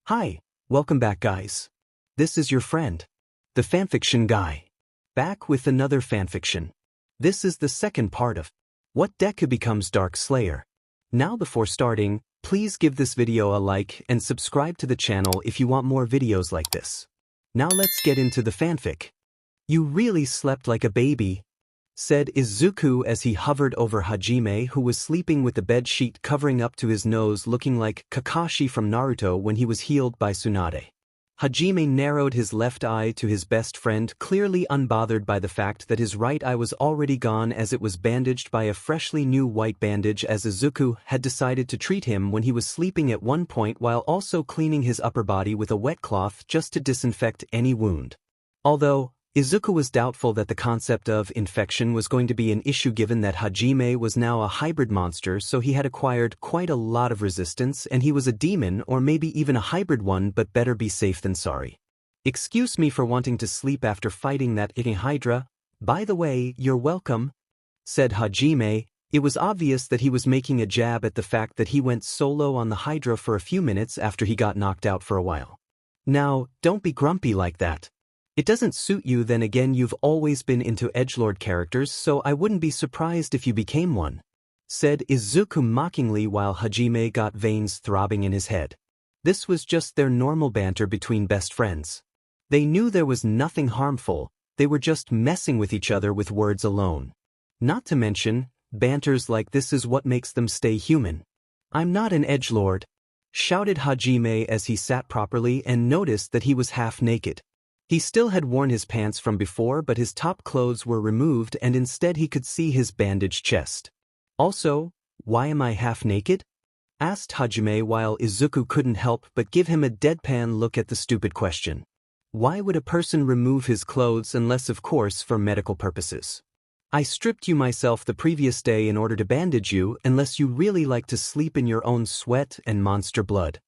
Hi, welcome back guys. This is your friend, the fanfiction guy. Back with another fanfiction. This is the second part of What Deku Becomes Dark Slayer. Now before starting, please give this video a like and subscribe to the channel if you want more videos like this. Now let's get into the fanfic. You really slept like a baby, said Izuku as he hovered over Hajime, who was sleeping with the bed sheet covering up to his nose, looking like Kakashi from Naruto when he was healed by Tsunade. Hajime narrowed his left eye to his best friend, clearly unbothered by the fact that his right eye was already gone as it was bandaged by a freshly new white bandage, as Izuku had decided to treat him when he was sleeping at one point, while also cleaning his upper body with a wet cloth just to disinfect any wound. Although Izuku was doubtful that the concept of infection was going to be an issue given that Hajime was now a hybrid monster, so he had acquired quite a lot of resistance and he was a demon or maybe even a hybrid one, but better be safe than sorry. Excuse me for wanting to sleep after fighting that eating hydra. By the way, you're welcome, said Hajime. It was obvious that he was making a jab at the fact that he went solo on the hydra for a few minutes after he got knocked out for a while. Now, don't be grumpy like that. It doesn't suit you. Then again, you've always been into edgelord characters, so I wouldn't be surprised if you became one, said Izuku mockingly while Hajime got veins throbbing in his head. This was just their normal banter between best friends. They knew there was nothing harmful, they were just messing with each other with words alone. Not to mention, banters like this is what makes them stay human. I'm not an edgelord, shouted Hajime as he sat properly and noticed that he was half naked. He still had worn his pants from before, but his top clothes were removed and instead he could see his bandaged chest. Also, why am I half naked? Asked Hajime while Izuku couldn't help but give him a deadpan look at the stupid question. Why would a person remove his clothes unless, of course, for medical purposes? I stripped you myself the previous day in order to bandage you, unless you really like to sleep in your own sweat and monster blood,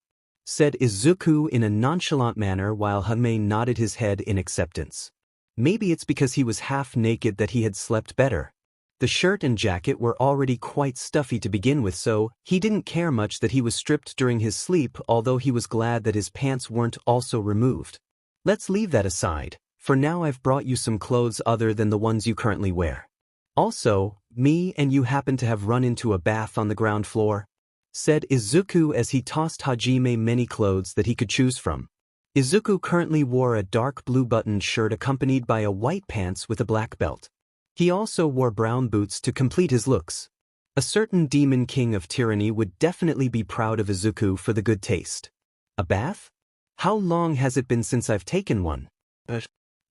said Izuku in a nonchalant manner while Hajime nodded his head in acceptance. Maybe it's because he was half naked that he had slept better. The shirt and jacket were already quite stuffy to begin with, so he didn't care much that he was stripped during his sleep, although he was glad that his pants weren't also removed. Let's leave that aside. For now I've brought you some clothes other than the ones you currently wear. Also, me and you happen to have run into a bath on the ground floor, said Izuku as he tossed Hajime many clothes that he could choose from. Izuku currently wore a dark blue buttoned shirt accompanied by a white pants with a black belt. He also wore brown boots to complete his looks. A certain demon king of tyranny would definitely be proud of Izuku for the good taste. A bath? How long has it been since I've taken one?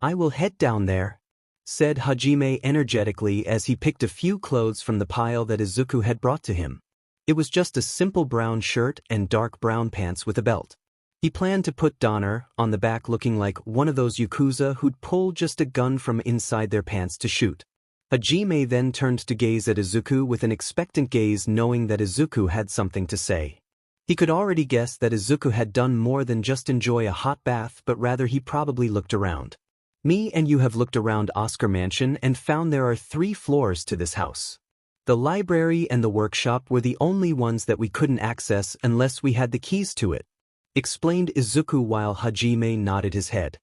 I will head down there, said Hajime energetically as he picked a few clothes from the pile that Izuku had brought to him. It was just a simple brown shirt and dark brown pants with a belt. He planned to put Donner on the back, looking like one of those Yakuza who'd pull just a gun from inside their pants to shoot. Hajime then turned to gaze at Izuku with an expectant gaze, knowing that Izuku had something to say. He could already guess that Izuku had done more than just enjoy a hot bath, but rather he probably looked around. Me and you have looked around Oscar Mansion and found there are 3 floors to this house. The library and the workshop were the only ones that we couldn't access unless we had the keys to it, explained Izuku while Hajime nodded his head.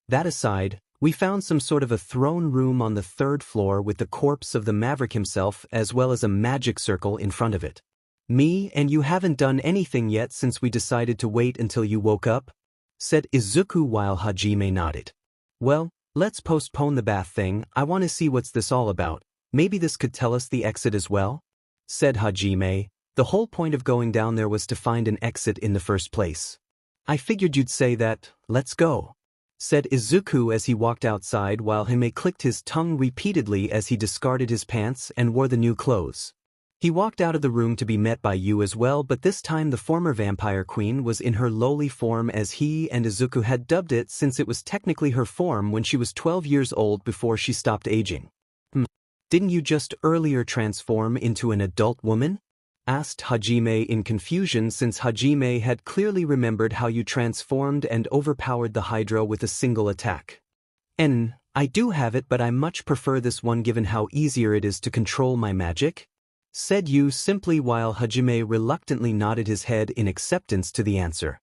That aside, we found some sort of a throne room on the 3rd floor with the corpse of the Maverick himself as well as a magic circle in front of it. Me and you haven't done anything yet since we decided to wait until you woke up, said Izuku while Hajime nodded. Well, let's postpone the bath thing. I want to see what's this all about. Maybe this could tell us the exit as well, said Hajime. The whole point of going down there was to find an exit in the first place. I figured you'd say that. Let's go, said Izuku as he walked outside while Hime clicked his tongue repeatedly as he discarded his pants and wore the new clothes. He walked out of the room to be met by Yu as well, but this time the former vampire queen was in her lowly form, as he and Izuku had dubbed it, since it was technically her form when she was 12 years old before she stopped aging. Didn't you just earlier transform into an adult woman? Asked Hajime in confusion, since Hajime had clearly remembered how you transformed and overpowered the Hydra with a single attack. I do have it, but I much prefer this one given how easier it is to control my magic, said Yu simply while Hajime reluctantly nodded his head in acceptance to the answer.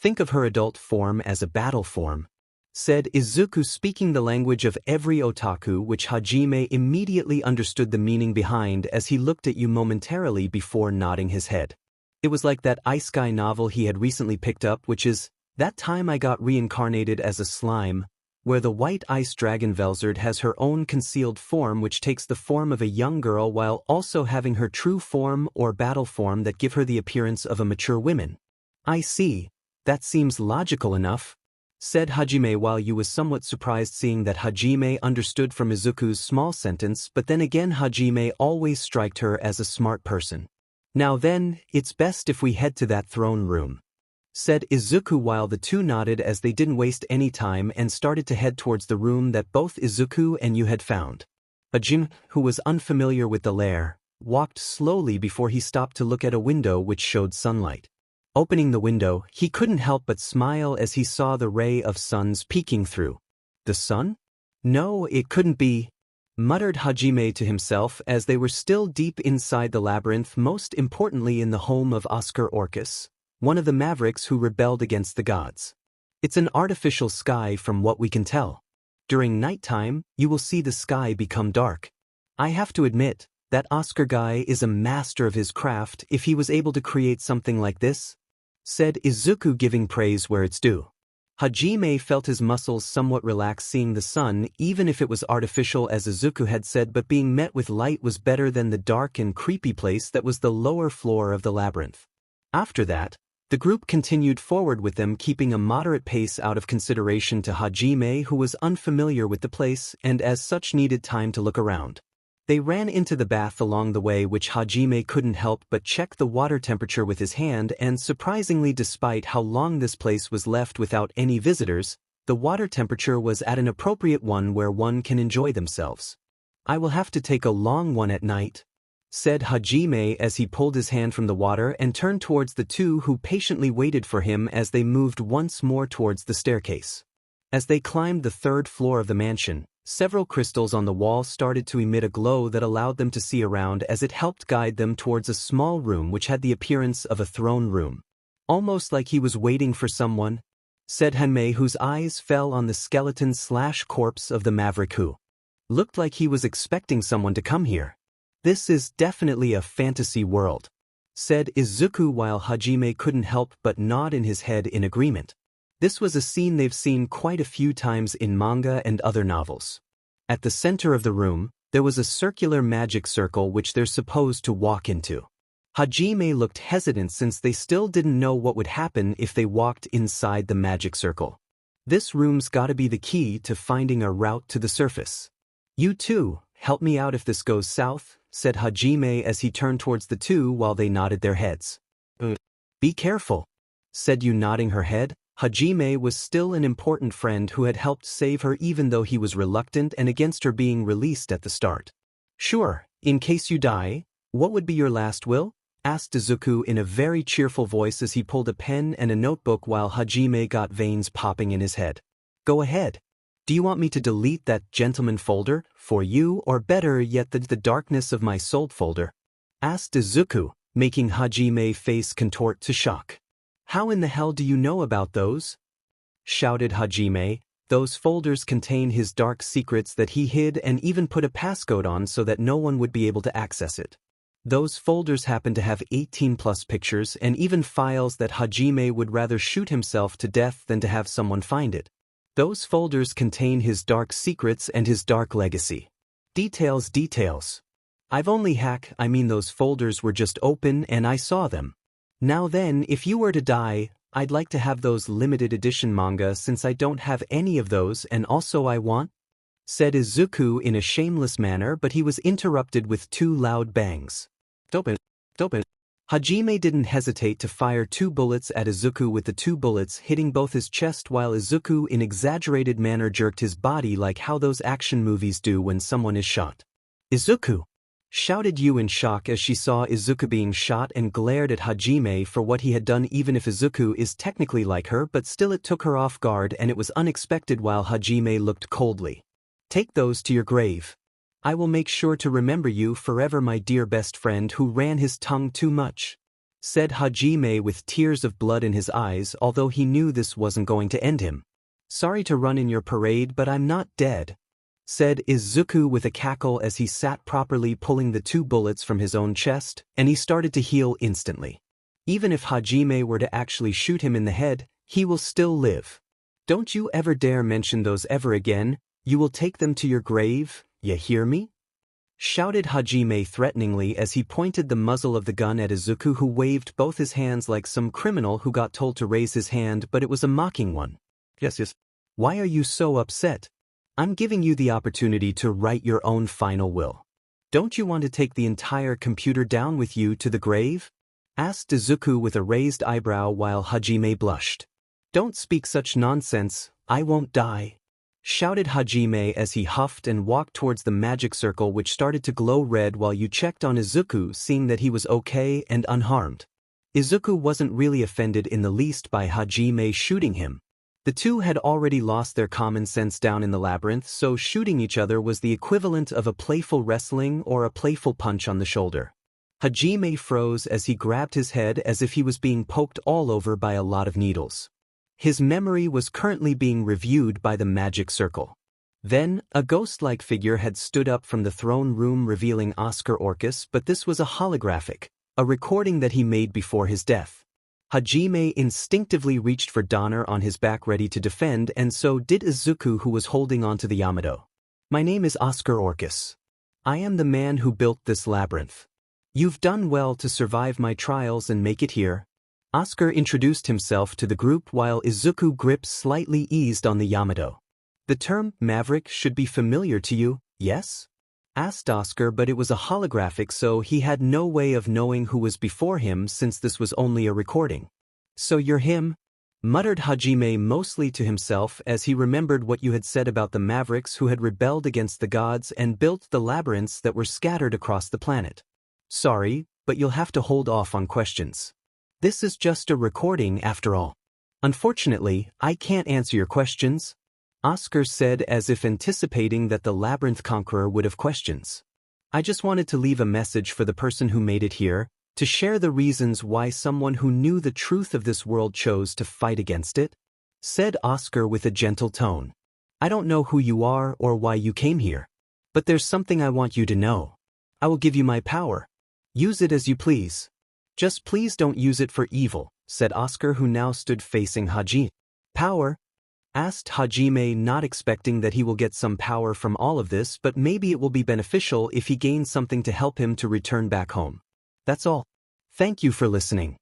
Think of her adult form as a battle form, said Izuku, speaking the language of every otaku, which Hajime immediately understood the meaning behind as he looked at you momentarily before nodding his head. It was like that Isekai novel he had recently picked up, which is That Time I Got Reincarnated as a Slime, where the white ice dragon Velzard has her own concealed form which takes the form of a young girl while also having her true form or battle form that give her the appearance of a mature woman. I see, that seems logical enough, said Hajime while you was somewhat surprised seeing that Hajime understood from Izuku's small sentence, but then again Hajime always striked her as a smart person. Now then, it's best if we head to that throne room, said Izuku while the two nodded as they didn't waste any time and started to head towards the room that both Izuku and you had found. Ajin, who was unfamiliar with the lair, walked slowly before he stopped to look at a window which showed sunlight. Opening the window, he couldn't help but smile as he saw the ray of suns peeking through. The sun? No, it couldn't be, muttered Hajime to himself as they were still deep inside the labyrinth, most importantly in the home of Oscar Orcus, one of the Mavericks who rebelled against the gods. It's an artificial sky from what we can tell. During nighttime, you will see the sky become dark. I have to admit, that Oscar guy is a master of his craft if he was able to create something like this, said Izuku, giving praise where it's due. Hajime felt his muscles somewhat relax seeing the sun, even if it was artificial as Izuku had said, but being met with light was better than the dark and creepy place that was the lower floor of the labyrinth. After that, the group continued forward with them, keeping a moderate pace out of consideration to Hajime, who was unfamiliar with the place and as such needed time to look around. They ran into the bath along the way, which Hajime couldn't help but check the water temperature with his hand, and surprisingly, despite how long this place was left without any visitors, the water temperature was at an appropriate one where one can enjoy themselves. I will have to take a long one at night, said Hajime as he pulled his hand from the water and turned towards the two who patiently waited for him as they moved once more towards the staircase. As they climbed the third floor of the mansion, several crystals on the wall started to emit a glow that allowed them to see around as it helped guide them towards a small room which had the appearance of a throne room. Almost like he was waiting for someone, said Hanmei, whose eyes fell on the skeleton/corpse of the Maverick who looked like he was expecting someone to come here. This is definitely a fantasy world, said Izuku while Hajime couldn't help but nod in his head in agreement. This was a scene they've seen quite a few times in manga and other novels. At the center of the room, there was a circular magic circle which they're supposed to walk into. Hajime looked hesitant since they still didn't know what would happen if they walked inside the magic circle. This room's gotta be the key to finding a route to the surface. You too, help me out if this goes south, said Hajime as he turned towards the two while they nodded their heads. Be careful, said Yu, nodding her head. Hajime was still an important friend who had helped save her even though he was reluctant and against her being released at the start. Sure, in case you die, what would be your last will? Asked Izuku in a very cheerful voice as he pulled a pen and a notebook while Hajime got veins popping in his head. Go ahead. Do you want me to delete that gentleman folder for you, or better yet the darkness of my soul folder? Asked Izuku, making Hajime face contort to shock. How in the hell do you know about those? Shouted Hajime. Those folders contain his dark secrets that he hid and even put a passcode on so that no one would be able to access it. Those folders happen to have 18+ pictures and even files that Hajime would rather shoot himself to death than to have someone find it. Those folders contain his dark secrets and his dark legacy. Details. I've only those folders were just open and I saw them. Now then, if you were to die, I'd like to have those limited edition manga since I don't have any of those, and also I want, said Izuku in a shameless manner, but he was interrupted with two loud bangs. Dope. Hajime didn't hesitate to fire 2 bullets at Izuku, with the 2 bullets hitting both his chest while Izuku in exaggerated manner jerked his body like how those action movies do when someone is shot. Izuku! Shouted Yu in shock as she saw Izuku being shot and glared at Hajime for what he had done. Even if Izuku is technically like her, but still it took her off guard and it was unexpected while Hajime looked coldly. Take those to your grave. I will make sure to remember you forever, my dear best friend who ran his tongue too much. said Hajime with tears of blood in his eyes, although he knew this wasn't going to end him. Sorry to run in your parade, but I'm not dead, said Izuku with a cackle as he sat properly, pulling the 2 bullets from his own chest, and he started to heal instantly. Even if Hajime were to actually shoot him in the head, he will still live. Don't you ever dare mention those ever again, you will take them to your grave, ya hear me? Shouted Hajime threateningly as he pointed the muzzle of the gun at Izuku, who waved both his hands like some criminal who got told to raise his hand, but it was a mocking one. Yes. Why are you so upset? I'm giving you the opportunity to write your own final will. Don't you want to take the entire computer down with you to the grave? Asked Izuku with a raised eyebrow while Hajime blushed. Don't speak such nonsense, I won't die, shouted Hajime as he huffed and walked towards the magic circle, which started to glow red while you checked on Izuku, seeing that he was okay and unharmed. Izuku wasn't really offended in the least by Hajime shooting him. The two had already lost their common sense down in the labyrinth, so shooting each other was the equivalent of a playful wrestling or a playful punch on the shoulder. Hajime froze as he grabbed his head as if he was being poked all over by a lot of needles. His memory was currently being reviewed by the magic circle. Then, a ghost-like figure had stood up from the throne room revealing Oscar Orcus, but this was a holographic, a recording that he made before his death. Hajime instinctively reached for Donner on his back ready to defend, and so did Izuku, who was holding onto the Yamato. My name is Oscar Orcus. I am the man who built this labyrinth. You've done well to survive my trials and make it here. Oscar introduced himself to the group while Izuku grip slightly eased on the Yamato. The term Maverick should be familiar to you, yes? Asked Oscar, but it was a holographic, so he had no way of knowing who was before him since this was only a recording. So you're him? Muttered Hajime mostly to himself as he remembered what you had said about the Mavericks who had rebelled against the gods and built the labyrinths that were scattered across the planet. Sorry, but you'll have to hold off on questions. This is just a recording after all. Unfortunately, I can't answer your questions, Oscar said as if anticipating that the labyrinth conqueror would have questions. I just wanted to leave a message for the person who made it here, to share the reasons why someone who knew the truth of this world chose to fight against it, said Oscar with a gentle tone. I don't know who you are or why you came here, but there's something I want you to know. I will give you my power. Use it as you please. Just please don't use it for evil, said Oscar, who now stood facing Hajime. Power? Asked Hajime, not expecting that he will get some power from all of this, but maybe it will be beneficial if he gains something to help him to return back home. That's all. Thank you for listening.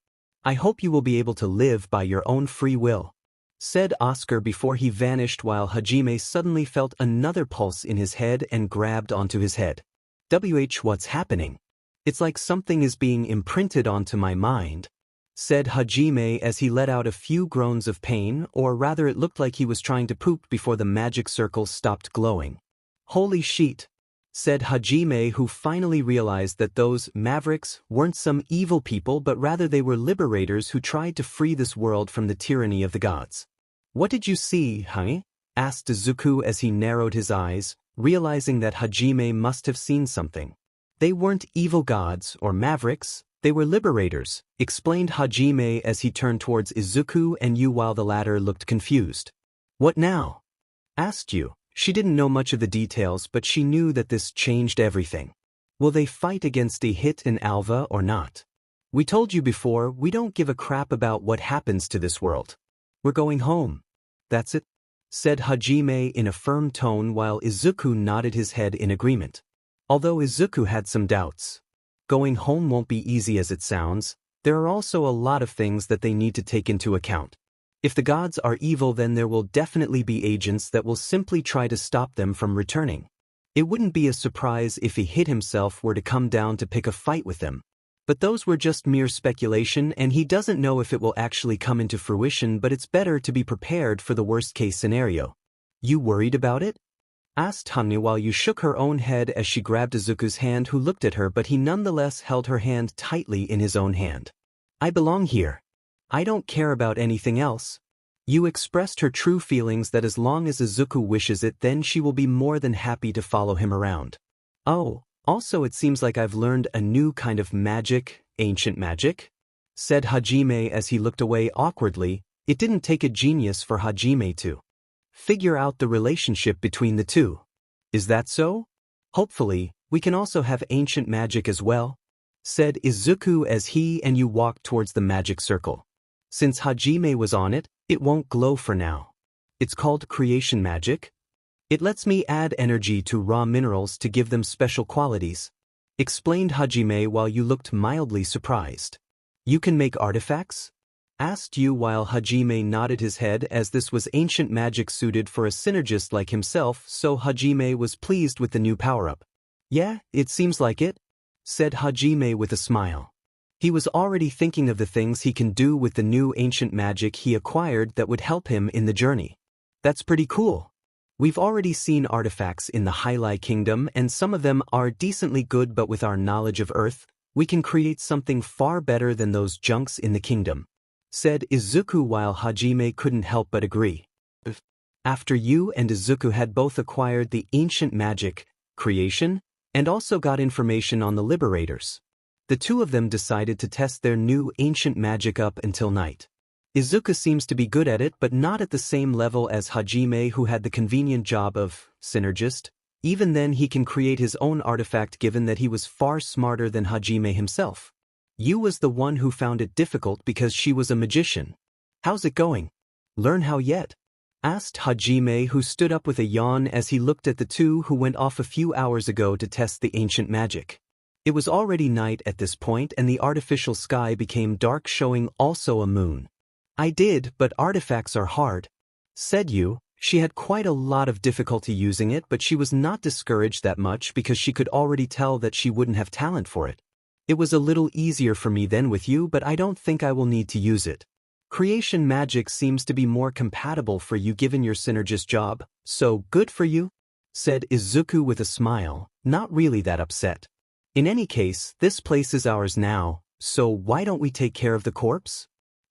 I hope you will be able to live by your own free will, said Oscar before he vanished while Hajime suddenly felt another pulse in his head and grabbed onto his head. What's happening? It's like something is being imprinted onto my mind, said Hajime as he let out a few groans of pain, or rather it looked like he was trying to poop before the magic circle stopped glowing. Holy shit, said Hajime, who finally realized that those Mavericks weren't some evil people but rather they were liberators who tried to free this world from the tyranny of the gods. What did you see, huh? Asked Izuku as he narrowed his eyes, realizing that Hajime must have seen something. They weren't evil gods or Mavericks, they were liberators, explained Hajime as he turned towards Izuku and you while the latter looked confused. What now? Asked you. She didn't know much of the details, but she knew that this changed everything. Will they fight against a hit in Alva or not? We told you before, we don't give a crap about what happens to this world. We're going home. That's it, said Hajime in a firm tone while Izuku nodded his head in agreement. Although Izuku had some doubts. Going home won't be easy as it sounds. There are also a lot of things that they need to take into account. If the gods are evil, then there will definitely be agents that will simply try to stop them from returning. It wouldn't be a surprise if he hit himself were to come down to pick a fight with them. But those were just mere speculation and he doesn't know if it will actually come into fruition, but it's better to be prepared for the worst-case scenario. You worried about it? Asked Hanne while you shook her own head as she grabbed Izuku's hand, who looked at her but he nonetheless held her hand tightly in his own hand. I belong here. I don't care about anything else. You expressed her true feelings that as long as Izuku wishes it, then she will be more than happy to follow him around. Oh, also it seems like I've learned a new kind of magic, ancient magic? said Hajime as he looked away awkwardly. It didn't take a genius for Hajime to figure out the relationship between the two. Is that so? Hopefully, we can also have ancient magic as well, said Izuku as he and you walked towards the magic circle. Since Hajime was on it, it won't glow for now. It's called creation magic. It lets me add energy to raw minerals to give them special qualities, explained Hajime while you looked mildly surprised. You can make artifacts? Asked you while Hajime nodded his head as this was ancient magic suited for a synergist like himself, so Hajime was pleased with the new power-up. Yeah, it seems like it, said Hajime with a smile. He was already thinking of the things he can do with the new ancient magic he acquired that would help him in the journey. That's pretty cool. We've already seen artifacts in the Holia Kingdom and some of them are decently good, but with our knowledge of Earth, we can create something far better than those junks in the kingdom, said Izuku while Hajime couldn't help but agree. After you and Izuku had both acquired the ancient magic, creation, and also got information on the Liberators, the two of them decided to test their new ancient magic up until night. Izuku seems to be good at it, but not at the same level as Hajime, who had the convenient job of synergist. Even then he can create his own artifact given that he was far smarter than Hajime himself. You was the one who found it difficult because she was a magician. How's it going? Learn how yet? Asked Hajime, who stood up with a yawn as he looked at the two who went off a few hours ago to test the ancient magic. It was already night at this point and the artificial sky became dark, showing also a moon. I did, but artifacts are hard, said you. She had quite a lot of difficulty using it, but she was not discouraged that much because she could already tell that she wouldn't have talent for it. It was a little easier for me than with you, but I don't think I will need to use it. Creation magic seems to be more compatible for you given your synergist job, so good for you, said Izuku with a smile, not really that upset. In any case, this place is ours now, so why don't we take care of the corpse?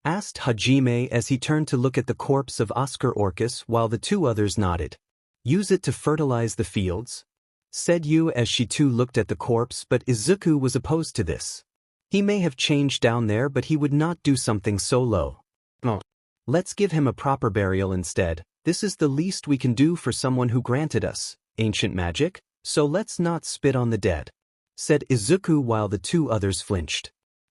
Asked Hajime as he turned to look at the corpse of Oscar Orcus while the two others nodded. Use it to fertilize the fields, said you as she too looked at the corpse, but Izuku was opposed to this. He may have changed down there, but he would not do something so low. Oh. Let's give him a proper burial instead. This is the least we can do for someone who granted us ancient magic, so let's not spit on the dead, said Izuku while the two others flinched.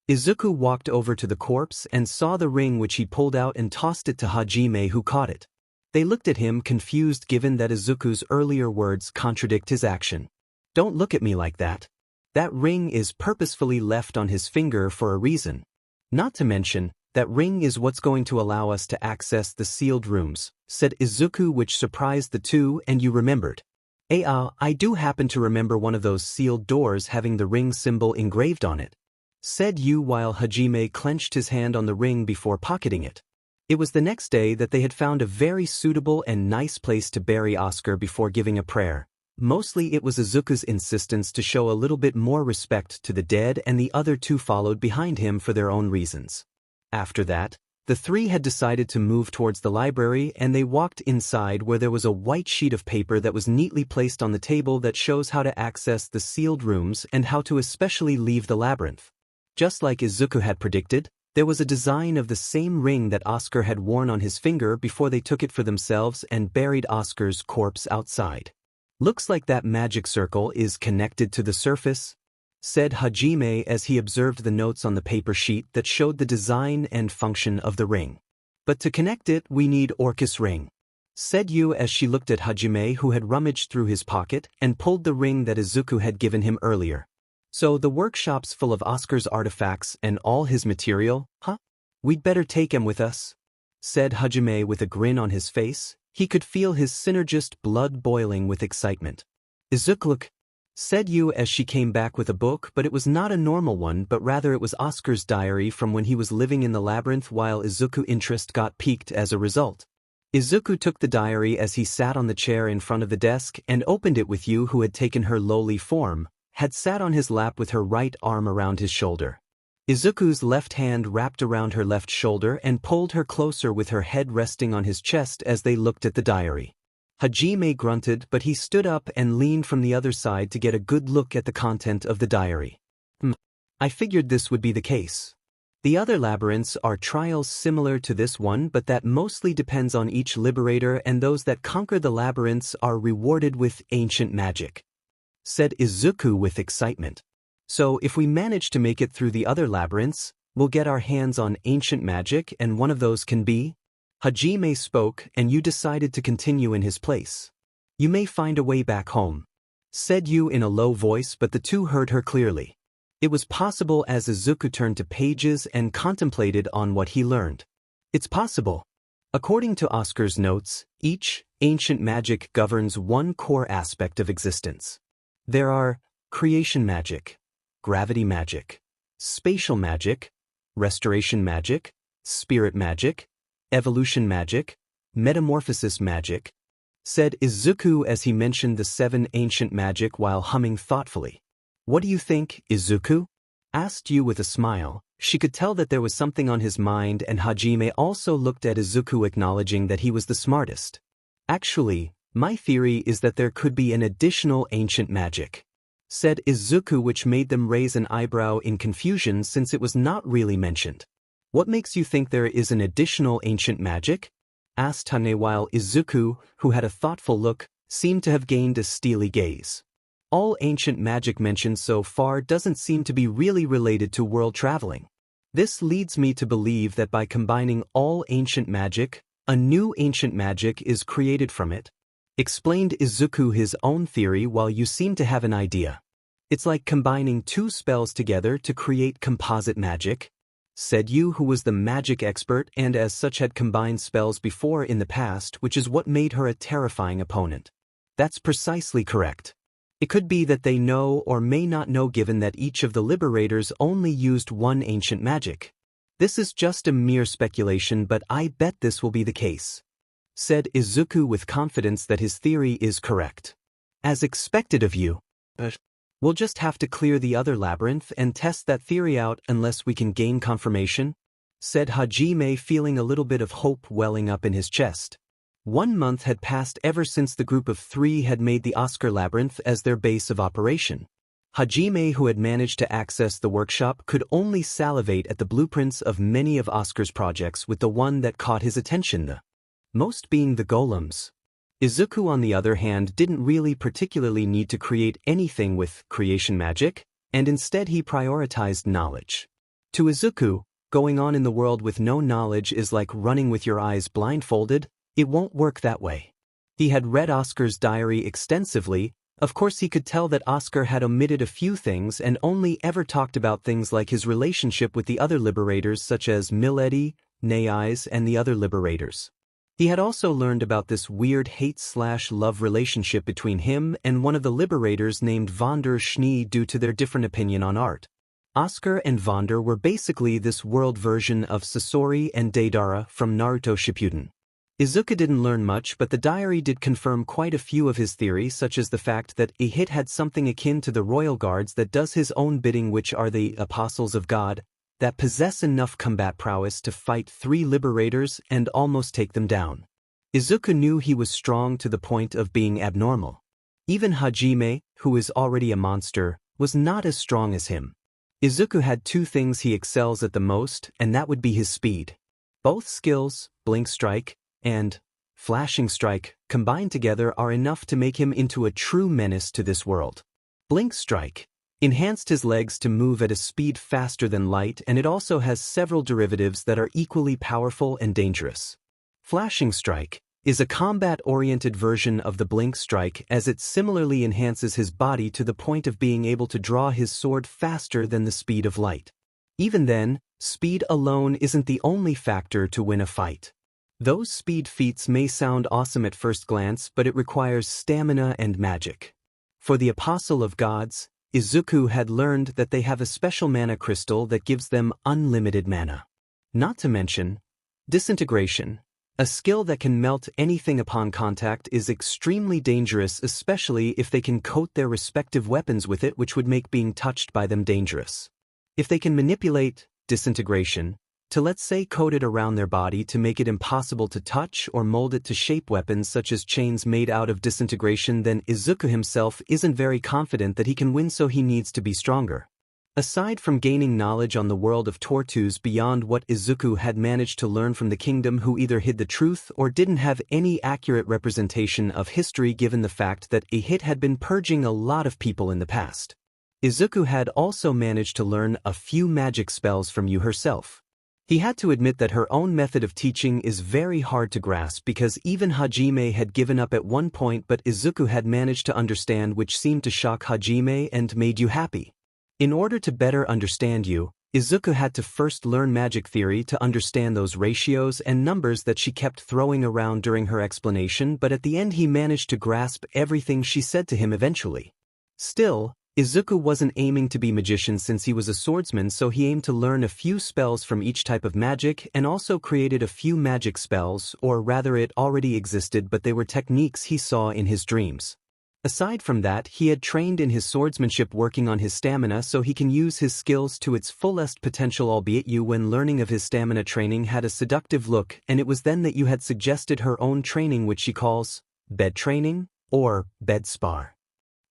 Izuku walked over to the corpse and saw the ring, which he pulled out and tossed it to Hajime, who caught it. They looked at him confused given that Izuku's earlier words contradict his action. Don't look at me like that. That ring is purposefully left on his finger for a reason. Not to mention, that ring is what's going to allow us to access the sealed rooms, said Izuku, which surprised the two, and you remembered. I do happen to remember one of those sealed doors having the ring symbol engraved on it, said you while Hajime clenched his hand on the ring before pocketing it. It was the next day that they had found a very suitable and nice place to bury Oscar before giving a prayer. Mostly it was Izuku's insistence to show a little bit more respect to the dead, and the other two followed behind him for their own reasons. After that, the three had decided to move towards the library, and they walked inside where there was a white sheet of paper that was neatly placed on the table that shows how to access the sealed rooms and how to especially leave the labyrinth. Just like Izuku had predicted, there was a design of the same ring that Oscar had worn on his finger before they took it for themselves and buried Oscar's corpse outside. Looks like that magic circle is connected to the surface, said Hajime as he observed the notes on the paper sheet that showed the design and function of the ring. But to connect it, we need Orcus ring, said you as she looked at Hajime, who had rummaged through his pocket and pulled the ring that Izuku had given him earlier. So the workshop's full of Oscar's artifacts and all his material, huh? We'd better take him with us, said Hajime with a grin on his face. He could feel his synergist blood boiling with excitement. Izuku, look, said you as she came back with a book, but it was not a normal one, but rather it was Oscar's diary from when he was living in the labyrinth, while Izuku's interest got piqued as a result. Izuku took the diary as he sat on the chair in front of the desk and opened it with you, who had taken her lowly form, had sat on his lap with her right arm around his shoulder. Izuku's left hand wrapped around her left shoulder and pulled her closer with her head resting on his chest as they looked at the diary. Hajime grunted, but he stood up and leaned from the other side to get a good look at the content of the diary. I figured this would be the case. The other labyrinths are trials similar to this one, but that mostly depends on each liberator, and those that conquer the labyrinths are rewarded with ancient magic," said Izuku with excitement. "So if we manage to make it through the other labyrinths, we'll get our hands on ancient magic, and one of those can be?" Hajime spoke, and Yu decided to continue in his place. "You may find a way back home," said Yu in a low voice, but the two heard her clearly. It was possible as Izuku turned to pages and contemplated on what he learned. It's possible. According to Oscar's notes, each ancient magic governs one core aspect of existence. There are creation magic, gravity magic, spatial magic, restoration magic, spirit magic, evolution magic, metamorphosis magic, said Izuku as he mentioned the 7 ancient magic while humming thoughtfully. "What do you think, Izuku?" asked Yu with a smile. She could tell that there was something on his mind, and Hajime also looked at Izuku acknowledging that he was the smartest. "Actually, my theory is that there could be an additional ancient magic," said Izuku, which made them raise an eyebrow in confusion since it was not really mentioned. "What makes you think there is an additional ancient magic?" asked Hane, while Izuku, who had a thoughtful look, seemed to have gained a steely gaze. "All ancient magic mentioned so far doesn't seem to be really related to world traveling. This leads me to believe that by combining all ancient magic, a new ancient magic is created from it," explained Izuku his own theory while you seem to have an idea. "It's like combining 2 spells together to create composite magic," said Yu, who was the magic expert and as such had combined spells before in the past, which is what made her a terrifying opponent. "That's precisely correct. It could be that they know or may not know, given that each of the Liberators only used 1 ancient magic. This is just a mere speculation, but I bet this will be the case," said Izuku with confidence that his theory is correct. "As expected of you. We'll just have to clear the other labyrinth and test that theory out unless we can gain confirmation," said Hajime, feeling a little bit of hope welling up in his chest. 1 month had passed ever since the group of 3 had made the Oscar Labyrinth as their base of operation. Hajime, who had managed to access the workshop, could only salivate at the blueprints of many of Oscar's projects, with the one that caught his attention the most being the golems. Izuku, on the other hand, didn't really particularly need to create anything with creation magic, and instead he prioritized knowledge. To Izuku, going on in the world with no knowledge is like running with your eyes blindfolded. It won't work that way. He had read Oscar's diary extensively. Of course he could tell that Oscar had omitted a few things and only ever talked about things like his relationship with the other Liberators such as Milady, Neyes, and the other Liberators. He had also learned about this weird hate/love relationship between him and one of the Liberators named Vonder Schnee due to their different opinion on art. Oscar and Vonder were basically this world version of Sasori and Deidara from Naruto Shippuden. Izuku didn't learn much, but the diary did confirm quite a few of his theories, such as the fact that a hit had something akin to the royal guards that does his own bidding, which are the apostles of God, that possess enough combat prowess to fight 3 Liberators and almost take them down. Izuku knew he was strong to the point of being abnormal. Even Hajime, who is already a monster, was not as strong as him. Izuku had 2 things he excels at the most, and that would be his speed. Both skills, Blink Strike and Flashing Strike, combined together are enough to make him into a true menace to this world. Blink Strike enhanced his legs to move at a speed faster than light, and it also has several derivatives that are equally powerful and dangerous. Flashing Strike is a combat-oriented version of the Blink Strike, as it similarly enhances his body to the point of being able to draw his sword faster than the speed of light. Even then, speed alone isn't the only factor to win a fight. Those speed feats may sound awesome at first glance, but it requires stamina and magic. For the Apostle of Gods, Izuku had learned that they have a special mana crystal that gives them unlimited mana. Not to mention, disintegration, a skill that can melt anything upon contact, is extremely dangerous, especially if they can coat their respective weapons with it, which would make being touched by them dangerous. If they can manipulate disintegration to, let's say, coat it around their body to make it impossible to touch, or mold it to shape weapons such as chains made out of disintegration, then Izuku himself isn't very confident that he can win, so he needs to be stronger. Aside from gaining knowledge on the world of Tortus beyond what Izuku had managed to learn from the kingdom, who either hid the truth or didn't have any accurate representation of history given the fact that a hit had been purging a lot of people in the past. Izuku had also managed to learn a few magic spells from you herself. He had to admit that her own method of teaching is very hard to grasp because even Hajime had given up at one point, but Izuku had managed to understand, which seemed to shock Hajime and made you happy. In order to better understand you, Izuku had to first learn magic theory to understand those ratios and numbers that she kept throwing around during her explanation, but at the end he managed to grasp everything she said to him eventually. Still, Izuku wasn't aiming to be magician since he was a swordsman, so he aimed to learn a few spells from each type of magic and also created a few magic spells, or rather it already existed but they were techniques he saw in his dreams. Aside from that, he had trained in his swordsmanship, working on his stamina so he can use his skills to its fullest potential, albeit you, when learning of his stamina training, had a seductive look, and it was then that you had suggested her own training, which she calls bed training or bed spar.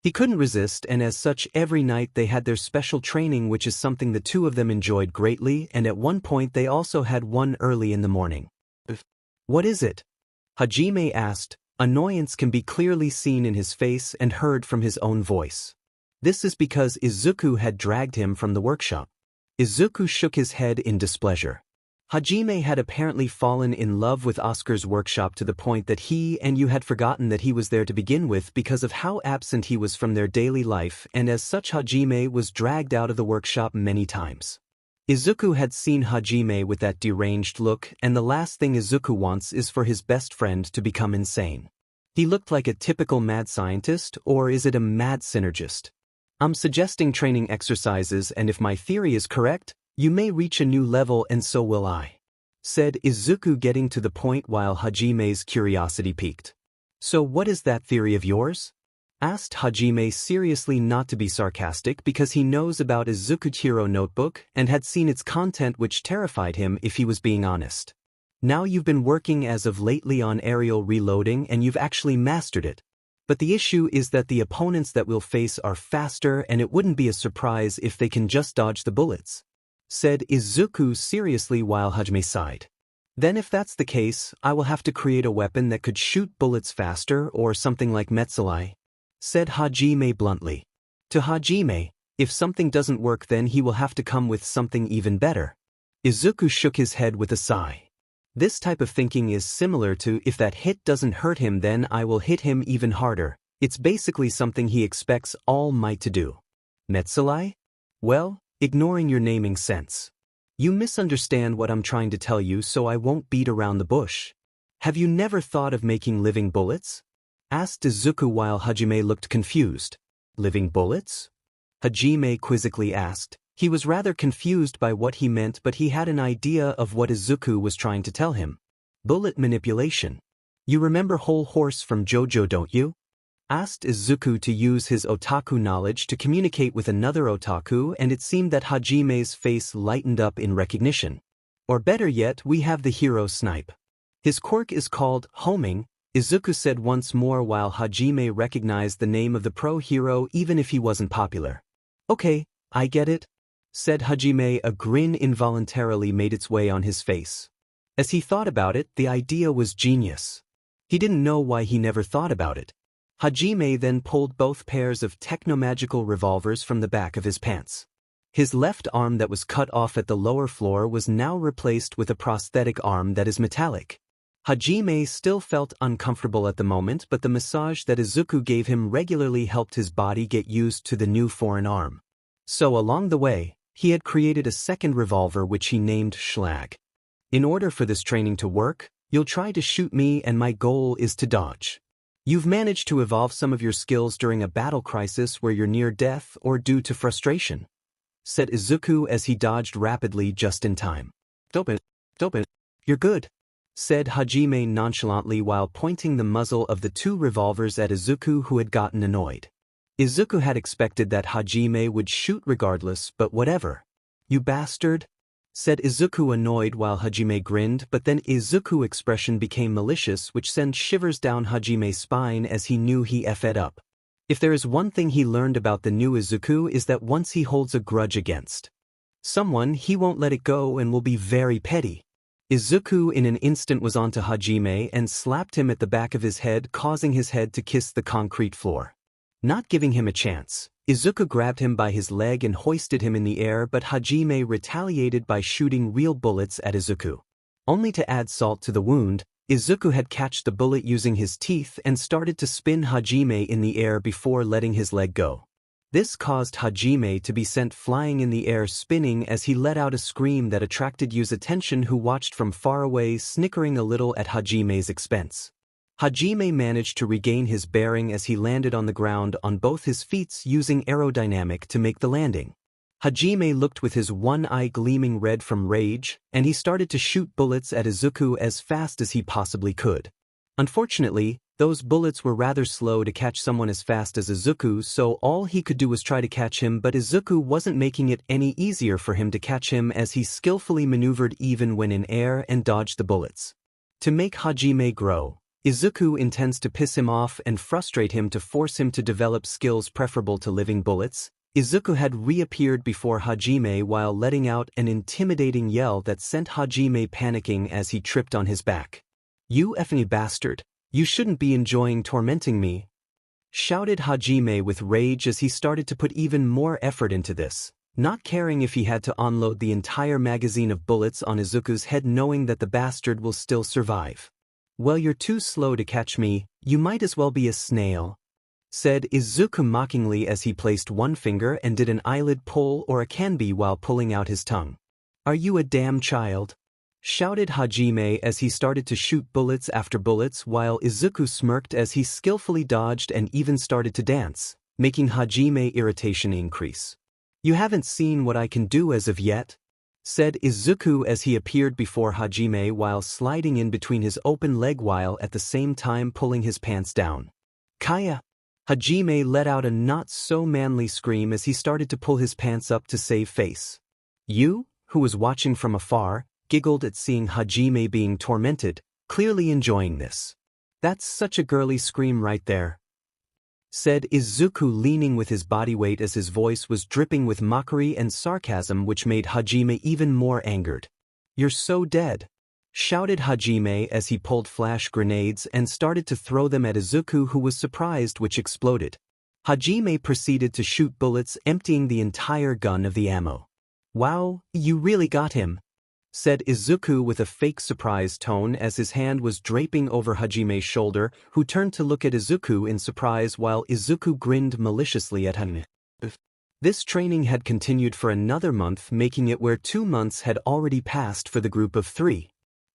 He couldn't resist, and as such every night they had their special training, which is something the two of them enjoyed greatly, and at one point they also had one early in the morning. What is it? Hajime asked. Annoyance can be clearly seen in his face and heard from his own voice. This is because Izuku had dragged him from the workshop. Izuku shook his head in displeasure. Hajime had apparently fallen in love with Oscar's workshop to the point that he and you had forgotten that he was there to begin with because of how absent he was from their daily life, and as such Hajime was dragged out of the workshop many times. Izuku had seen Hajime with that deranged look, and the last thing Izuku wants is for his best friend to become insane. He looked like a typical mad scientist, or is it a mad synergist? I'm suggesting training exercises, and if my theory is correct, you may reach a new level and so will I, said Izuku, getting to the point while Hajime's curiosity piqued. So what is that theory of yours? Asked Hajime, seriously, not to be sarcastic, because he knows about Izuku's hero notebook and had seen its content, which terrified him if he was being honest. Now you've been working as of lately on aerial reloading and you've actually mastered it. But the issue is that the opponents that we'll face are faster, and it wouldn't be a surprise if they can just dodge the bullets, said Izuku seriously while Hajime sighed. Then if that's the case, I will have to create a weapon that could shoot bullets faster, or something like Metzelai, said Hajime bluntly. To Hajime, if something doesn't work then he will have to come with something even better. Izuku shook his head with a sigh. This type of thinking is similar to, if that hit doesn't hurt him then I will hit him even harder. It's basically something he expects All Might to do. Metzelai? Well, ignoring your naming sense. You misunderstand what I'm trying to tell you, so I won't beat around the bush. Have you never thought of making living bullets? Asked Izuku while Hajime looked confused. Living bullets? Hajime quizzically asked. He was rather confused by what he meant, but he had an idea of what Izuku was trying to tell him. Bullet manipulation. You remember Whole Horse from JoJo, don't you? Asked Izuku to use his otaku knowledge to communicate with another otaku, and it seemed that Hajime's face lightened up in recognition. Or better yet, we have the hero snipe. His quirk is called homing, Izuku said once more while Hajime recognized the name of the pro hero even if he wasn't popular. Okay, I get it, said Hajime. A grin involuntarily made its way on his face. As he thought about it, the idea was genius. He didn't know why he never thought about it. Hajime then pulled both pairs of technomagical revolvers from the back of his pants. His left arm that was cut off at the lower floor was now replaced with a prosthetic arm that is metallic. Hajime still felt uncomfortable at the moment, but the massage that Izuku gave him regularly helped his body get used to the new foreign arm. So along the way, he had created a second revolver which he named Schlag. In order for this training to work, you'll try to shoot me and my goal is to dodge. You've managed to evolve some of your skills during a battle crisis where you're near death or due to frustration, said Izuku as he dodged rapidly just in time. Dope it. You're good, said Hajime nonchalantly while pointing the muzzle of the two revolvers at Izuku, who had gotten annoyed. Izuku had expected that Hajime would shoot regardless, but whatever. You bastard, said Izuku, annoyed while Hajime grinned, but then Izuku's expression became malicious, which sent shivers down Hajime's spine as he knew he effed up. If there is one thing he learned about the new Izuku is that once he holds a grudge against someone, he won't let it go and will be very petty. Izuku in an instant was onto Hajime and slapped him at the back of his head, causing his head to kiss the concrete floor. Not giving him a chance, Izuku grabbed him by his leg and hoisted him in the air, but Hajime retaliated by shooting real bullets at Izuku. Only to add salt to the wound, Izuku had catched the bullet using his teeth and started to spin Hajime in the air before letting his leg go. This caused Hajime to be sent flying in the air, spinning as he let out a scream that attracted Yu's attention, who watched from far away, snickering a little at Hajime's expense. Hajime managed to regain his bearing as he landed on the ground on both his feet, using aerodynamic to make the landing. Hajime looked with his one eye gleaming red from rage, and he started to shoot bullets at Izuku as fast as he possibly could. Unfortunately, those bullets were rather slow to catch someone as fast as Izuku, so all he could do was try to catch him, but Izuku wasn't making it any easier for him to catch him as he skillfully maneuvered even when in air and dodged the bullets. To make Hajime grow, Izuku intends to piss him off and frustrate him to force him to develop skills preferable to living bullets. Izuku had reappeared before Hajime while letting out an intimidating yell that sent Hajime panicking as he tripped on his back. "You effing bastard! You shouldn't be enjoying tormenting me!" shouted Hajime with rage as he started to put even more effort into this, not caring if he had to unload the entire magazine of bullets on Izuku's head, knowing that the bastard will still survive. "Well, you're too slow to catch me, you might as well be a snail," said Izuku mockingly as he placed one finger and did an eyelid pull or a canby while pulling out his tongue. "Are you a damn child?" shouted Hajime as he started to shoot bullets after bullets, while Izuku smirked as he skillfully dodged and even started to dance, making Hajime irritation increase. "You haven't seen what I can do as of yet," said Izuku as he appeared before Hajime while sliding in between his open leg while at the same time pulling his pants down. "Kaya!" Hajime let out a not-so-manly scream as he started to pull his pants up to save face. Yu, who was watching from afar, giggled at seeing Hajime being tormented, clearly enjoying this. "That's such a girly scream right there," said Izuku, leaning with his body weight as his voice was dripping with mockery and sarcasm, which made Hajime even more angered. "You're so dead," shouted Hajime as he pulled flash grenades and started to throw them at Izuku, who was surprised, which exploded. Hajime proceeded to shoot bullets, emptying the entire gun of the ammo. "Wow, you really got him," said Izuku with a fake surprise tone as his hand was draping over Hajime's shoulder, who turned to look at Izuku in surprise while Izuku grinned maliciously at him. This training had continued for another month, making it where 2 months had already passed for the group of 3.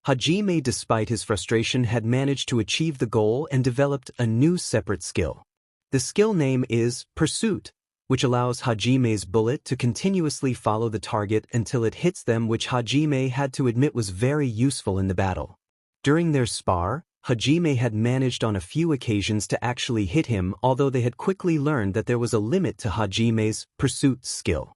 Hajime, despite his frustration, had managed to achieve the goal and developed a new separate skill. The skill name is Pursuit, which allows Hajime's bullet to continuously follow the target until it hits them, which Hajime had to admit was very useful in the battle. During their spar, Hajime had managed on a few occasions to actually hit him, although they had quickly learned that there was a limit to Hajime's Pursuit skill.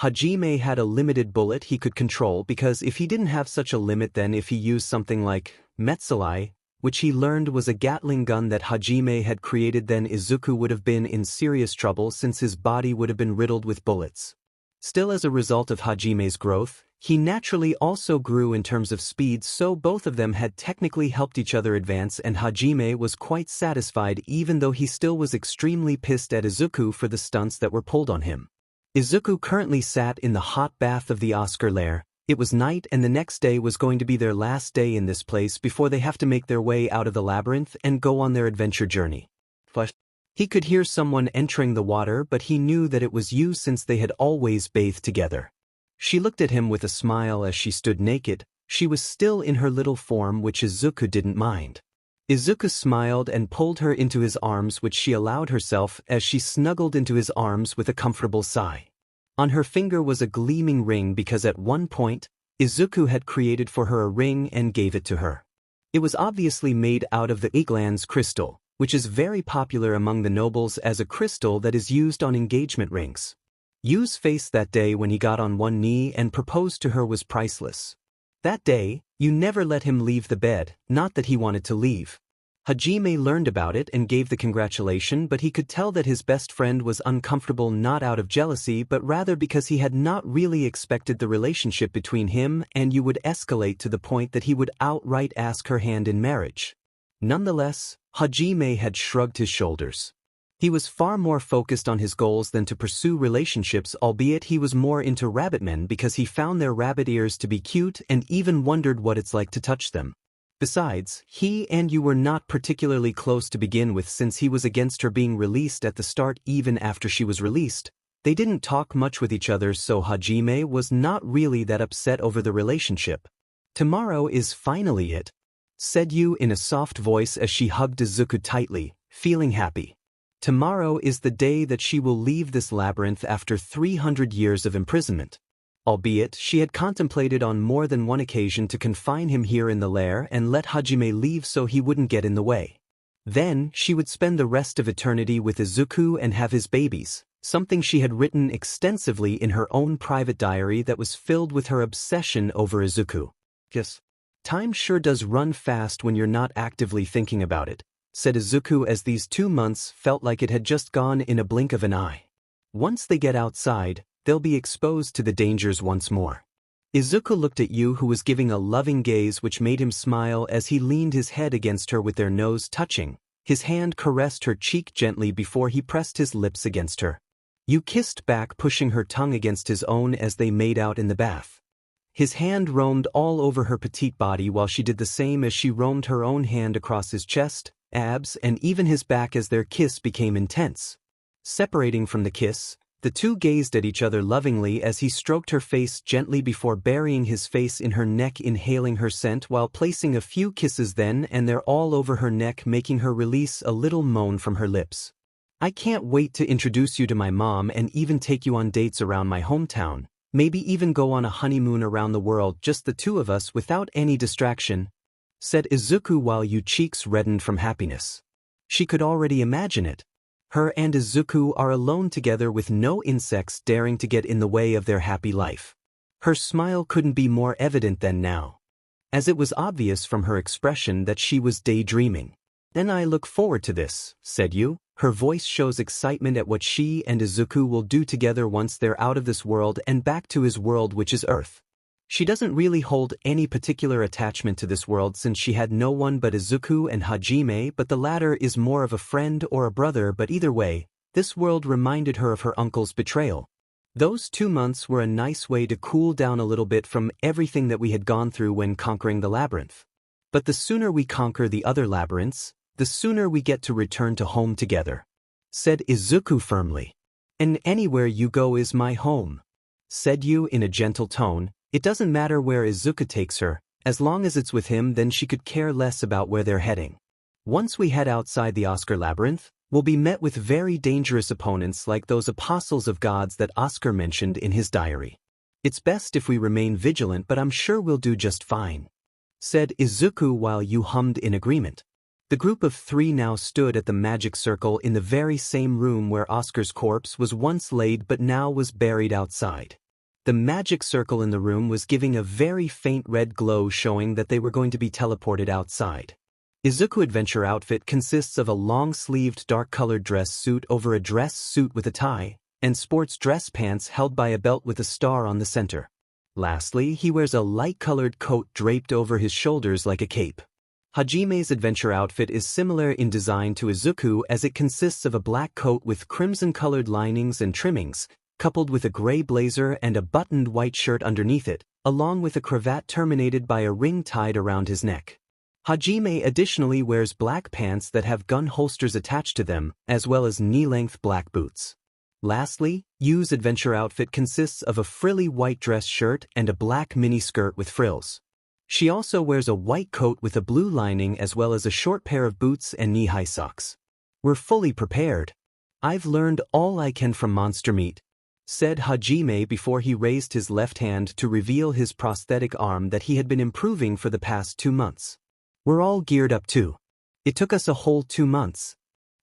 Hajime had a limited bullet he could control, because if he didn't have such a limit, then if he used something like Metsulai, which he learned was a Gatling gun that Hajime had created, then Izuku would have been in serious trouble since his body would have been riddled with bullets. Still, as a result of Hajime's growth, he naturally also grew in terms of speed, so both of them had technically helped each other advance, and Hajime was quite satisfied, even though he still was extremely pissed at Izuku for the stunts that were pulled on him. Izuku currently sat in the hot bath of the Oscar lair. It was night, and the next day was going to be their last day in this place before they have to make their way out of the labyrinth and go on their adventure journey. He could hear someone entering the water, but he knew that it was Yu since they had always bathed together. She looked at him with a smile as she stood naked. She was still in her little form, which Izuku didn't mind. Izuku smiled and pulled her into his arms, which she allowed herself as she snuggled into his arms with a comfortable sigh. On her finger was a gleaming ring because at one point, Izuku had created for her a ring and gave it to her. It was obviously made out of the Iglan's crystal, which is very popular among the nobles as a crystal that is used on engagement rings. Yu's face that day when he got on one knee and proposed to her was priceless. That day, Yu never let him leave the bed, not that he wanted to leave. Hajime learned about it and gave the congratulation, but he could tell that his best friend was uncomfortable, not out of jealousy but rather because he had not really expected the relationship between him and you would escalate to the point that he would outright ask her hand in marriage. Nonetheless, Hajime had shrugged his shoulders. He was far more focused on his goals than to pursue relationships, albeit he was more into rabbitmen because he found their rabbit ears to be cute and even wondered what it's like to touch them. Besides, he and you were not particularly close to begin with since he was against her being released at the start. Even after she was released, they didn't talk much with each other, so Hajime was not really that upset over the relationship. "Tomorrow is finally it," said Yu in a soft voice as she hugged Izuku tightly, feeling happy. Tomorrow is the day that she will leave this labyrinth after 300 years of imprisonment. Albeit, she had contemplated on more than one occasion to confine him here in the lair and let Hajime leave so he wouldn't get in the way. Then, she would spend the rest of eternity with Izuku and have his babies, something she had written extensively in her own private diary that was filled with her obsession over Izuku. "Yes. Time sure does run fast when you're not actively thinking about it," said Izuku as these 2 months felt like it had just gone in a blink of an eye. "Once they get outside, they'll be exposed to the dangers once more." Izuku looked at Yu, who was giving a loving gaze which made him smile as he leaned his head against her with their nose touching. His hand caressed her cheek gently before he pressed his lips against her. Yu kissed back, pushing her tongue against his own as they made out in the bath. His hand roamed all over her petite body while she did the same as she roamed her own hand across his chest, abs, and even his back as their kiss became intense. Separating from the kiss, the two gazed at each other lovingly as he stroked her face gently before burying his face in her neck, inhaling her scent while placing a few kisses then and there all over her neck, making her release a little moan from her lips. "I can't wait to introduce you to my mom and even take you on dates around my hometown, maybe even go on a honeymoon around the world, just the two of us without any distraction," said Izuku while Yu's cheeks reddened from happiness. She could already imagine it. Her and Izuku are alone together with no insects daring to get in the way of their happy life. Her smile couldn't be more evident than now, as it was obvious from her expression that she was daydreaming. "Then I look forward to this," said Yu. Her voice shows excitement at what she and Izuku will do together once they're out of this world and back to his world, which is Earth. She doesn't really hold any particular attachment to this world since she had no one but Izuku and Hajime, but the latter is more of a friend or a brother, but either way, this world reminded her of her uncle's betrayal. Those 2 months were a nice way to cool down a little bit from everything that we had gone through when conquering the labyrinth. But the sooner we conquer the other labyrinths, the sooner we get to return to home together," said Izuku firmly. "And anywhere you go is my home," said Yu in a gentle tone. It doesn't matter where Izuku takes her, as long as it's with him, then she could care less about where they're heading. "Once we head outside the Oscar Labyrinth, we'll be met with very dangerous opponents like those apostles of gods that Oscar mentioned in his diary. It's best if we remain vigilant, but I'm sure we'll do just fine," said Izuku while Yu hummed in agreement. The group of 3 now stood at the magic circle in the very same room where Oscar's corpse was once laid but now was buried outside. The magic circle in the room was giving a very faint red glow, showing that they were going to be teleported outside. Izuku's adventure outfit consists of a long-sleeved dark-colored dress suit over a dress suit with a tie, and sports dress pants held by a belt with a star on the center. Lastly, he wears a light-colored coat draped over his shoulders like a cape. Hajime's adventure outfit is similar in design to Izuku, as it consists of a black coat with crimson-colored linings and trimmings, coupled with a gray blazer and a buttoned white shirt underneath it, along with a cravat terminated by a ring tied around his neck. Hajime additionally wears black pants that have gun holsters attached to them, as well as knee-length black boots. Lastly, Yu's adventure outfit consists of a frilly white dress shirt and a black mini-skirt with frills. She also wears a white coat with a blue lining as well as a short pair of boots and knee-high socks. "We're fully prepared. I've learned all I can from monster meat," said Hajime before he raised his left hand to reveal his prosthetic arm that he had been improving for the past 2 months. "We're all geared up too. It took us a whole 2 months,"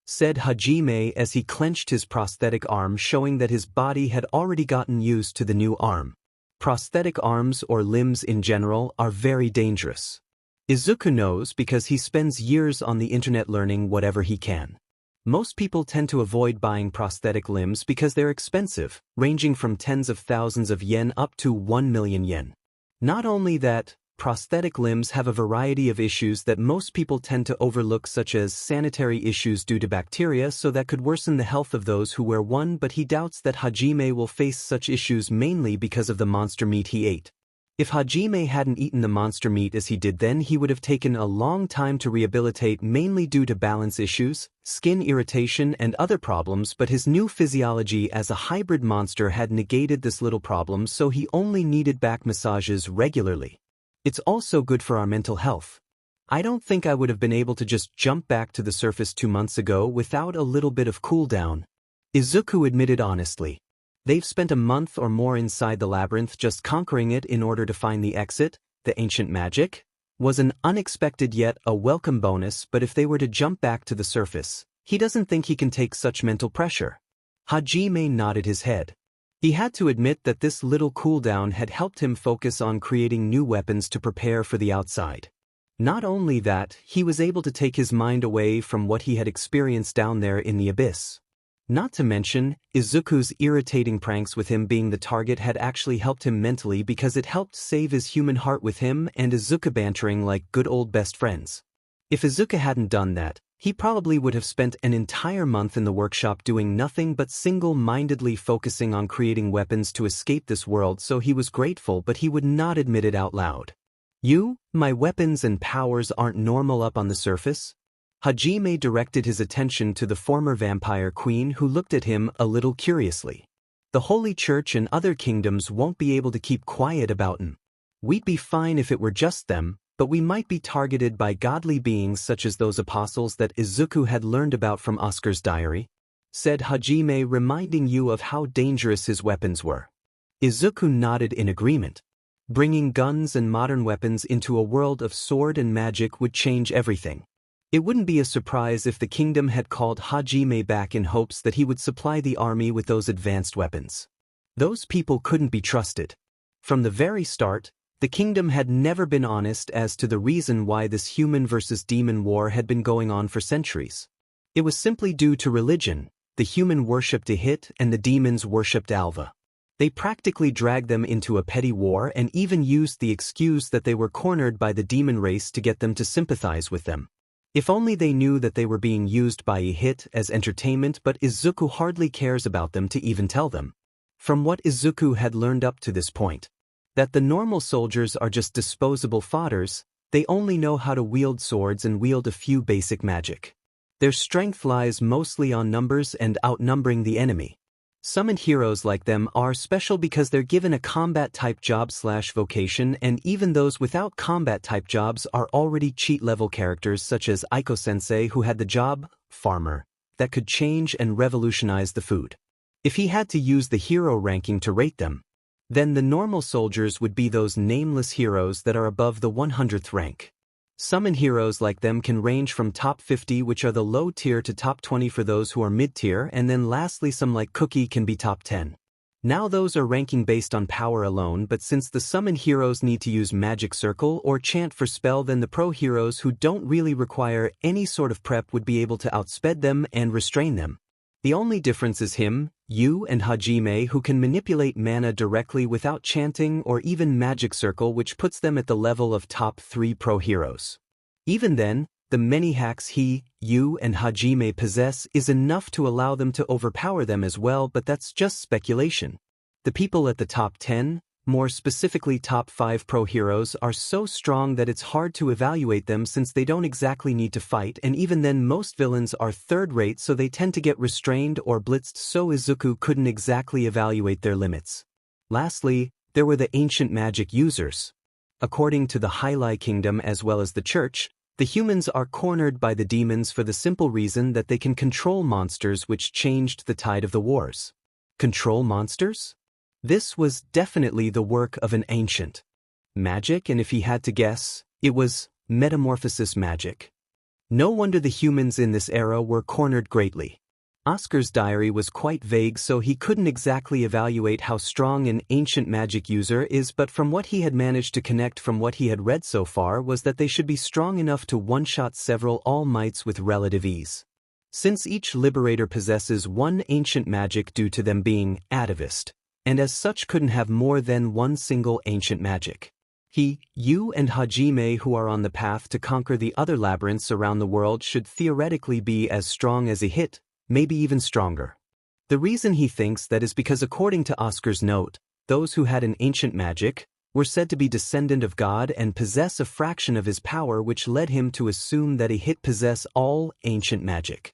said Hajime as he clenched his prosthetic arm, showing that his body had already gotten used to the new arm. Prosthetic arms or limbs in general are very dangerous. Izuku knows because he spends years on the internet learning whatever he can. Most people tend to avoid buying prosthetic limbs because they're expensive, ranging from tens of thousands of yen up to 1 million yen. Not only that, prosthetic limbs have a variety of issues that most people tend to overlook, such as sanitary issues due to bacteria, so that could worsen the health of those who wear one, but he doubts that Hajime will face such issues mainly because of the monster meat he ate. If Hajime hadn't eaten the monster meat as he did, then he would have taken a long time to rehabilitate, mainly due to balance issues, skin irritation and other problems, but his new physiology as a hybrid monster had negated this little problem, so he only needed back massages regularly. It's also good for our mental health. I don't think I would have been able to just jump back to the surface 2 months ago without a little bit of cool down, Izuku admitted honestly. They've spent a month or more inside the labyrinth just conquering it in order to find the exit. The ancient magic was an unexpected yet a welcome bonus, but if they were to jump back to the surface, he doesn't think he can take such mental pressure. Hajime nodded his head. He had to admit that this little cooldown had helped him focus on creating new weapons to prepare for the outside. Not only that, he was able to take his mind away from what he had experienced down there in the abyss. Not to mention, Izuku's irritating pranks with him being the target had actually helped him mentally because it helped save his human heart with him and Izuku bantering like good old best friends. If Izuku hadn't done that, he probably would have spent an entire month in the workshop doing nothing but single-mindedly focusing on creating weapons to escape this world, so he was grateful, but he would not admit it out loud. My weapons and powers aren't normal up on the surface? Hajime directed his attention to the former vampire queen, who looked at him a little curiously. The Holy Church and other kingdoms won't be able to keep quiet about him. We'd be fine if it were just them, but we might be targeted by godly beings such as those apostles that Izuku had learned about from Oscar's diary, said Hajime, reminding you of how dangerous his weapons were. Izuku nodded in agreement. Bringing guns and modern weapons into a world of sword and magic would change everything. It wouldn't be a surprise if the kingdom had called Hajime back in hopes that he would supply the army with those advanced weapons. Those people couldn't be trusted. From the very start, the kingdom had never been honest as to the reason why this human versus demon war had been going on for centuries. It was simply due to religion. The human worshipped Ihit and the demons worshipped Alva. They practically dragged them into a petty war and even used the excuse that they were cornered by the demon race to get them to sympathize with them. If only they knew that they were being used by Ihit as entertainment, but Izuku hardly cares about them to even tell them. From what Izuku had learned up to this point, that the normal soldiers are just disposable fodders, they only know how to wield swords and wield a few basic magic. Their strength lies mostly on numbers and outnumbering the enemy. Summoned heroes like them are special because they're given a combat-type job/vocation, and even those without combat-type jobs are already cheat-level characters such as Iiko-sensei, who had the job, farmer, that could change and revolutionize the food. If he had to use the hero ranking to rate them, then the normal soldiers would be those nameless heroes that are above the 100th rank. Summon heroes like them can range from top 50, which are the low tier, to top 20 for those who are mid-tier, and then lastly some like Cookie can be top 10. Now those are ranking based on power alone, but since the summon heroes need to use magic circle or chant for spell, then the pro heroes who don't really require any sort of prep would be able to outsped them and restrain them. The only difference is you and Hajime, who can manipulate mana directly without chanting or even magic circle, which puts them at the level of top 3 pro heroes. Even then, the many hacks you and Hajime possess is enough to allow them to overpower them as well, but that's just speculation. The people at the top 10, more specifically top 5 pro heroes, are so strong that it's hard to evaluate them since they don't exactly need to fight, and even then most villains are third-rate, so they tend to get restrained or blitzed, so Izuku couldn't exactly evaluate their limits. Lastly, there were the ancient magic users. According to the Holia Kingdom as well as the Church, the humans are cornered by the demons for the simple reason that they can control monsters, which changed the tide of the wars. Control monsters? This was definitely the work of an ancient magic, and if he had to guess, it was metamorphosis magic. No wonder the humans in this era were cornered greatly. Oscar's diary was quite vague, so he couldn't exactly evaluate how strong an ancient magic user is, but from what he had managed to connect from what he had read so far was that they should be strong enough to one-shot several All Mights with relative ease. Since each Liberator possesses one ancient magic due to them being atavist, and as such couldn't have more than one single ancient magic. You and Hajime, who are on the path to conquer the other labyrinths around the world, should theoretically be as strong as a hit, maybe even stronger. The reason he thinks that is because according to Oscar's note, those who had an ancient magic were said to be descendant of God and possess a fraction of his power, which led him to assume that a hit possess all ancient magic.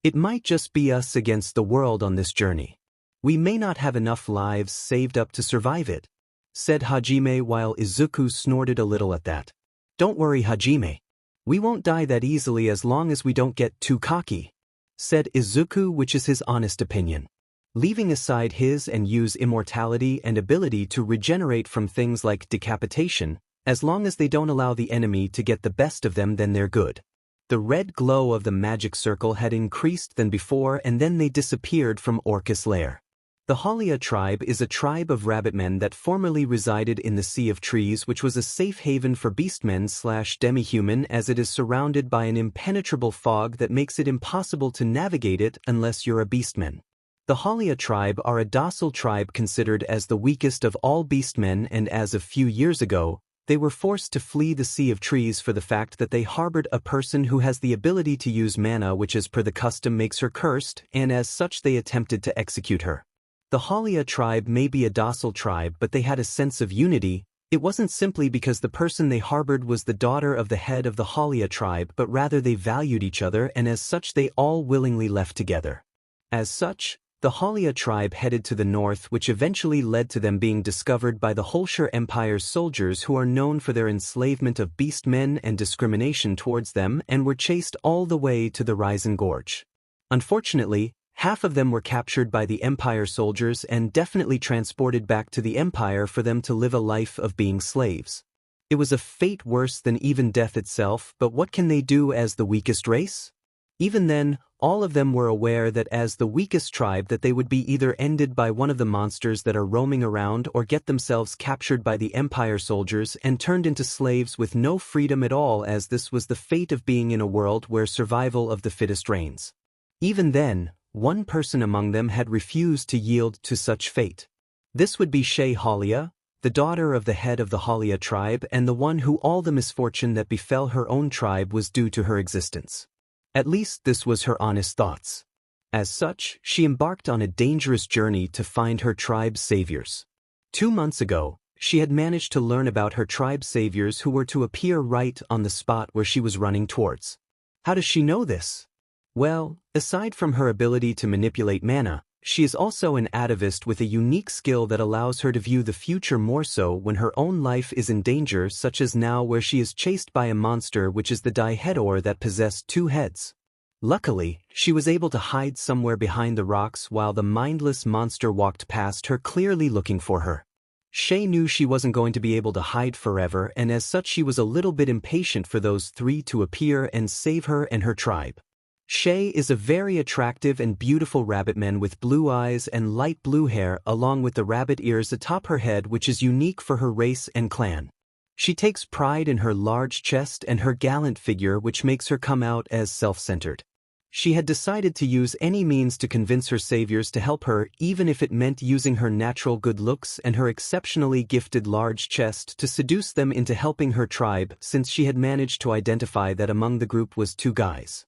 It might just be us against the world on this journey. We may not have enough lives saved up to survive it, said Hajime while Izuku snorted a little at that. Don't worry, Hajime. We won't die that easily as long as we don't get too cocky, said Izuku, which is his honest opinion. Leaving aside his and Yu's immortality and ability to regenerate from things like decapitation, as long as they don't allow the enemy to get the best of them, then they're good. The red glow of the magic circle had increased than before, and then they disappeared from Orcus' lair. The Holia tribe is a tribe of rabbitmen that formerly resided in the Sea of Trees, which was a safe haven for beastmen/demi-human, as it is surrounded by an impenetrable fog that makes it impossible to navigate it unless you're a beastman. The Holia tribe are a docile tribe considered as the weakest of all beastmen, and as of few years ago, they were forced to flee the Sea of Trees for the fact that they harbored a person who has the ability to use mana, which as per the custom makes her cursed, and as such they attempted to execute her. The Holia tribe may be a docile tribe, but they had a sense of unity. It wasn't simply because the person they harbored was the daughter of the head of the Holia tribe, but rather they valued each other, and as such they all willingly left together. As such, the Holia tribe headed to the north, which eventually led to them being discovered by the Holia Empire's soldiers, who are known for their enslavement of beastmen and discrimination towards them, and were chased all the way to the Risen Gorge. Unfortunately, half of them were captured by the Empire soldiers and definitely transported back to the Empire for them to live a life of being slaves. It was a fate worse than even death itself, but what can they do as the weakest race? Even then, all of them were aware that as the weakest tribe that they would be either ended by one of the monsters that are roaming around or get themselves captured by the Empire soldiers and turned into slaves with no freedom at all, as this was the fate of being in a world where survival of the fittest reigns. Even then, one person among them had refused to yield to such fate. This would be Shay Holia, the daughter of the head of the Holia tribe and the one who all the misfortune that befell her own tribe was due to her existence. At least this was her honest thoughts. As such, she embarked on a dangerous journey to find her tribe's saviors. 2 months ago, she had managed to learn about her tribe's saviors who were to appear right on the spot where she was running towards. How does she know this? Well, aside from her ability to manipulate mana, she is also an atavist with a unique skill that allows her to view the future more so when her own life is in danger, such as now where she is chased by a monster which is the Dihedor that possessed 2 heads. Luckily, she was able to hide somewhere behind the rocks while the mindless monster walked past her, clearly looking for her. Shay knew she wasn't going to be able to hide forever, and as such she was a little bit impatient for those 3 to appear and save her and her tribe. Shay is a very attractive and beautiful rabbitman with blue eyes and light blue hair, along with the rabbit ears atop her head, which is unique for her race and clan. She takes pride in her large chest and her gallant figure, which makes her come out as self-centered. She had decided to use any means to convince her saviors to help her, even if it meant using her natural good looks and her exceptionally gifted large chest to seduce them into helping her tribe, since she had managed to identify that among the group was 2 guys.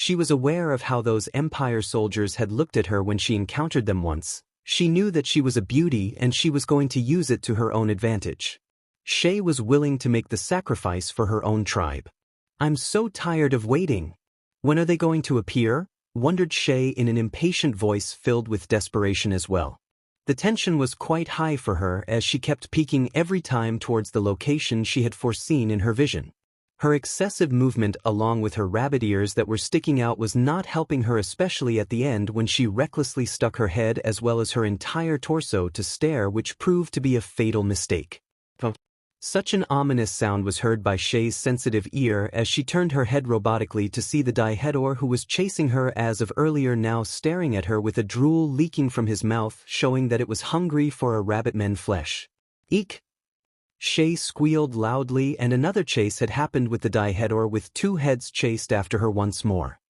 She was aware of how those Empire soldiers had looked at her when she encountered them once. She knew that she was a beauty and she was going to use it to her own advantage. Shay was willing to make the sacrifice for her own tribe. "I'm so tired of waiting. When are they going to appear?" wondered Shay in an impatient voice filled with desperation as well. The tension was quite high for her as she kept peeking every time towards the location she had foreseen in her vision. Her excessive movement along with her rabbit ears that were sticking out was not helping her, especially at the end when she recklessly stuck her head as well as her entire torso to stare, which proved to be a fatal mistake. Such an ominous sound was heard by Shay's sensitive ear as she turned her head robotically to see the Dihedor who was chasing her as of earlier now staring at her with a drool leaking from his mouth showing that it was hungry for a rabbitman flesh. Eek! Shay squealed loudly and another chase had happened with the Dihedor with two heads chased after her once more.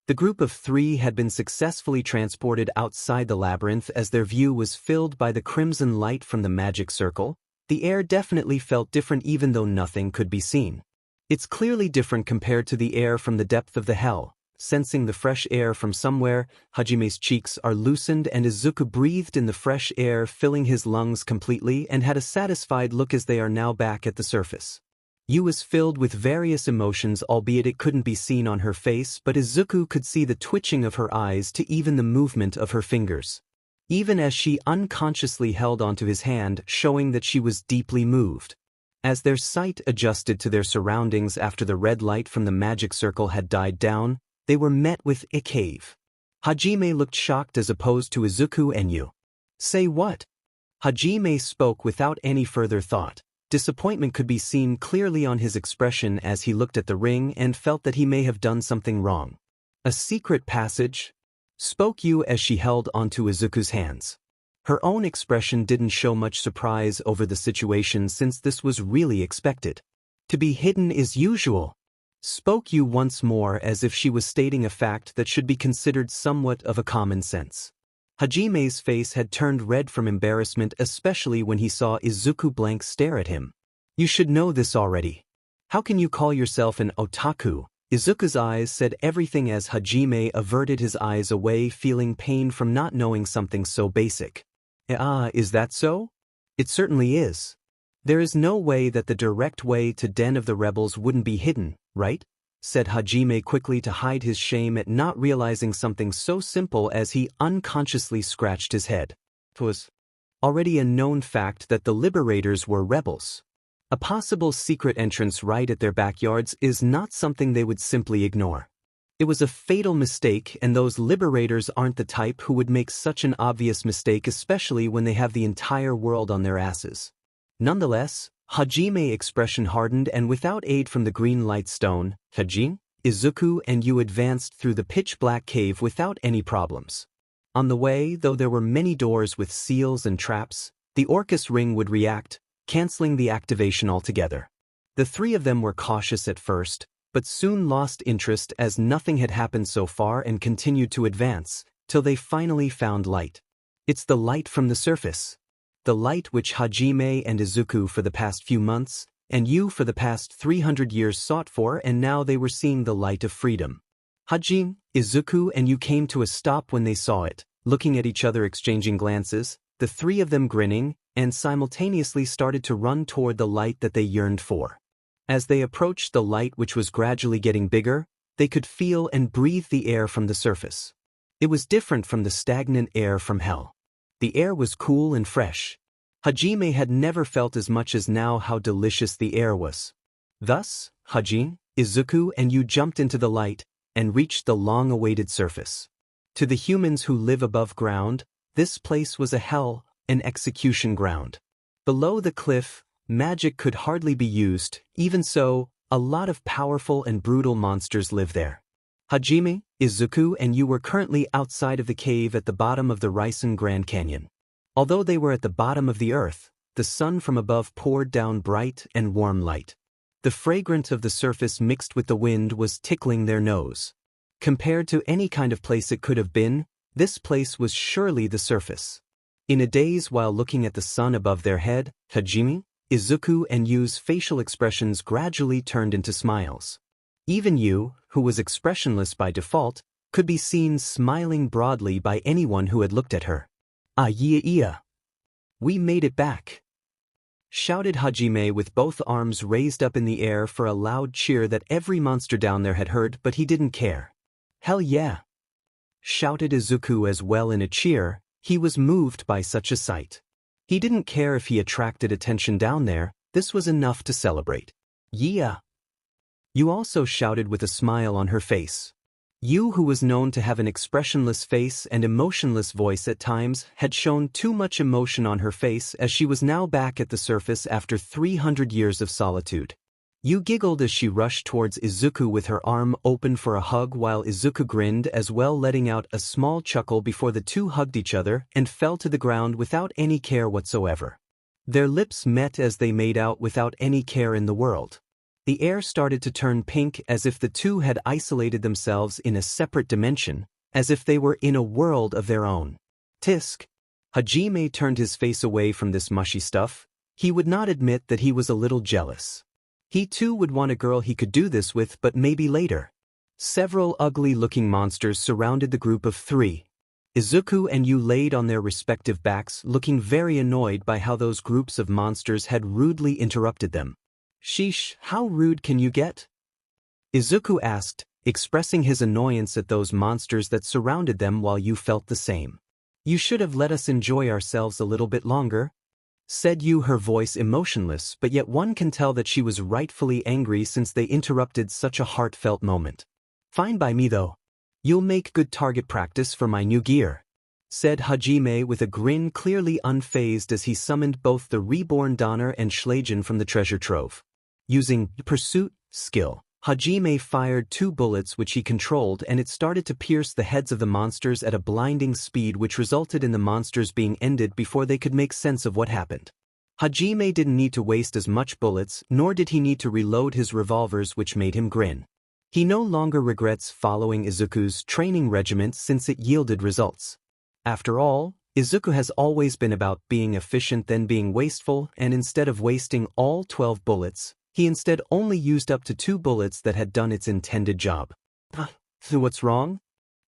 The group of three had been successfully transported outside the labyrinth as their view was filled by the crimson light from the magic circle. The air definitely felt different even though nothing could be seen. It's clearly different compared to the air from the depth of the hell. Sensing the fresh air from somewhere, Hajime's cheeks are loosened and Izuku breathed in the fresh air filling his lungs completely and had a satisfied look as they are now back at the surface. Yu was filled with various emotions albeit it couldn't be seen on her face but Izuku could see the twitching of her eyes to even the movement of her fingers. Even as she unconsciously held onto his hand showing that she was deeply moved. As their sight adjusted to their surroundings after the red light from the magic circle had died down, they were met with a cave. Hajime looked shocked as opposed to Izuku and Yu. Say what? Hajime spoke without any further thought. Disappointment could be seen clearly on his expression as he looked at the ring and felt that he may have done something wrong. A secret passage? Spoke Yu as she held onto Izuku's hands. Her own expression didn't show much surprise over the situation since this was really expected. To be hidden is usual. Spoke Yu once more as if she was stating a fact that should be considered somewhat of a common sense. Hajime's face had turned red from embarrassment especially when he saw Izuku blank stare at him. You should know this already. How can you call yourself an otaku? Izuku's eyes said everything as Hajime averted his eyes away feeling pain from not knowing something so basic. Is that so? It certainly is. There is no way that the direct way to Den of the Rebels wouldn't be hidden, right? Said Hajime quickly to hide his shame at not realizing something so simple as he unconsciously scratched his head. It was already a known fact that the Liberators were rebels. A possible secret entrance right at their backyards is not something they would simply ignore. It was a fatal mistake and those Liberators aren't the type who would make such an obvious mistake especially when they have the entire world on their asses. Nonetheless, Hajime's expression hardened and without aid from the green light stone, Hajime, Izuku and Yu advanced through the pitch-black cave without any problems. On the way, though there were many doors with seals and traps, the Orcus ring would react, canceling the activation altogether. The three of them were cautious at first, but soon lost interest as nothing had happened so far and continued to advance, till they finally found light. It's the light from the surface. The light which Hajime and Izuku for the past few months, and Yu for the past 300 years sought for and now they were seeing the light of freedom. Hajime, Izuku and Yu came to a stop when they saw it, looking at each other exchanging glances, the three of them grinning, and simultaneously started to run toward the light that they yearned for. As they approached the light which was gradually getting bigger, they could feel and breathe the air from the surface. It was different from the stagnant air from hell. The air was cool and fresh. Hajime had never felt as much as now how delicious the air was. Thus, Hajime, Izuku and Yu jumped into the light and reached the long-awaited surface. To the humans who live above ground, this place was a hell, an execution ground. Below the cliff, magic could hardly be used, even so, a lot of powerful and brutal monsters live there. Hajime, Izuku and Yu were currently outside of the cave at the bottom of the Risen Grand Canyon. Although they were at the bottom of the earth, the sun from above poured down bright and warm light. The fragrance of the surface mixed with the wind was tickling their nose. Compared to any kind of place it could have been, this place was surely the surface. In a daze while looking at the sun above their head, Hajime, Izuku and Yu's facial expressions gradually turned into smiles. Even Yu, who was expressionless by default, could be seen smiling broadly by anyone who had looked at her. Yeah. We made it back. Shouted Hajime with both arms raised up in the air for a loud cheer that every monster down there had heard but he didn't care. Hell yeah! Shouted Izuku as well in a cheer, he was moved by such a sight. He didn't care if he attracted attention down there, this was enough to celebrate. Yeah! Yu also shouted with a smile on her face. Yu, who was known to have an expressionless face and emotionless voice at times, had shown too much emotion on her face as she was now back at the surface after 300 years of solitude. Yu giggled as she rushed towards Izuku with her arm open for a hug while Izuku grinned as well, letting out a small chuckle before the two hugged each other and fell to the ground without any care whatsoever. Their lips met as they made out without any care in the world. The air started to turn pink as if the two had isolated themselves in a separate dimension, as if they were in a world of their own. Tisk. Hajime turned his face away from this mushy stuff. He would not admit that he was a little jealous. He too would want a girl he could do this with, but maybe later. Several ugly-looking monsters surrounded the group of three. Izuku and Yu laid on their respective backs, looking very annoyed by how those groups of monsters had rudely interrupted them. Sheesh, how rude can you get? Izuku asked, expressing his annoyance at those monsters that surrounded them while Yu felt the same. You should have let us enjoy ourselves a little bit longer, said Yu, her voice emotionless, but yet one can tell that she was rightfully angry since they interrupted such a heartfelt moment. Fine by me though. You'll make good target practice for my new gear, said Hajime with a grin, clearly unfazed as he summoned both the reborn Donner and Schlagen from the treasure trove. Using pursuit skill, Hajime fired 2 bullets which he controlled, and it started to pierce the heads of the monsters at a blinding speed, which resulted in the monsters being ended before they could make sense of what happened. Hajime didn't need to waste as much bullets, nor did he need to reload his revolvers, which made him grin. He no longer regrets following Izuku's training regiment since it yielded results. After all, Izuku has always been about being efficient than being wasteful, and instead of wasting all 12 bullets, he instead only used up to 2 bullets that had done its intended job. What's wrong?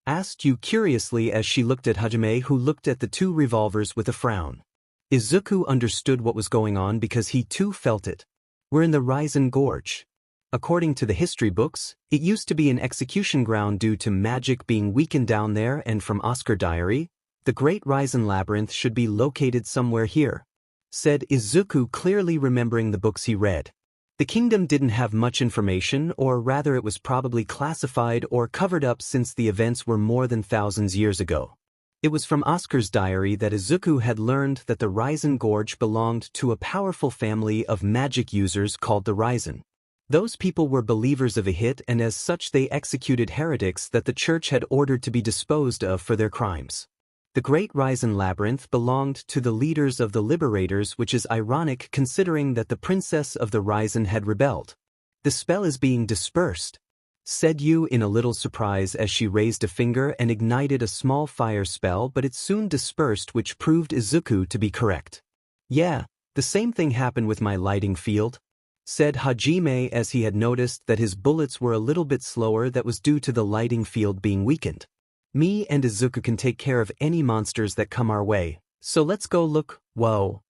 Asked Yu curiously as she looked at Hajime, who looked at the 2 revolvers with a frown. Izuku understood what was going on because he too felt it. We're in the Raizen Gorge. According to the history books, it used to be an execution ground due to magic being weakened down there, and from Oscar Diary, the Great Raizen Labyrinth should be located somewhere here, said Izuku, clearly remembering the books he read. The kingdom didn't have much information, or rather it was probably classified or covered up since the events were more than thousands years ago. It was from Oscar's diary that Izuku had learned that the Raizen Gorge belonged to a powerful family of magic users called the Raizen. Those people were believers of a hit, and as such they executed heretics that the church had ordered to be disposed of for their crimes. The Great Raizen Labyrinth belonged to the leaders of the Liberators, which is ironic considering that the princess of the Raizen had rebelled. The spell is being dispersed, said Yu in a little surprise as she raised a finger and ignited a small fire spell, but it soon dispersed, which proved Izuku to be correct. Yeah, the same thing happened with my lighting field, said Hajime as he had noticed that his bullets were a little bit slower. That was due to the lighting field being weakened. Me and Izuku can take care of any monsters that come our way, so let's go look. Whoa.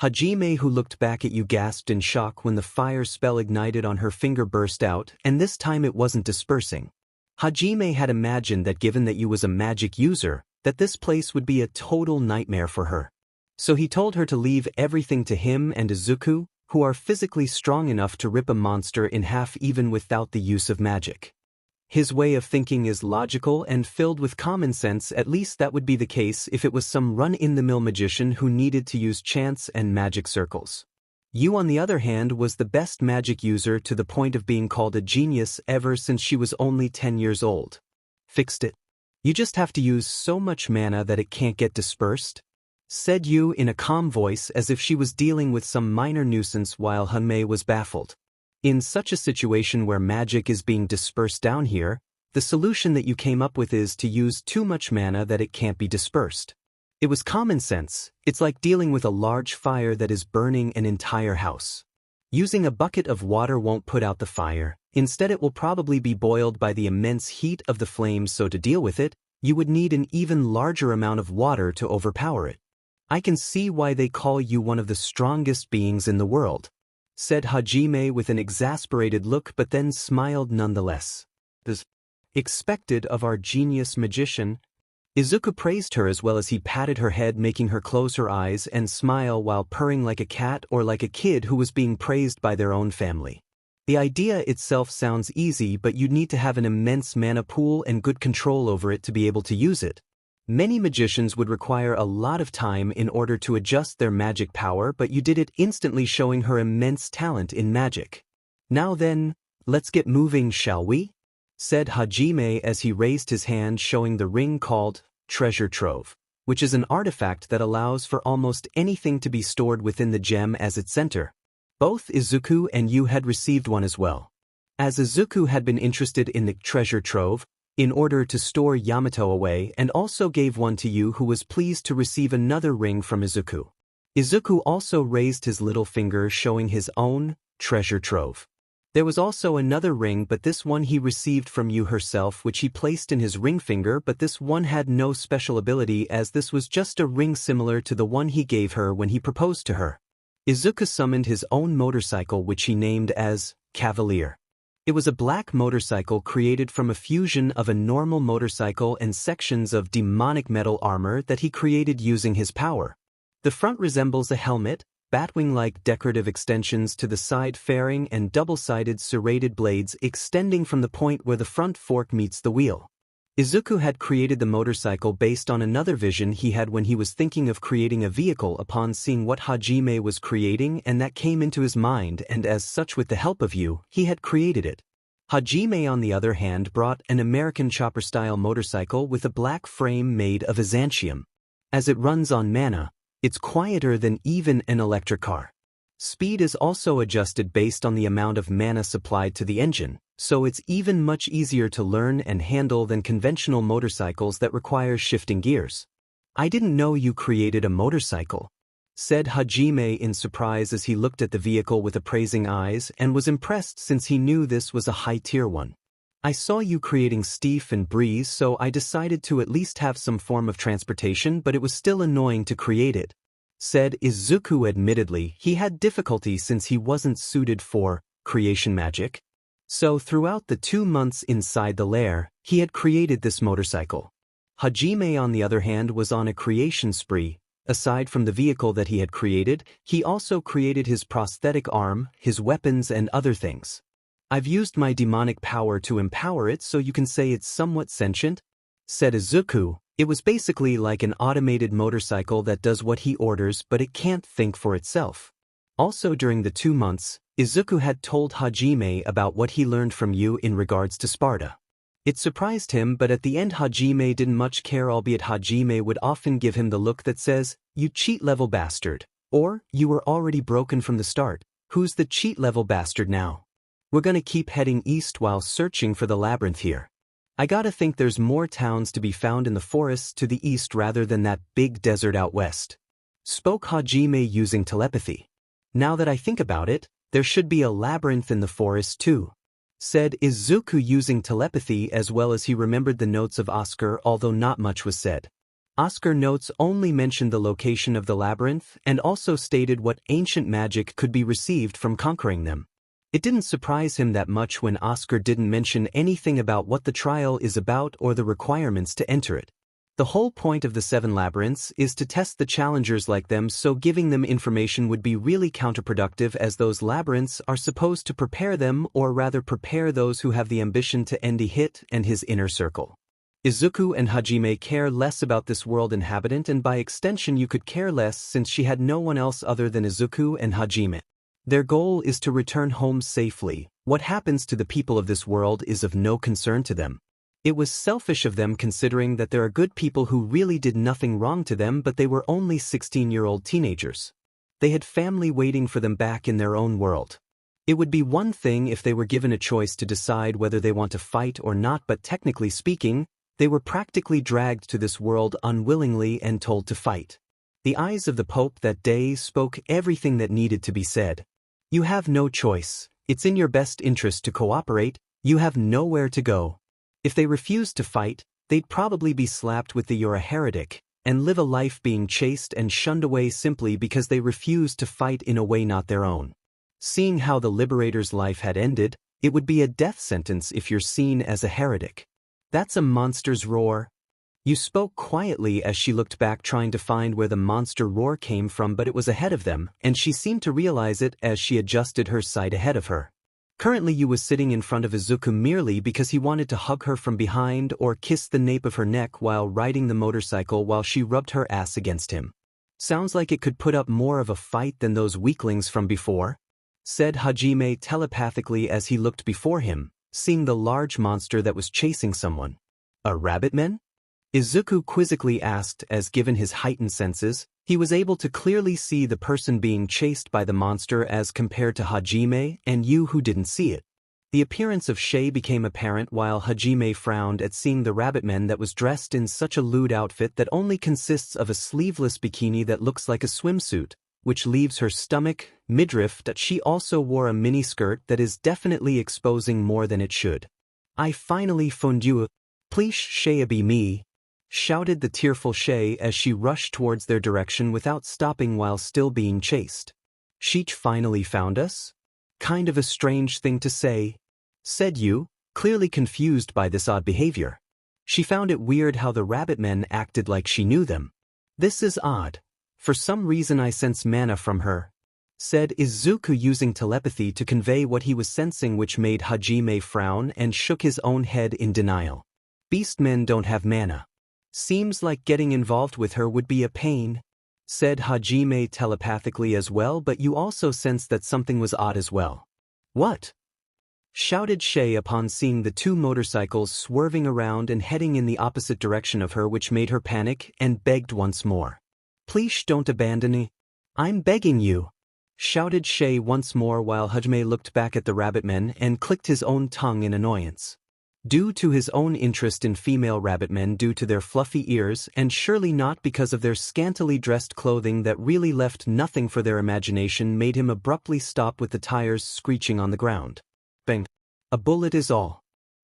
Hajime, who looked back at Yu, gasped in shock when the fire spell ignited on her finger burst out, and this time it wasn't dispersing. Hajime had imagined that given that Yu was a magic user, that this place would be a total nightmare for her. So he told her to leave everything to him and Izuku, who are physically strong enough to rip a monster in half even without the use of magic. His way of thinking is logical and filled with common sense. At least that would be the case if it was some run-in-the-mill magician who needed to use chance and magic circles. Yu, on the other hand, was the best magic user to the point of being called a genius ever since she was only 10 years old. Fixed it. You just have to use so much mana that it can't get dispersed, said Yu in a calm voice as if she was dealing with some minor nuisance, while Hanmei was baffled. In such a situation where magic is being dispersed down here, the solution that you came up with is to use too much mana that it can't be dispersed. It was common sense. It's like dealing with a large fire that is burning an entire house. Using a bucket of water won't put out the fire. Instead, it will probably be boiled by the immense heat of the flames, so to deal with it, you would need an even larger amount of water to overpower it. I can see why they call you one of the strongest beings in the world, said Hajime with an exasperated look, but then smiled nonetheless. As expected of our genius magician, Izuku praised her as well as he patted her head, making her close her eyes and smile while purring like a cat or like a kid who was being praised by their own family. The idea itself sounds easy, but you'd need to have an immense mana pool and good control over it to be able to use it. Many magicians would require a lot of time in order to adjust their magic power, but you did it instantly, showing her immense talent in magic. Now then, let's get moving, shall we? Said Hajime as he raised his hand, showing the ring called Treasure Trove, which is an artifact that allows for almost anything to be stored within the gem as its center. Both Izuku and you had received one as well. As Izuku had been interested in the Treasure Trove, in order to store Yamato away, and also gave one to you, who was pleased to receive another ring from Izuku. Izuku also raised his little finger, showing his own treasure trove. There was also another ring, but this one he received from you herself, which he placed in his ring finger, but this one had no special ability, as this was just a ring similar to the one he gave her when he proposed to her. Izuku summoned his own motorcycle, which he named as Cavalier. It was a black motorcycle created from a fusion of a normal motorcycle and sections of demonic metal armor that he created using his power. The front resembles a helmet, batwing-like decorative extensions to the side fairing, and double-sided serrated blades extending from the point where the front fork meets the wheel. Izuku had created the motorcycle based on another vision he had when he was thinking of creating a vehicle upon seeing what Hajime was creating, and that came into his mind, and as such, with the help of you, he had created it. Hajime, on the other hand, brought an American chopper-style motorcycle with a black frame made of Azantium. As it runs on mana, it's quieter than even an electric car. Speed is also adjusted based on the amount of mana supplied to the engine, so it's even much easier to learn and handle than conventional motorcycles that require shifting gears. I didn't know you created a motorcycle, said Hajime in surprise as he looked at the vehicle with appraising eyes, and was impressed since he knew this was a high-tier one. I saw you creating Steve and Breeze, so I decided to at least have some form of transportation, but it was still annoying to create it, said Izuku. Admittedly, he had difficulty since he wasn't suited for creation magic. So throughout the 2 months inside the lair, he had created this motorcycle. Hajime, on the other hand, was on a creation spree. Aside from the vehicle that he had created, he also created his prosthetic arm, his weapons, and other things. I've used my demonic power to empower it, so you can say it's somewhat sentient, said Izuku. It was basically like an automated motorcycle that does what he orders, but it can't think for itself. Also, during the 2 months, Izuku had told Hajime about what he learned from you in regards to Sparta. It surprised him, but at the end Hajime didn't much care, albeit Hajime would often give him the look that says, "You cheat level bastard," or, "You were already broken from the start. Who's the cheat level bastard now? We're gonna keep heading east while searching for the labyrinth here. I gotta think there's more towns to be found in the forests to the east rather than that big desert out west," spoke Hajime using telepathy. Now that I think about it, there should be a labyrinth in the forest too, said Izuku using telepathy, as well as he remembered the notes of Oscar, although not much was said. Oscar notes only mentioned the location of the labyrinth and also stated what ancient magic could be received from conquering them. It didn't surprise him that much when Oscar didn't mention anything about what the trial is about or the requirements to enter it. The whole point of the 7 labyrinths is to test the challengers like them, so giving them information would be really counterproductive, as those labyrinths are supposed to prepare them, or rather prepare those who have the ambition to end Hit and his inner circle. Izuku and Hajime care less about this world inhabitant, and by extension you could care less since she had no one else other than Izuku and Hajime. Their goal is to return home safely. What happens to the people of this world is of no concern to them. It was selfish of them, considering that there are good people who really did nothing wrong to them, but they were only 16-year-old teenagers. They had family waiting for them back in their own world. It would be one thing if they were given a choice to decide whether they want to fight or not, but technically speaking, they were practically dragged to this world unwillingly and told to fight. The eyes of the Pope that day spoke everything that needed to be said. You have no choice. It's in your best interest to cooperate. You have nowhere to go. If they refused to fight, they'd probably be slapped with the "you're a heretic" and live a life being chased and shunned away simply because they refused to fight in a way not their own. Seeing how the Liberators' life had ended, it would be a death sentence if you're seen as a heretic. That's a monster's roar. You spoke quietly as she looked back, trying to find where the monster roar came from, but it was ahead of them, and she seemed to realize it as she adjusted her sight ahead of her. Currently you was sitting in front of Izuku merely because he wanted to hug her from behind or kiss the nape of her neck while riding the motorcycle while she rubbed her ass against him. Sounds like it could put up more of a fight than those weaklings from before, said Hajime telepathically as he looked before him, seeing the large monster that was chasing someone. A rabbitman? Izuku quizzically asked as given his heightened senses, he was able to clearly see the person being chased by the monster as compared to Hajime and you who didn't see it. The appearance of Shay became apparent while Hajime frowned at seeing the rabbitman that was dressed in such a lewd outfit that only consists of a sleeveless bikini that looks like a swimsuit, which leaves her stomach, midriff, that she also wore a miniskirt that is definitely exposing more than it should. I finally found you. Please Shay be me, shouted the tearful Shay as she rushed towards their direction without stopping while still being chased. Sheech finally found us? Kind of a strange thing to say, said Yu, clearly confused by this odd behavior. She found it weird how the rabbitmen acted like she knew them. This is odd. For some reason I sense mana from her, said Izuku using telepathy to convey what he was sensing, which made Hajime frown and shook his own head in denial. Beastmen don't have mana. Seems like getting involved with her would be a pain, said Hajime telepathically as well, but you also sense that something was odd as well. What? Shouted Shay upon seeing the two motorcycles swerving around and heading in the opposite direction of her, which made her panic and begged once more. Please don't abandon me. I'm begging you, shouted Shay once more while Hajime looked back at the rabbitmen and clicked his own tongue in annoyance. Due to his own interest in female rabbitmen due to their fluffy ears and surely not because of their scantily dressed clothing that really left nothing for their imagination, made him abruptly stop with the tires screeching on the ground. Bang. A bullet is all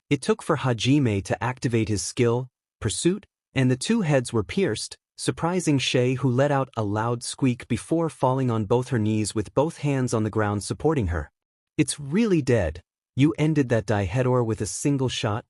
it took for Hajime to activate his skill, pursuit, and the two heads were pierced, surprising Shay, who let out a loud squeak before falling on both her knees with both hands on the ground supporting her. It's really dead. You ended that Dihedor with a single shot?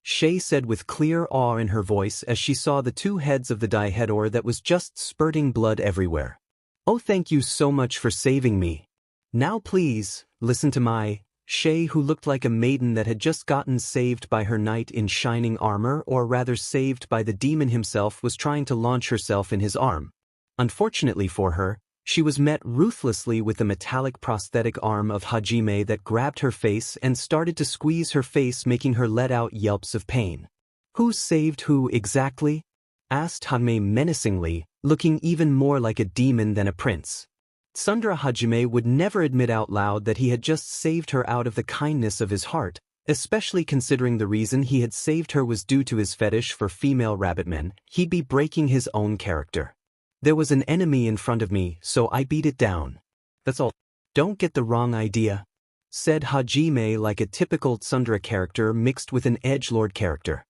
Shay said with clear awe in her voice as she saw the two heads of the Dihedor that was just spurting blood everywhere. Oh, thank you so much for saving me. Now please, listen to my Shay, who looked like a maiden that had just gotten saved by her knight in shining armor, or rather saved by the demon himself, was trying to launch herself in his arm. Unfortunately for her, she was met ruthlessly with the metallic prosthetic arm of Hajime that grabbed her face and started to squeeze her face, making her let out yelps of pain. Who saved who exactly? Asked Hajime menacingly, looking even more like a demon than a prince. Sundara Hajime would never admit out loud that he had just saved her out of the kindness of his heart, especially considering the reason he had saved her was due to his fetish for female rabbitmen. He'd be breaking his own character. There was an enemy in front of me, so I beat it down. That's all. Don't get the wrong idea, said Hajime like a typical Tsundere character mixed with an edgelord character.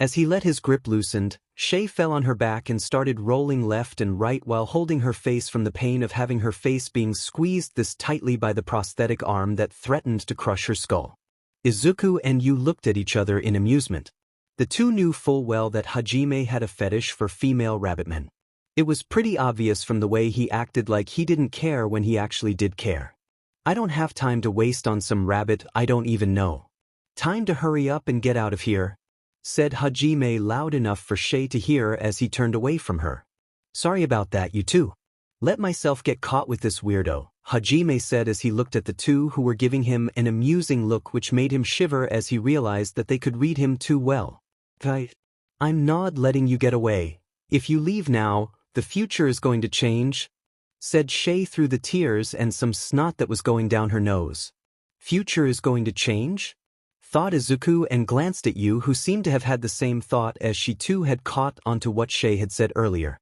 As he let his grip loosened, Shay fell on her back and started rolling left and right while holding her face from the pain of having her face being squeezed this tightly by the prosthetic arm that threatened to crush her skull. Izuku and Yu looked at each other in amusement. The two knew full well that Hajime had a fetish for female rabbitmen. It was pretty obvious from the way he acted like he didn't care when he actually did care. I don't have time to waste on some rabbit I don't even know. Time to hurry up and get out of here, said Hajime loud enough for Shay to hear as he turned away from her. Sorry about that, you two. Let myself get caught with this weirdo, Hajime said as he looked at the two who were giving him an amusing look which made him shiver as he realized that they could read him too well. I'm not letting you get away. If you leave now, the future is going to change, said Shay through the tears and some snot that was going down her nose. Future is going to change? Thought Izuku and glanced at Yu, who seemed to have had the same thought as she too had caught onto what Shay had said earlier.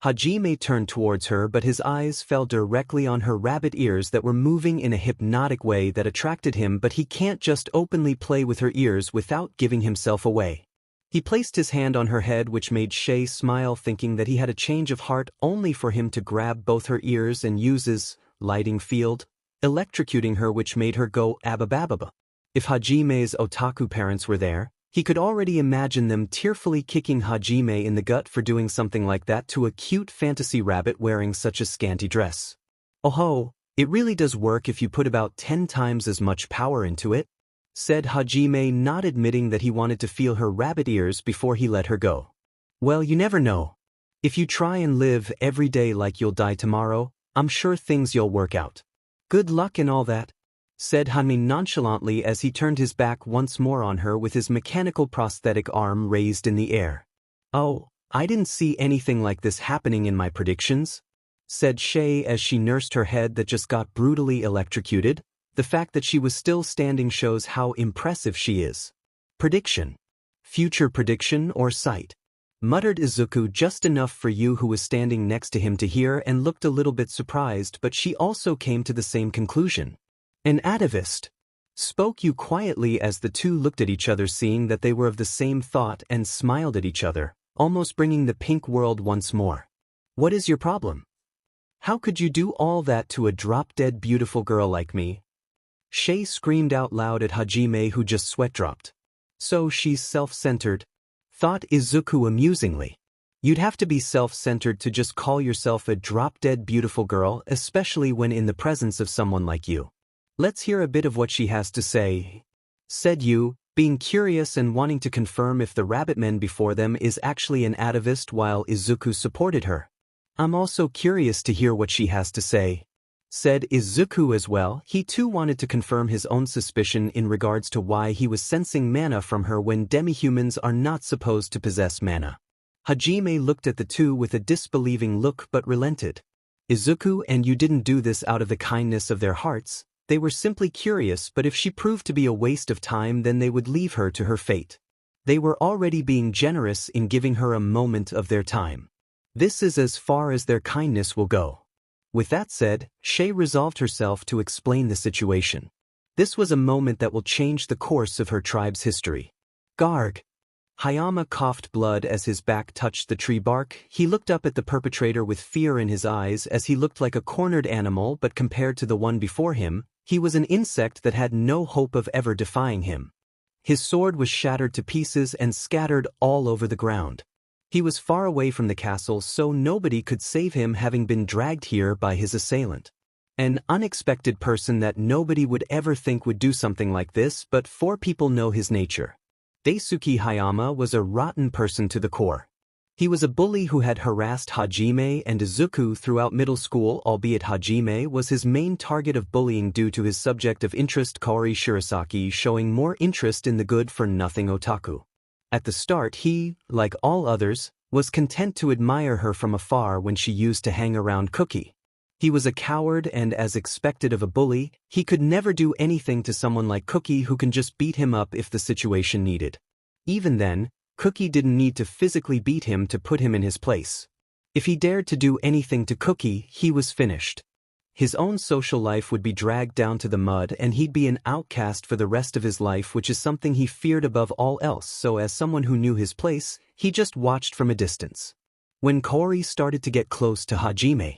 Hajime turned towards her, but his eyes fell directly on her rabbit ears that were moving in a hypnotic way that attracted him, but he can't just openly play with her ears without giving himself away. He placed his hand on her head, which made Shay smile, thinking that he had a change of heart, only for him to grab both her ears and use his lighting field, electrocuting her, which made her go ababababa. If Hajime's otaku parents were there, he could already imagine them tearfully kicking Hajime in the gut for doing something like that to a cute fantasy rabbit wearing such a scanty dress. Oh ho, It really does work if you put about 10 times as much power into it, said Hajime, not admitting that he wanted to feel her rabbit ears before he let her go. Well, you never know. If you try and live every day like you'll die tomorrow, I'm sure things you'll work out. Good luck and all that, said Hanmi nonchalantly as he turned his back once more on her with his mechanical prosthetic arm raised in the air. Oh, I didn't see anything like this happening in my predictions, said Shay as she nursed her head that just got brutally electrocuted. The fact that she was still standing shows how impressive she is. Prediction. Future prediction or sight? Muttered Izuku, just enough for you who was standing next to him to hear and looked a little bit surprised, but she also came to the same conclusion. An atavist. Spoke you quietly as the two looked at each other, seeing that they were of the same thought, and smiled at each other, almost bringing the pink world once more. What is your problem? How could you do all that to a drop-dead beautiful girl like me? Shay screamed out loud at Hajime, who just sweat-dropped. So she's self-centered, thought Izuku amusingly. You'd have to be self-centered to just call yourself a drop-dead beautiful girl, especially when in the presence of someone like you. Let's hear a bit of what she has to say, said Yu, being curious and wanting to confirm if the rabbitman before them is actually an atavist, while Izuku supported her. I'm also curious to hear what she has to say, said Izuku as well. He too wanted to confirm his own suspicion in regards to why he was sensing mana from her when demihumans are not supposed to possess mana. Hajime looked at the two with a disbelieving look but relented. Izuku, and you didn't do this out of the kindness of their hearts. They were simply curious, but if she proved to be a waste of time, then they would leave her to her fate. They were already being generous in giving her a moment of their time. This is as far as their kindness will go. With that said, Shay resolved herself to explain the situation. This was a moment that will change the course of her tribe's history. Garg. Hayama coughed blood as his back touched the tree bark. He looked up at the perpetrator with fear in his eyes, as he looked like a cornered animal, but compared to the one before him, he was an insect that had no hope of ever defying him. His sword was shattered to pieces and scattered all over the ground. He was far away from the castle, so nobody could save him, having been dragged here by his assailant. An unexpected person that nobody would ever think would do something like this, but four people know his nature. Daisuke Hayama was a rotten person to the core. He was a bully who had harassed Hajime and Izuku throughout middle school, albeit Hajime was his main target of bullying due to his subject of interest, Kaori Shirasaki, showing more interest in the good-for-nothing otaku. At the start he, like all others, was content to admire her from afar when she used to hang around Cookie. He was a coward, and as expected of a bully, he could never do anything to someone like Cookie, who can just beat him up if the situation needed. Even then, Cookie didn't need to physically beat him to put him in his place. If he dared to do anything to Cookie, he was finished. His own social life would be dragged down to the mud, and he'd be an outcast for the rest of his life, which is something he feared above all else. So as someone who knew his place, he just watched from a distance. When Kaori started to get close to Hajime,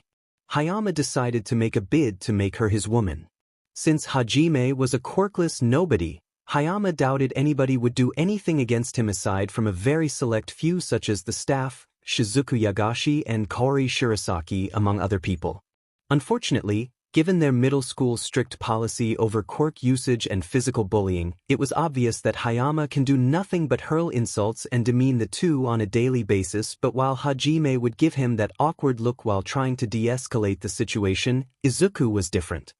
Hayama decided to make a bid to make her his woman. Since Hajime was a quirkless nobody, Hayama doubted anybody would do anything against him aside from a very select few such as the staff, Shizuku Yagashi and Kaori Shirasaki, among other people. Unfortunately, given their middle school's strict policy over quirk usage and physical bullying, it was obvious that Hayama can do nothing but hurl insults and demean the two on a daily basis. But while Hajime would give him that awkward look while trying to de-escalate the situation, Izuku was different.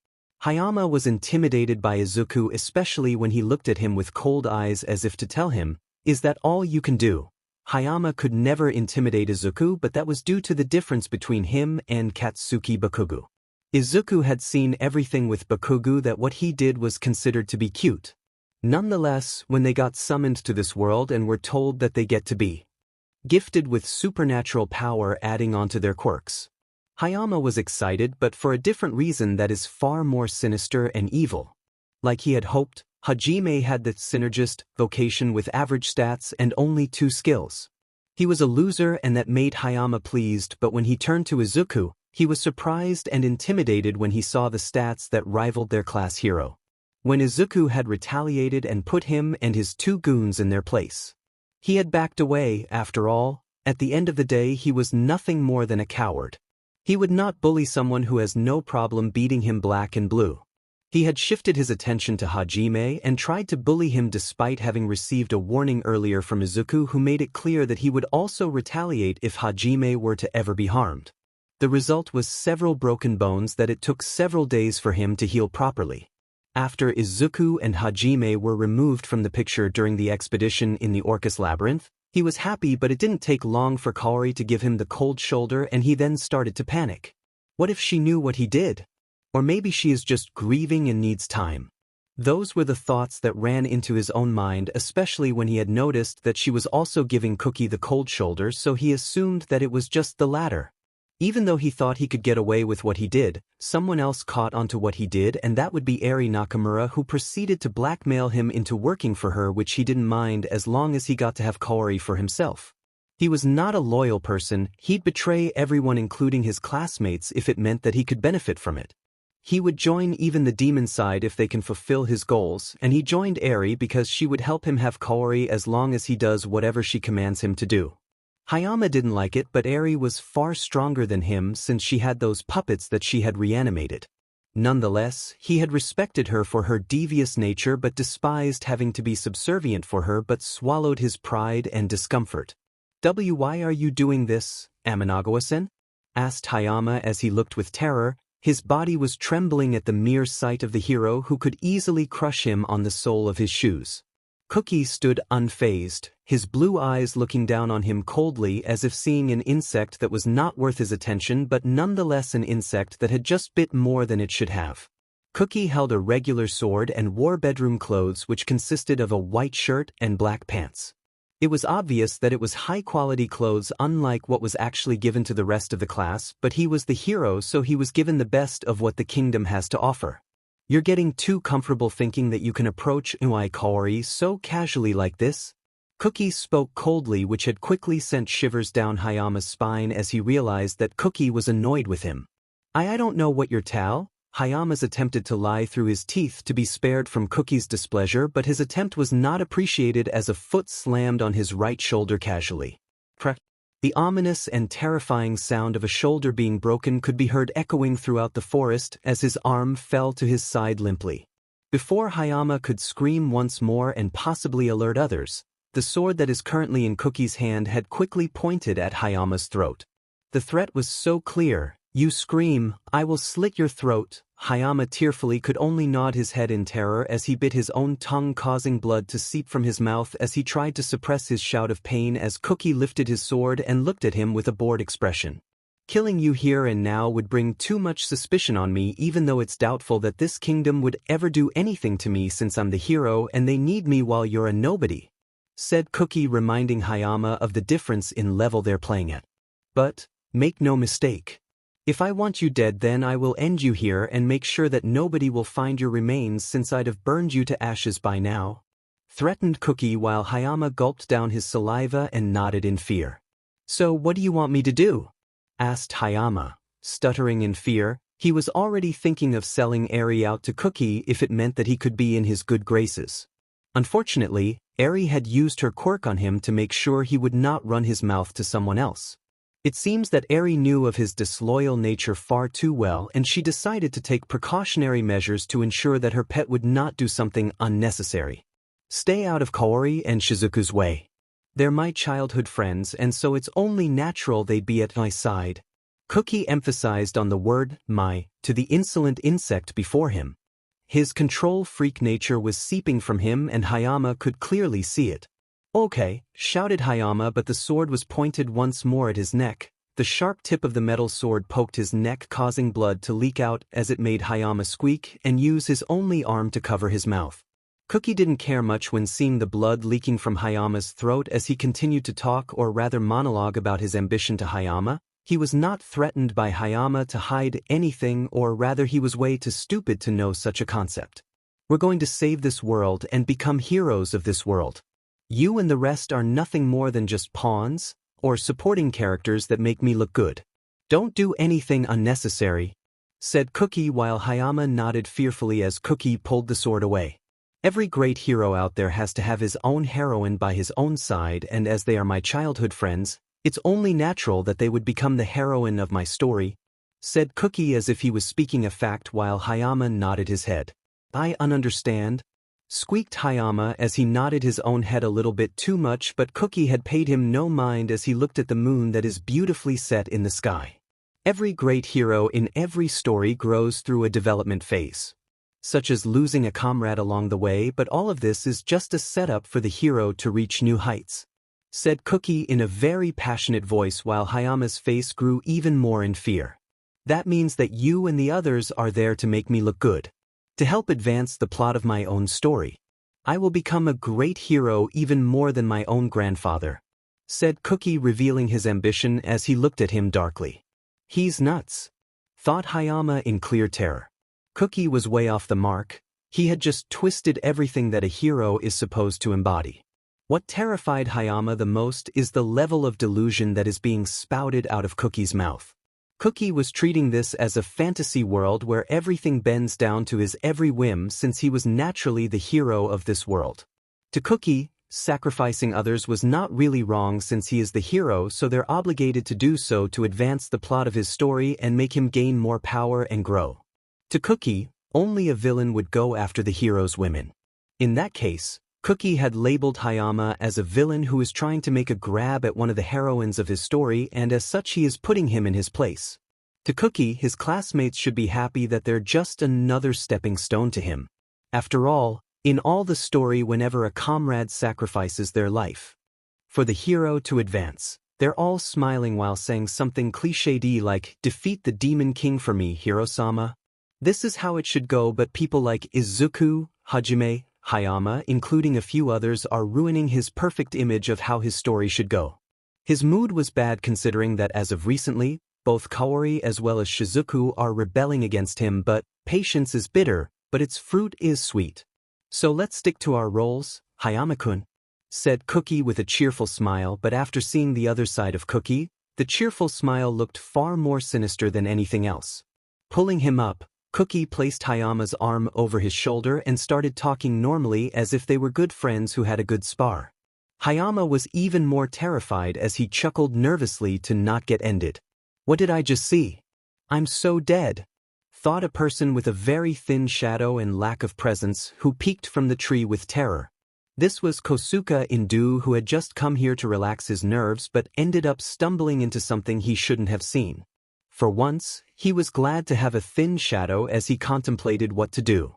Hayama was intimidated by Izuku, especially when he looked at him with cold eyes as if to tell him, "Is that all you can do?" Hayama could never intimidate Izuku, but that was due to the difference between him and Katsuki Bakugo. Izuku had seen everything with Bakugo that what he did was considered to be cute. Nonetheless, when they got summoned to this world and were told that they get to be gifted with supernatural power adding onto their quirks, Hayama was excited, but for a different reason that is far more sinister and evil. Like he had hoped, Hajime had the synergist vocation with average stats and only 2 skills. He was a loser, and that made Hayama pleased, but when he turned to Izuku, he was surprised and intimidated when he saw the stats that rivaled their class hero. When Izuku had retaliated and put him and his 2 goons in their place, he had backed away. After all, at the end of the day he was nothing more than a coward. He would not bully someone who has no problem beating him black and blue. He had shifted his attention to Hajime and tried to bully him despite having received a warning earlier from Izuku, who made it clear that he would also retaliate if Hajime were to ever be harmed. The result was several broken bones that it took several days for him to heal properly. After Izuku and Hajime were removed from the picture during the expedition in the Orcus Labyrinth, he was happy, but it didn't take long for Kaori to give him the cold shoulder, and he then started to panic. What if she knew what he did? Or maybe she is just grieving and needs time. Those were the thoughts that ran into his own mind, especially when he had noticed that she was also giving Cookie the cold shoulder, so he assumed that it was just the latter. Even though he thought he could get away with what he did, someone else caught onto what he did, and that would be Eri Nakamura, who proceeded to blackmail him into working for her, which he didn't mind as long as he got to have Kaori for himself. He was not a loyal person. He'd betray everyone, including his classmates, if it meant that he could benefit from it. He would join even the demon side if they can fulfill his goals, and he joined Eri because she would help him have Kaori as long as he does whatever she commands him to do. Hayama didn't like it, but Eri was far stronger than him since she had those puppets that she had reanimated. Nonetheless, he had respected her for her devious nature but despised having to be subservient for her, but swallowed his pride and discomfort. "Why are you doing this, Amanagawa-sen?" asked Hayama as he looked with terror. His body was trembling at the mere sight of the hero who could easily crush him on the sole of his shoes. Cookie stood unfazed, his blue eyes looking down on him coldly as if seeing an insect that was not worth his attention, but nonetheless an insect that had just bit more than it should have. Cookie held a regular sword and wore bedroom clothes which consisted of a white shirt and black pants. It was obvious that it was high-quality clothes, unlike what was actually given to the rest of the class, but he was the hero, so he was given the best of what the kingdom has to offer. "You're getting too comfortable thinking that you can approach Ui Kaori so casually like this?" Cookie spoke coldly, which had quickly sent shivers down Hayama's spine as he realized that Cookie was annoyed with him. I don't know what your tal?" Hayama's attempted to lie through his teeth to be spared from Cookie's displeasure, but his attempt was not appreciated as a foot slammed on his right shoulder casually. Crack. The ominous and terrifying sound of a shoulder being broken could be heard echoing throughout the forest as his arm fell to his side limply. Before Hayama could scream once more and possibly alert others, the sword that is currently in Cookie's hand had quickly pointed at Hayama's throat. The threat was so clear. "You scream, I will slit your throat." Hayama tearfully could only nod his head in terror as he bit his own tongue, causing blood to seep from his mouth as he tried to suppress his shout of pain as Cookie lifted his sword and looked at him with a bored expression. "Killing you here and now would bring too much suspicion on me, even though it's doubtful that this kingdom would ever do anything to me since I'm the hero and they need me while you're a nobody," said Cookie, reminding Hayama of the difference in level they're playing at. "But, make no mistake. If I want you dead, then I will end you here and make sure that nobody will find your remains, since I'd have burned you to ashes by now," threatened Cookie while Hayama gulped down his saliva and nodded in fear. "So what do you want me to do?" asked Hayama, stuttering in fear. He was already thinking of selling Eri out to Cookie if it meant that he could be in his good graces. Unfortunately, Eri had used her quirk on him to make sure he would not run his mouth to someone else. It seems that Eri knew of his disloyal nature far too well, and she decided to take precautionary measures to ensure that her pet would not do something unnecessary. "Stay out of Kaori and Shizuku's way. They're my childhood friends, and so it's only natural they'd be at my side." Cookie emphasized on the word "my" to the insolent insect before him. His control freak nature was seeping from him, and Hayama could clearly see it. "Okay," shouted Hayama, but the sword was pointed once more at his neck. The sharp tip of the metal sword poked his neck, causing blood to leak out as it made Hayama squeak and use his only arm to cover his mouth. Cookie didn't care much when seeing the blood leaking from Hayama's throat as he continued to talk, or rather monologue, about his ambition to Hayama. He was not threatened by Hayama to hide anything, or rather he was way too stupid to know such a concept. "We're going to save this world and become heroes of this world. You and the rest are nothing more than just pawns, or supporting characters that make me look good. Don't do anything unnecessary," said Cookie while Hayama nodded fearfully as Cookie pulled the sword away. "Every great hero out there has to have his own heroine by his own side, and as they are my childhood friends, it's only natural that they would become the heroine of my story," said Cookie as if he was speaking a fact while Hayama nodded his head. I understand, squeaked Hayama as he nodded his own head a little bit too much, but Cookie had paid him no mind as he looked at the moon that is beautifully set in the sky. Every great hero in every story grows through a development phase, such as losing a comrade along the way, but all of this is just a setup for the hero to reach new heights, said Cookie in a very passionate voice while Hayama's face grew even more in fear. That means that you and the others are there to make me look good, to help advance the plot of my own story. I will become a great hero even more than my own grandfather, said Cookie, revealing his ambition as he looked at him darkly. He's nuts, thought Hayama in clear terror. Cookie was way off the mark. He had just twisted everything that a hero is supposed to embody. What terrified Hayama the most is the level of delusion that is being spouted out of Cookie's mouth. Cookie was treating this as a fantasy world where everything bends down to his every whim, since he was naturally the hero of this world. To Cookie, sacrificing others was not really wrong since he is the hero, so they're obligated to do so to advance the plot of his story and make him gain more power and grow. To Cookie, only a villain would go after the hero's women. In that case, Cookie had labeled Hayama as a villain who is trying to make a grab at one of the heroines of his story, and as such he is putting him in his place. To Cookie, his classmates should be happy that they're just another stepping stone to him. After all, in all the story, whenever a comrade sacrifices their life for the hero to advance, they're all smiling while saying something cliché like, "Defeat the Demon King for me, Hiro-sama." This is how it should go, but people like Izuku, Hajime, Hayama, including a few others, are ruining his perfect image of how his story should go. His mood was bad considering that as of recently, both Kaori as well as Shizuku are rebelling against him, but patience is bitter, but its fruit is sweet. So let's stick to our roles, Hayama-kun, said Cookie with a cheerful smile, but after seeing the other side of Cookie, the cheerful smile looked far more sinister than anything else. Pulling him up, Cookie placed Hayama's arm over his shoulder and started talking normally as if they were good friends who had a good spar. Hayama was even more terrified as he chuckled nervously to not get ended. What did I just see? I'm so dead, thought a person with a very thin shadow and lack of presence who peeked from the tree with terror. This was Kosuke Indu, who had just come here to relax his nerves but ended up stumbling into something he shouldn't have seen. For once, he was glad to have a thin shadow as he contemplated what to do.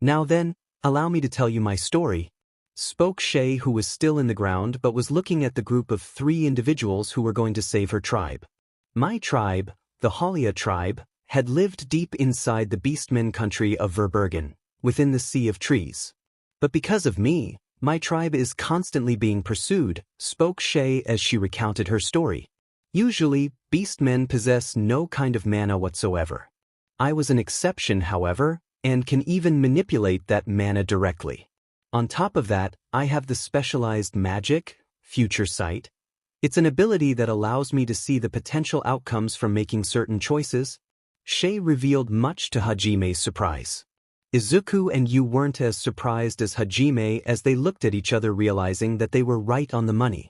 Now then, allow me to tell you my story, spoke Shay, who was still in the ground but was looking at the group of 3 individuals who were going to save her tribe. My tribe, the Holia tribe, had lived deep inside the beastmen country of Verbergen, within the Sea of Trees. But because of me, my tribe is constantly being pursued, spoke Shay as she recounted her story. Usually, beastmen possess no kind of mana whatsoever. I was an exception, however, and can even manipulate that mana directly. On top of that, I have the specialized magic, Future Sight. It's an ability that allows me to see the potential outcomes from making certain choices. Shay revealed, much to Hajime's surprise. Izuku and you weren't as surprised as Hajime as they looked at each other, realizing that they were right on the money.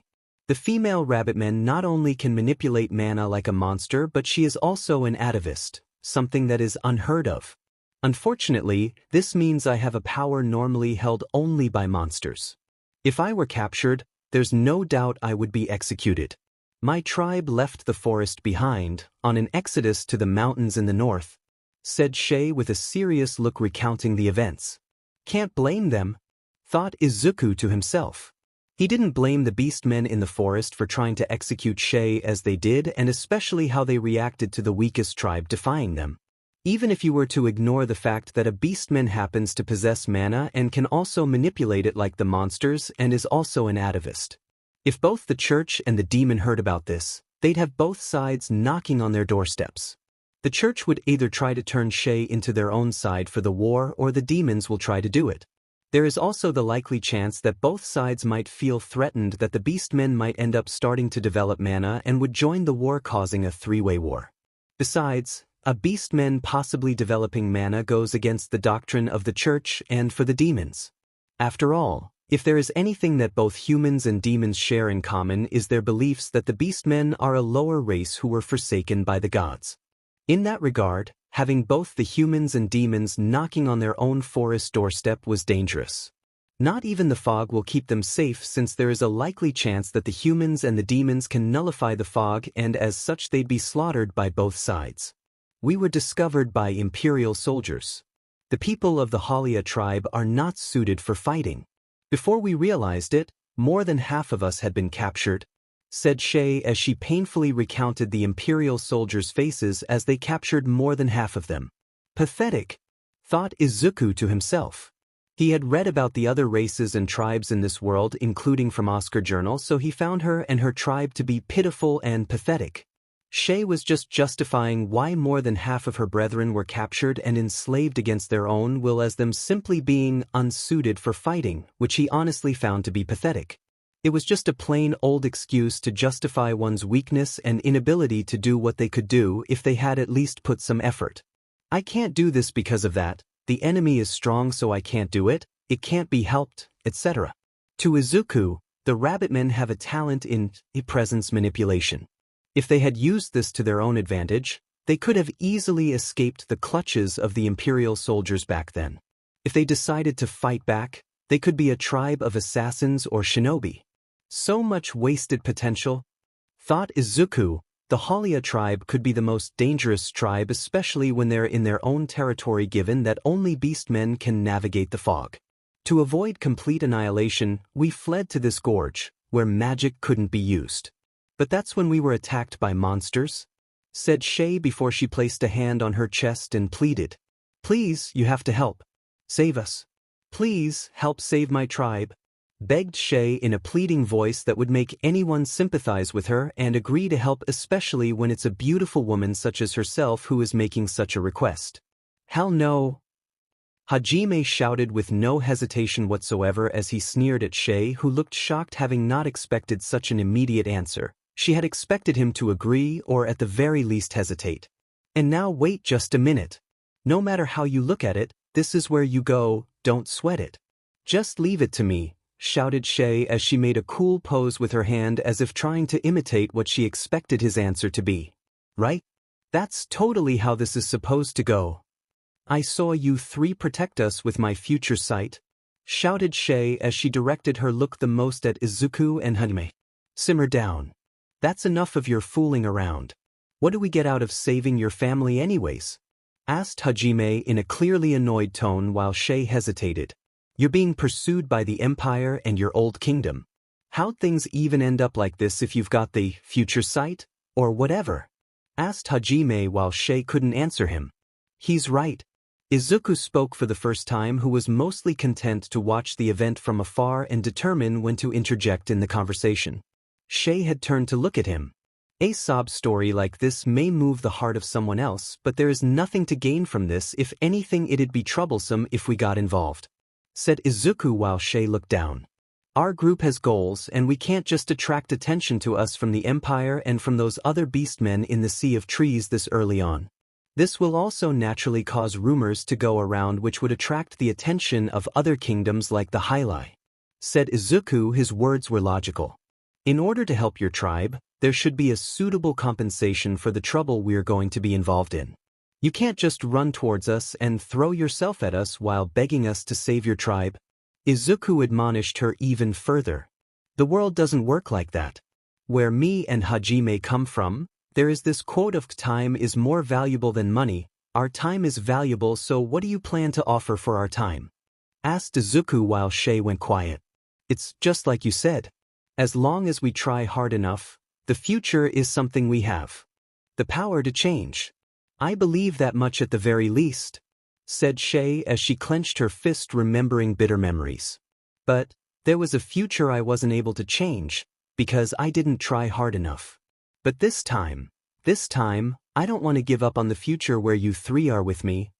The female rabbitman not only can manipulate mana like a monster, but she is also an atavist, something that is unheard of. Unfortunately, this means I have a power normally held only by monsters. If I were captured, there's no doubt I would be executed. My tribe left the forest behind, on an exodus to the mountains in the north, said Shay with a serious look, recounting the events. Can't blame them, thought Izuku to himself. He didn't blame the beastmen in the forest for trying to execute Shay as they did, and especially how they reacted to the weakest tribe defying them. Even if you were to ignore the fact that a beastman happens to possess mana and can also manipulate it like the monsters and is also an atavist. If both the church and the demon heard about this, they'd have both sides knocking on their doorsteps. The church would either try to turn Shay into their own side for the war, or the demons will try to do it. There is also the likely chance that both sides might feel threatened that the beastmen might end up starting to develop mana and would join the war, causing a 3-way war. Besides, a beastman possibly developing mana goes against the doctrine of the church and for the demons. After all, if there is anything that both humans and demons share in common, is their beliefs that the beastmen are a lower race who were forsaken by the gods. In that regard, having both the humans and demons knocking on their own forest doorstep was dangerous. Not even the fog will keep them safe, since there is a likely chance that the humans and the demons can nullify the fog, and as such they'd be slaughtered by both sides. We were discovered by Imperial soldiers. The people of the Holia tribe are not suited for fighting. Before we realized it, more than half of us had been captured, said Shay as she painfully recounted the Imperial soldiers' faces as they captured more than half of them. Pathetic, thought Izuku to himself. He had read about the other races and tribes in this world, including from Oscar Journal, so he found her and her tribe to be pitiful and pathetic. Shay was just justifying why more than half of her brethren were captured and enslaved against their own will as them simply being unsuited for fighting, which he honestly found to be pathetic. It was just a plain old excuse to justify one's weakness and inability to do what they could do if they had at least put some effort. I can't do this because of that, the enemy is strong so I can't do it, it can't be helped, etc. To Izuku, the rabbitmen have a talent in presence manipulation. If they had used this to their own advantage, they could have easily escaped the clutches of the Imperial soldiers back then. If they decided to fight back, they could be a tribe of assassins or shinobi. So much wasted potential. Thought Izuku, the Holia tribe could be the most dangerous tribe, especially when they're in their own territory, given that only beastmen can navigate the fog. To avoid complete annihilation, we fled to this gorge, where magic couldn't be used. But that's when we were attacked by monsters, said Shay before she placed a hand on her chest and pleaded. Please, you have to help. Save us. Please, help save my tribe, begged Shay in a pleading voice that would make anyone sympathize with her and agree to help, especially when it's a beautiful woman such as herself who is making such a request. Hell no. Hajime shouted with no hesitation whatsoever as he sneered at Shay, who looked shocked, having not expected such an immediate answer. She had expected him to agree or at the very least hesitate. And now wait just a minute. No matter how you look at it, this is where you go, don't sweat it. Just leave it to me, shouted Shay as she made a cool pose with her hand as if trying to imitate what she expected his answer to be. Right? That's totally how this is supposed to go. I saw you three protect us with my future sight, shouted Shay as she directed her look the most at Izuku and Hajime. Simmer down. That's enough of your fooling around. What do we get out of saving your family anyways? Asked Hajime in a clearly annoyed tone while Shay hesitated. You're being pursued by the Empire and your old kingdom. How'd things even end up like this if you've got the future sight, or whatever? Asked Hajime while Shay couldn't answer him. He's right. Izuku spoke for the first time, who was mostly content to watch the event from afar and determine when to interject in the conversation. Shay had turned to look at him. A sob story like this may move the heart of someone else, but there is nothing to gain from this. If anything, it'd be troublesome if we got involved, said Izuku while Shay looked down. Our group has goals, and we can't just attract attention to us from the Empire and from those other beastmen in the Sea of Trees this early on. This will also naturally cause rumors to go around which would attract the attention of other kingdoms like the Holia, said Izuku. His words were logical. In order to help your tribe, there should be a suitable compensation for the trouble we're going to be involved in. You can't just run towards us and throw yourself at us while begging us to save your tribe. Izuku admonished her even further. The world doesn't work like that. Where me and Hajime come from, there is this quote of time is more valuable than money. Our time is valuable, so what do you plan to offer for our time? Asked Izuku while Shay went quiet. It's just like you said. As long as we try hard enough, the future is something we have. The power to change. I believe that much at the very least, said Shay as she clenched her fist, remembering bitter memories. But there was a future I wasn't able to change, because I didn't try hard enough. But this time, I don't want to give up on the future where you three are with me,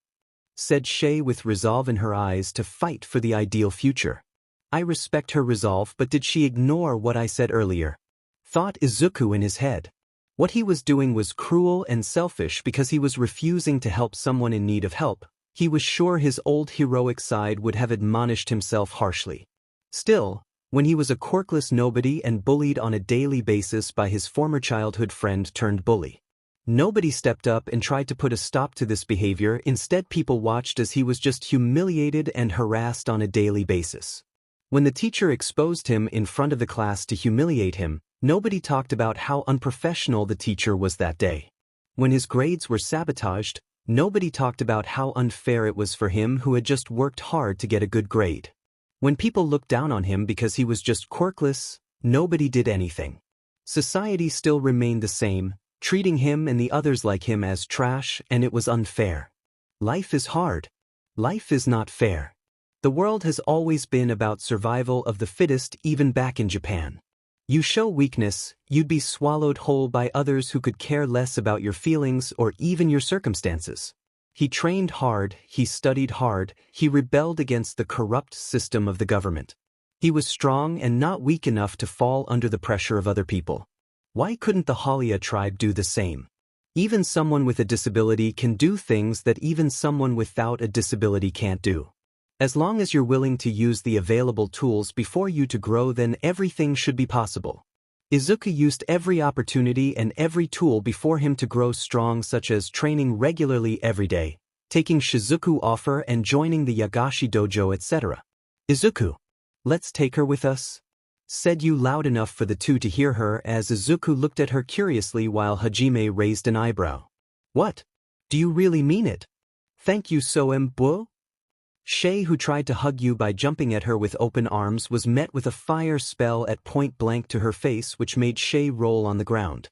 said Shay with resolve in her eyes to fight for the ideal future. I respect her resolve, but did she ignore what I said earlier? Thought Izuku in his head. What he was doing was cruel and selfish because he was refusing to help someone in need of help. He was sure his old heroic side would have admonished himself harshly. Still, when he was a quirkless nobody and bullied on a daily basis by his former childhood friend turned bully, Nobody stepped up and tried to put a stop to this behavior. Instead, people watched as he was just humiliated and harassed on a daily basis. When the teacher exposed him in front of the class to humiliate him, nobody talked about how unprofessional the teacher was that day. When his grades were sabotaged, nobody talked about how unfair it was for him who had just worked hard to get a good grade. When people looked down on him because he was just quirkless, nobody did anything. Society still remained the same, treating him and the others like him as trash, and it was unfair. Life is hard. Life is not fair. The world has always been about survival of the fittest, even back in Japan. You show weakness, you'd be swallowed whole by others who could care less about your feelings or even your circumstances. He trained hard, he studied hard, he rebelled against the corrupt system of the government. He was strong and not weak enough to fall under the pressure of other people. Why couldn't the Holia tribe do the same? Even someone with a disability can do things that even someone without a disability can't do. As long as you're willing to use the available tools before you to grow, then everything should be possible. Izuku used every opportunity and every tool before him to grow strong, such as training regularly every day, taking Shizuku offer and joining the Yagashi dojo, etc. Izuku, let's take her with us? Said Yu loud enough for the two to hear her as Izuku looked at her curiously while Hajime raised an eyebrow. What? Do you really mean it? Thank you so much. Shay, who tried to hug Yu by jumping at her with open arms, was met with a fire spell at point blank to her face, which made Shay roll on the ground.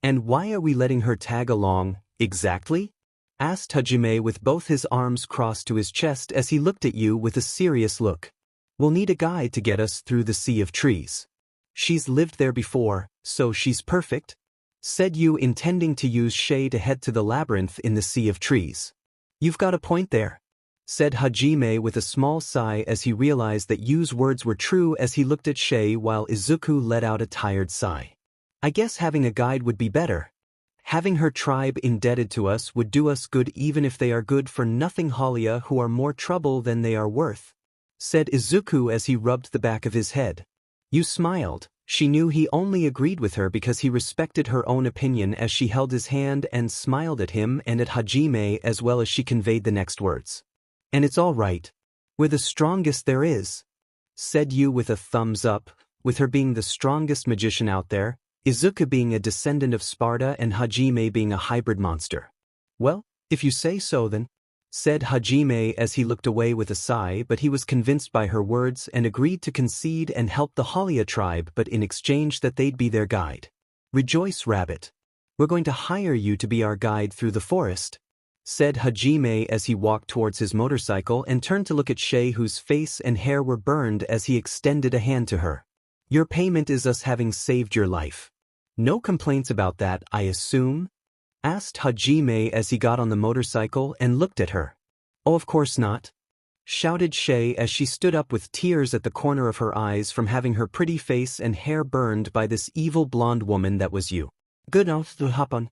And why are we letting her tag along, exactly? Asked Hajime with both his arms crossed to his chest as he looked at Yu with a serious look. We'll need a guide to get us through the sea of trees. She's lived there before, so she's perfect? Said Yu, intending to use Shay to head to the labyrinth in the sea of trees. You've got a point there, said Hajime with a small sigh as he realized that Yu's words were true as he looked at Shay while Izuku let out a tired sigh. I guess having a guide would be better. Having her tribe indebted to us would do us good, even if they are good for nothing Holia who are more trouble than they are worth, said Izuku as he rubbed the back of his head. Yu smiled. She knew he only agreed with her because he respected her own opinion as she held his hand and smiled at him and at Hajime as well as she conveyed the next words. And it's all right. We're the strongest there is, said Yu with a thumbs up, with her being the strongest magician out there, Izuku being a descendant of Sparta and Hajime being a hybrid monster. Well, if you say so then, said Hajime as he looked away with a sigh, but he was convinced by her words and agreed to concede and help the Holia tribe, but in exchange that they'd be their guide. Rejoice, Rabbit. We're going to hire you to be our guide through the forest, said Hajime as he walked towards his motorcycle and turned to look at Shay, whose face and hair were burned, as he extended a hand to her. Your payment is us having saved your life. No complaints about that, I assume? Asked Hajime as he got on the motorcycle and looked at her. Oh, of course not, shouted Shay as she stood up with tears at the corner of her eyes from having her pretty face and hair burned by this evil blonde woman that was you. Good enough to hop on,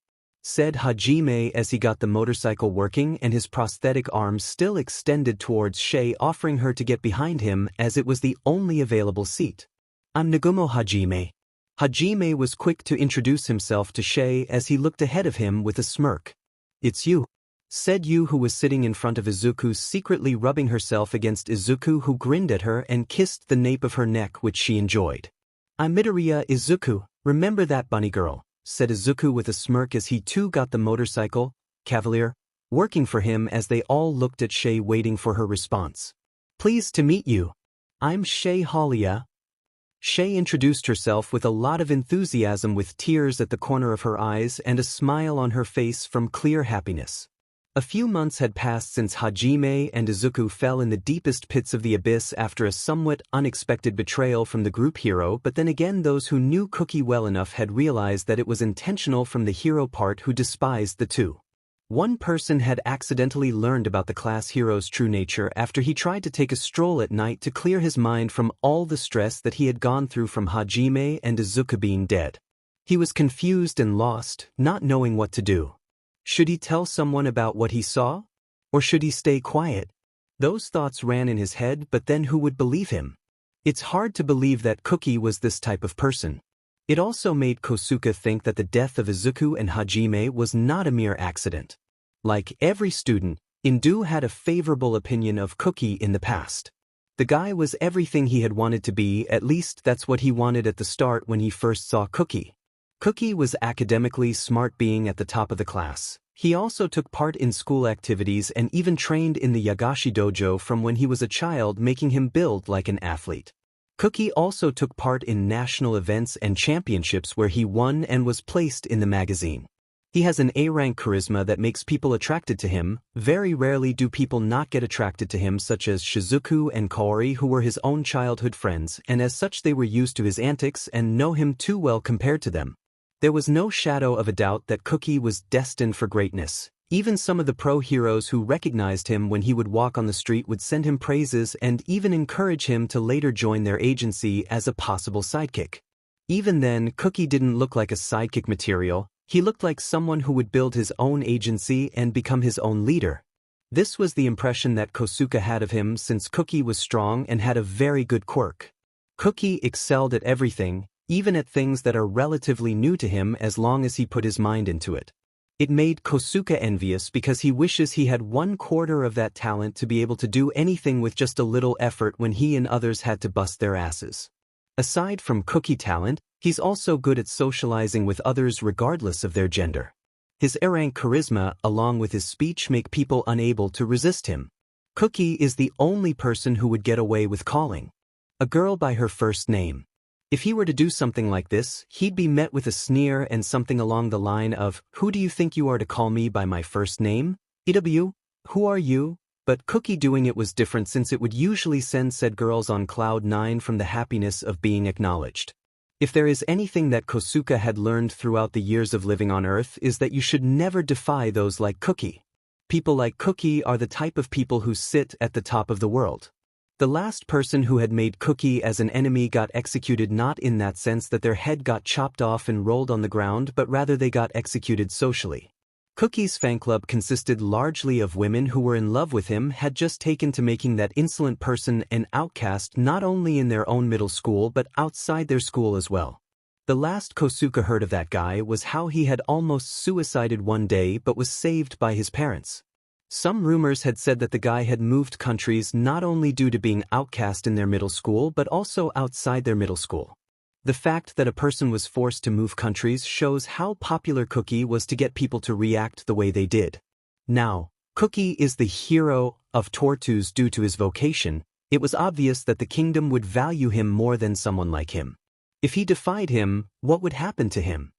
said Hajime as he got the motorcycle working and his prosthetic arms still extended towards Shay, offering her to get behind him as it was the only available seat. I'm Nagumo Hajime. Hajime was quick to introduce himself to Shay as he looked ahead of him with a smirk. It's you, said Yu, who was sitting in front of Izuku, secretly rubbing herself against Izuku, who grinned at her and kissed the nape of her neck, which she enjoyed. I'm Midoriya, Izuku, remember that, bunny girl, said Izuku with a smirk as he too got the motorcycle, Cavalier, working for him as they all looked at Shay waiting for her response. Pleased to meet you. I'm Shay Holia. Shay introduced herself with a lot of enthusiasm, with tears at the corner of her eyes and a smile on her face from clear happiness. A few months had passed since Hajime and Izuku fell in the deepest pits of the abyss after a somewhat unexpected betrayal from the group hero, but then again those who knew Cookie well enough had realized that it was intentional from the hero part, who despised the two. One person had accidentally learned about the class hero's true nature after he tried to take a stroll at night to clear his mind from all the stress that he had gone through from Hajime and Izuku being dead. He was confused and lost, not knowing what to do. Should he tell someone about what he saw? Or should he stay quiet? Those thoughts ran in his head, but then who would believe him? It's hard to believe that Cookie was this type of person. It also made Kosuke think that the death of Izuku and Hajime was not a mere accident. Like every student, Indu had a favorable opinion of Cookie in the past. The guy was everything he had wanted to be, at least that's what he wanted at the start when he first saw Cookie. Cookie was academically smart, being at the top of the class. He also took part in school activities and even trained in the Yagashi dojo from when he was a child, making him build like an athlete. Cookie also took part in national events and championships where he won and was placed in the magazine. He has an A-rank charisma that makes people attracted to him. Very rarely do people not get attracted to him, such as Shizuku and Kaori, who were his own childhood friends, and as such they were used to his antics and know him too well compared to them. There was no shadow of a doubt that Cookie was destined for greatness. Even some of the pro heroes who recognized him when he would walk on the street would send him praises and even encourage him to later join their agency as a possible sidekick. Even then, Cookie didn't look like a sidekick material. He looked like someone who would build his own agency and become his own leader. This was the impression that Kosuke had of him, since Cookie was strong and had a very good quirk. Cookie excelled at everything, even at things that are relatively new to him, as long as he put his mind into it. It made Kosuke envious because he wishes he had 1/4 of that talent to be able to do anything with just a little effort when he and others had to bust their asses. Aside from Cookie talent, he's also good at socializing with others regardless of their gender. His A-rank charisma along with his speech make people unable to resist him. Cookie is the only person who would get away with calling a girl by her first name. If he were to do something like this, he'd be met with a sneer and something along the line of, "Who do you think you are to call me by my first name? EW? Who are you?" But Cookie doing it was different, since it would usually send said girls on cloud 9 from the happiness of being acknowledged. If there is anything that Kosuke had learned throughout the years of living on Earth, is that you should never defy those like Cookie. People like Cookie are the type of people who sit at the top of the world. The last person who had made Cookie as an enemy got executed, not in that sense that their head got chopped off and rolled on the ground, but rather they got executed socially. Cookie's fan club consisted largely of women who were in love with him, had just taken to making that insolent person an outcast not only in their own middle school but outside their school as well. The last Kosuke heard of that guy was how he had almost suicided one day but was saved by his parents. Some rumors had said that the guy had moved countries not only due to being outcast in their middle school but also outside their middle school. The fact that a person was forced to move countries shows how popular Cookie was to get people to react the way they did. Now, Cookie is the hero of Tortus due to his vocation. It was obvious that the kingdom would value him more than someone like him. If he defied him, what would happen to him?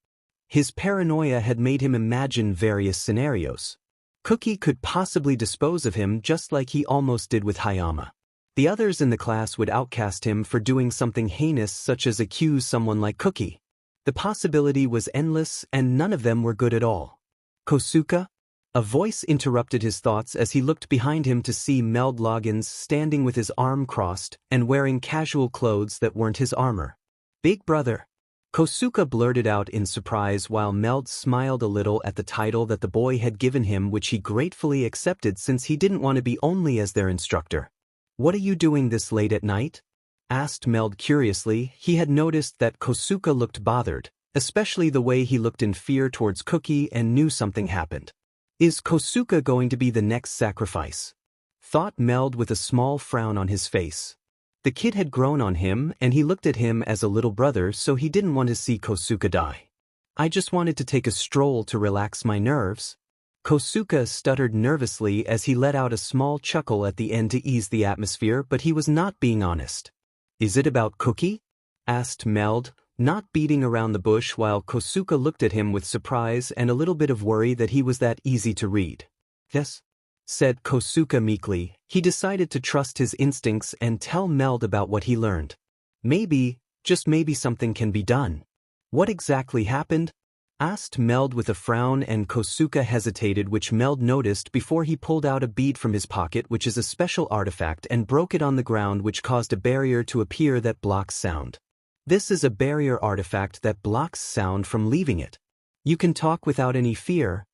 His paranoia had made him imagine various scenarios. Cookie could possibly dispose of him just like he almost did with Hayama. The others in the class would outcast him for doing something heinous, such as accuse someone like Cookie. The possibility was endless and none of them were good at all. "Kosuke?" A voice interrupted his thoughts as he looked behind him to see Meld Loggins standing with his arm crossed and wearing casual clothes that weren't his armor. "Big brother." Kosuke blurted out in surprise while Meld smiled a little at the title that the boy had given him, which he gratefully accepted since he didn't want to be only as their instructor. "What are you doing this late at night?" asked Meld curiously. He had noticed that Kosuke looked bothered, especially the way he looked in fear towards Cookie, and knew something happened. Is Kosuke going to be the next sacrifice? Thought Meld with a small frown on his face. The kid had grown on him and he looked at him as a little brother, so he didn't want to see Kosuke die. "I just wanted to take a stroll to relax my nerves." Kosuke stuttered nervously as he let out a small chuckle at the end to ease the atmosphere, but he was not being honest. "Is it about Cookie?" asked Meld, not beating around the bush, while Kosuke looked at him with surprise and a little bit of worry that he was that easy to read. "Yes," said Kosuke meekly. He decided to trust his instincts and tell Meld about what he learned. Maybe, just maybe, something can be done. "What exactly happened?" asked Meld with a frown, and Kosuke hesitated, which Meld noticed before he pulled out a bead from his pocket, which is a special artifact, and broke it on the ground, which caused a barrier to appear that blocks sound. This is a barrier artifact that blocks sound from leaving it. "You can talk without any fear,"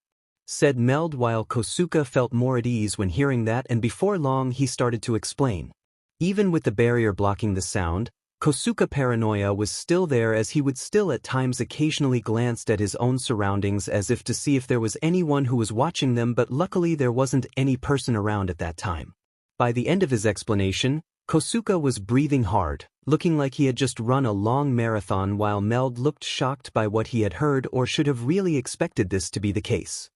said Meld, while Kosuke felt more at ease when hearing that, and before long he started to explain. Even with the barrier blocking the sound, Kosuke paranoia was still there, as he would still at times occasionally glanced at his own surroundings as if to see if there was anyone who was watching them, but luckily there wasn't any person around at that time. By the end of his explanation, Kosuke was breathing hard, looking like he had just run a long marathon, while Meld looked shocked by what he had heard, or should have really expected this to be the case.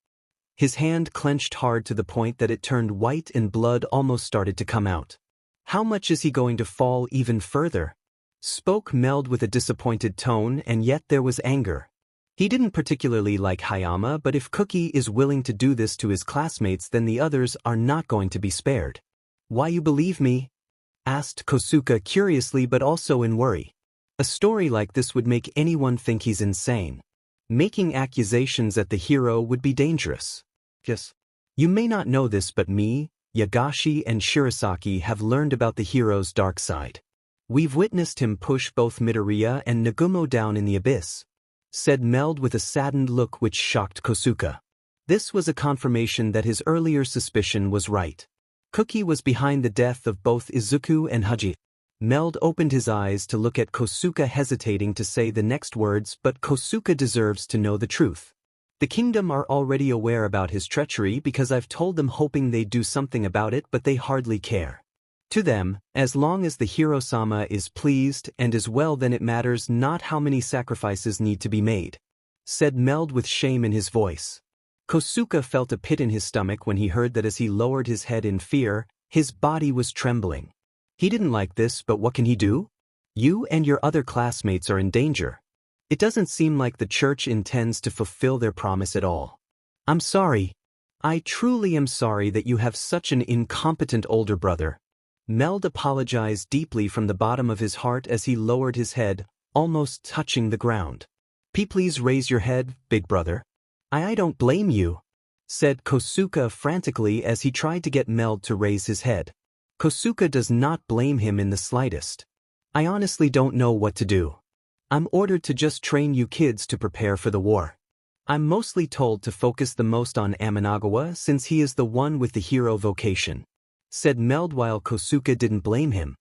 His hand clenched hard to the point that it turned white and blood almost started to come out. How much is he going to fall even further? Spoke Meld with a disappointed tone, and yet there was anger. He didn't particularly like Hayama, but if Cookie is willing to do this to his classmates, then the others are not going to be spared. "Why you believe me?" asked Kosuke curiously but also in worry. A story like this would make anyone think he's insane. Making accusations at the hero would be dangerous. Yes. You may not know this, but me, Yagashi, and Shirasaki have learned about the hero's dark side. We've witnessed him push both Midoriya and Nagumo down in the abyss, said Meld with a saddened look which shocked Kosuke. This was a confirmation that his earlier suspicion was right. Cookie was behind the death of both Izuku and Haji. Meld opened his eyes to look at Kosuke, hesitating to say the next words, but Kosuke deserves to know the truth. The kingdom are already aware about his treachery because I've told them, hoping they'd do something about it, but they hardly care. To them, as long as the hero-sama is pleased and is well, then it matters not how many sacrifices need to be made, said Meld with shame in his voice. Kosuke felt a pit in his stomach when he heard that. As he lowered his head in fear, his body was trembling. He didn't like this, but what can he do? You and your other classmates are in danger. It doesn't seem like the church intends to fulfill their promise at all. I'm sorry. I truly am sorry that you have such an incompetent older brother. Meld apologized deeply from the bottom of his heart as he lowered his head, almost touching the ground. Please raise your head, big brother. I don't blame you, said Kosuke frantically as he tried to get Meld to raise his head. Kosuke does not blame him in the slightest. I honestly don't know what to do. I'm ordered to just train you kids to prepare for the war. I'm mostly told to focus the most on Amanagawa since he is the one with the hero vocation, said Meld while Kosuke didn't blame him.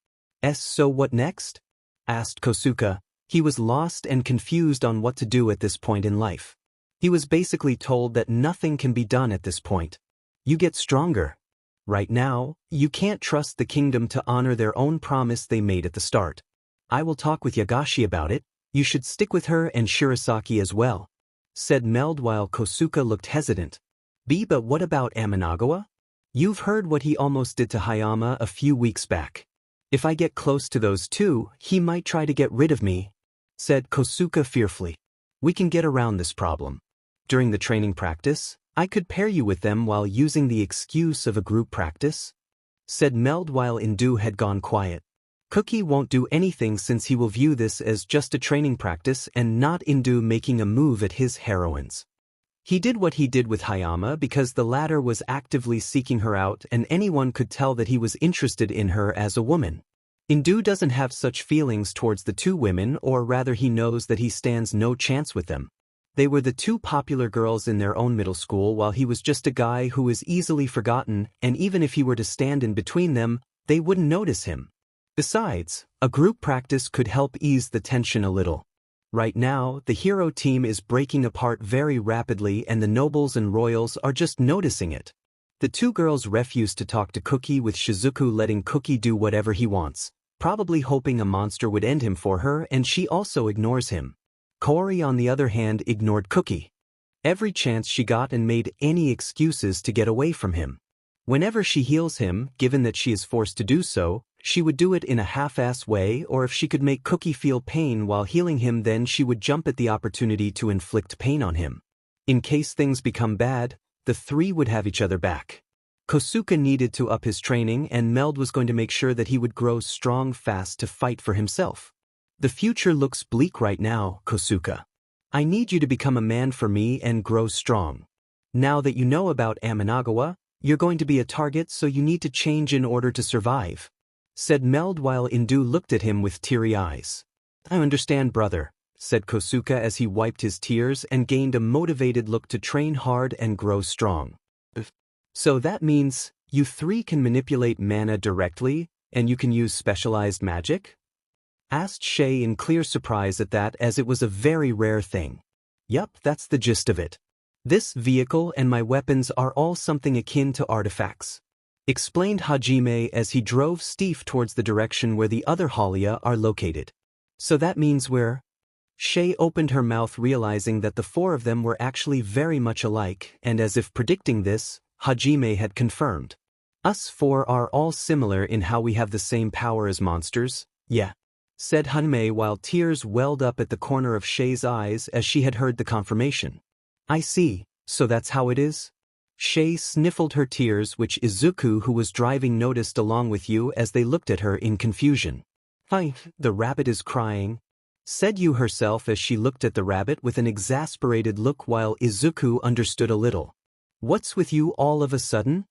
So what next? Asked Kosuke. He was lost and confused on what to do at this point in life. He was basically told that nothing can be done at this point. You get stronger. Right now, you can't trust the kingdom to honor their own promise they made at the start. I will talk with Yagashi about it. You should stick with her and Shirasaki as well, said Meld while Kosuke looked hesitant. But what about Amanagawa? You've heard what he almost did to Hayama a few weeks back. If I get close to those two, he might try to get rid of me, said Kosuke fearfully. We can get around this problem. During the training practice, I could pair you with them while using the excuse of a group practice, said Meld while Indu had gone quiet. Cookie won't do anything since he will view this as just a training practice and not Indu making a move at his heroines. He did what he did with Hayama because the latter was actively seeking her out, and anyone could tell that he was interested in her as a woman. Indu doesn't have such feelings towards the two women, or rather he knows that he stands no chance with them. They were the two popular girls in their own middle school, while he was just a guy who was easily forgotten, and even if he were to stand in between them, they wouldn't notice him. Besides, a group practice could help ease the tension a little. Right now, the hero team is breaking apart very rapidly and the nobles and royals are just noticing it. The two girls refuse to talk to Cookie, with Shizuku letting Cookie do whatever he wants, probably hoping a monster would end him for her, and she also ignores him. Kori, on the other hand, ignored Cookie every chance she got and made any excuses to get away from him. Whenever she heals him, given that she is forced to do so, she would do it in a half-ass way, or if she could make Cookie feel pain while healing him, then she would jump at the opportunity to inflict pain on him. In case things become bad, the three would have each other back. Kosuke needed to up his training, and Meld was going to make sure that he would grow strong fast to fight for himself. The future looks bleak right now, Kosuke. I need you to become a man for me and grow strong. Now that you know about Amanagawa, you're going to be a target, so you need to change in order to survive, said Meld while Indu looked at him with teary eyes. I understand, brother, said Kosuke as he wiped his tears and gained a motivated look to train hard and grow strong. So that means you three can manipulate mana directly, and you can use specialized magic? Asked Shay in clear surprise at that, as it was a very rare thing. Yup, that's the gist of it. This vehicle and my weapons are all something akin to artifacts, explained Hajime as he drove Steve towards the direction where the other Holia are located. So that means we're... Shay opened her mouth, realizing that the four of them were actually very much alike, and as if predicting this, Hajime had confirmed. Us four are all similar in how we have the same power as monsters, yeah, said Hajime while tears welled up at the corner of Shay's eyes as she had heard the confirmation. I see, so that's how it is? Shay sniffled her tears, which Izuku, who was driving, noticed along with you as they looked at her in confusion. Hi, the rabbit is crying, said Yu herself as she looked at the rabbit with an exasperated look while Izuku understood a little. What's with you all of a sudden?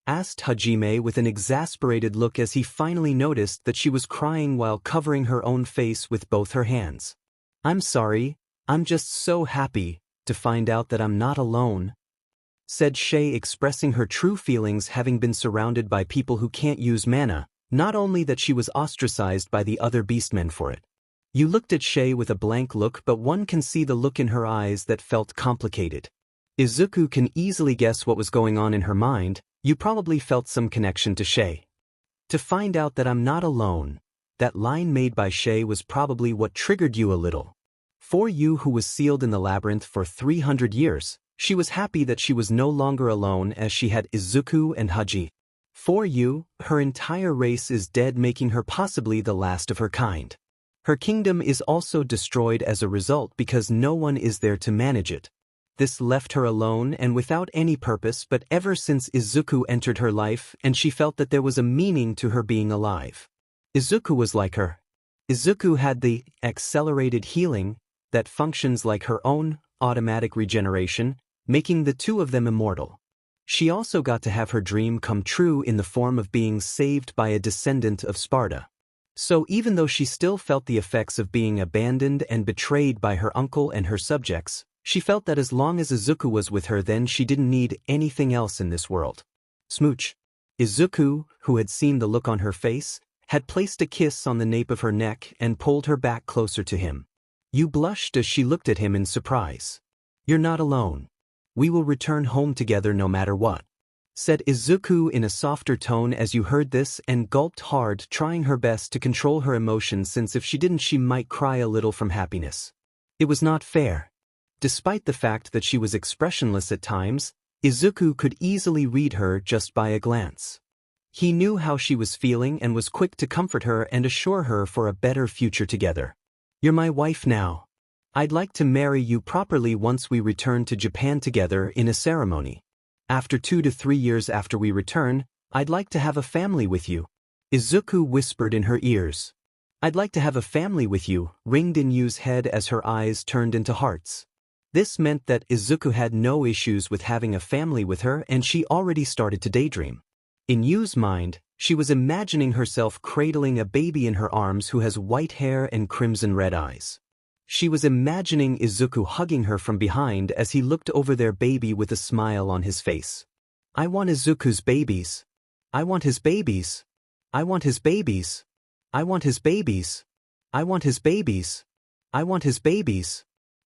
Asked Hajime with an exasperated look as he finally noticed that she was crying while covering her own face with both her hands. I'm sorry, I'm just so happy to find out that I'm not alone, said Shay, expressing her true feelings, having been surrounded by people who can't use mana, not only that she was ostracized by the other beastmen for it. You looked at Shay with a blank look, but one can see the look in her eyes that felt complicated. Izuku can easily guess what was going on in her mind. You probably felt some connection to Shay. To find out that I'm not alone, that line made by Shay was probably what triggered you a little. For you, who was sealed in the labyrinth for 300 years, she was happy that she was no longer alone, as she had Izuku and Haji. For you, her entire race is dead, making her possibly the last of her kind. Her kingdom is also destroyed as a result because no one is there to manage it. This left her alone and without any purpose, but ever since Izuku entered her life, and she felt that there was a meaning to her being alive. Izuku was like her. Izuku had the accelerated healing that functions like her own automatic regeneration, making the two of them immortal. She also got to have her dream come true in the form of being saved by a descendant of Sparta. So even though she still felt the effects of being abandoned and betrayed by her uncle and her subjects, she felt that as long as Izuku was with her, then she didn't need anything else in this world. Smooch. Izuku, who had seen the look on her face, had placed a kiss on the nape of her neck and pulled her back closer to him. You blushed as she looked at him in surprise. You're not alone. We will return home together no matter what, said Izuku in a softer tone as you heard this, and gulped hard, trying her best to control her emotions, since if she didn't she might cry a little from happiness. It was not fair. Despite the fact that she was expressionless at times, Izuku could easily read her just by a glance. He knew how she was feeling and was quick to comfort her and assure her for a better future together. You're my wife now. I'd like to marry you properly once we return to Japan together in a ceremony. After 2 to 3 years after we return, I'd like to have a family with you. Izuku whispered in her ears. I'd like to have a family with you, ringed in Yu's head as her eyes turned into hearts. This meant that Izuku had no issues with having a family with her, and she already started to daydream. In Yu's mind, she was imagining herself cradling a baby in her arms who has white hair and crimson red eyes. She was imagining Izuku hugging her from behind as he looked over their baby with a smile on his face. I want Izuku's babies. I want his babies. I want his babies. I want his babies. I want his babies. I want his babies.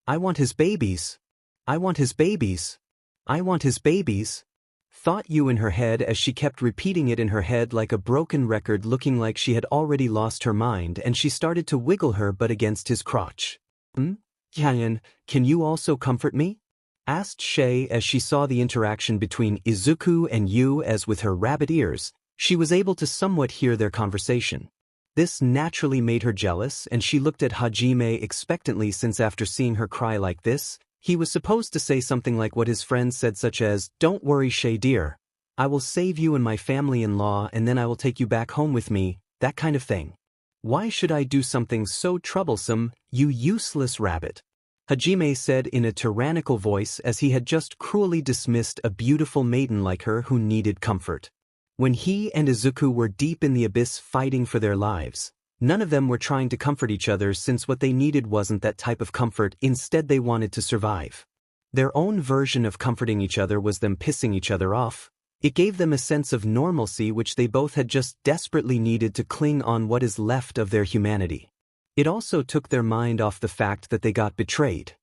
I want his babies. I want his babies. I want his babies. Thought Yu in her head as she kept repeating it in her head like a broken record, looking like she had already lost her mind, and she started to wiggle her butt against his crotch. Can you also comfort me? Asked Shay as she saw the interaction between Izuku and Yu, as with her rabbit ears, she was able to somewhat hear their conversation. This naturally made her jealous, and she looked at Hajime expectantly, since after seeing her cry like this, he was supposed to say something like what his friend said, such as, "Don't worry, Shay dear. I will save you and my family-in-law, and then I will take you back home with me," that kind of thing. Why should I do something so troublesome, you useless rabbit? Hajime said in a tyrannical voice, as he had just cruelly dismissed a beautiful maiden like her who needed comfort. When he and Izuku were deep in the abyss fighting for their lives, none of them were trying to comfort each other, since what they needed wasn't that type of comfort. Instead, they wanted to survive. Their own version of comforting each other was them pissing each other off. It gave them a sense of normalcy which they both had just desperately needed to cling on what is left of their humanity. It also took their mind off the fact that they got betrayed.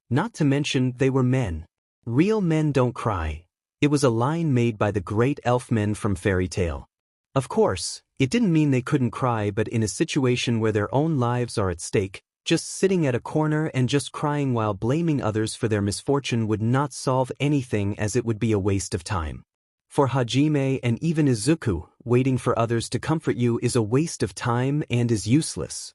Not to mention they were men. Real men don't cry. It was a line made by the great elf men from fairy tale. Of course, it didn't mean they couldn't cry, but in a situation where their own lives are at stake, just sitting at a corner and just crying while blaming others for their misfortune would not solve anything, as it would be a waste of time. For Hajime and even Izuku, waiting for others to comfort you is a waste of time and is useless.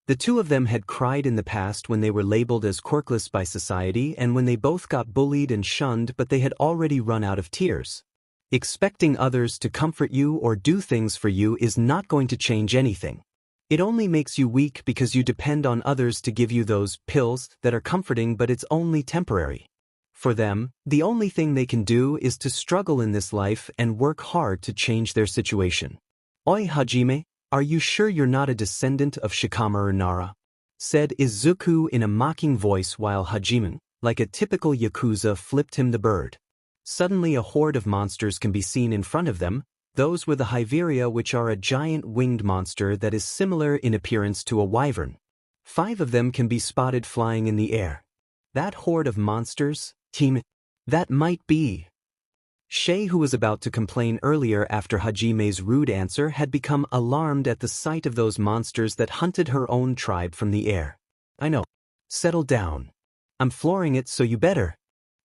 The two of them had cried in the past when they were labeled as quirkless by society and when they both got bullied and shunned, but they had already run out of tears. Expecting others to comfort you or do things for you is not going to change anything. It only makes you weak because you depend on others to give you those pills that are comforting, but it's only temporary. For them, the only thing they can do is to struggle in this life and work hard to change their situation. Oi Hajime, are you sure you're not a descendant of Shikamaru Nara? Said Izuku in a mocking voice while Hajime, like a typical Yakuza, flipped him the bird. Suddenly a horde of monsters can be seen in front of them. Those were the Hyveria, which are a giant winged monster that is similar in appearance to a wyvern. 5 of them can be spotted flying in the air. That horde of monsters, team, that might be. Shay, who was about to complain earlier after Hajime's rude answer, had become alarmed at the sight of those monsters that hunted her own tribe from the air. I know. Settle down. I'm flooring it, so you better.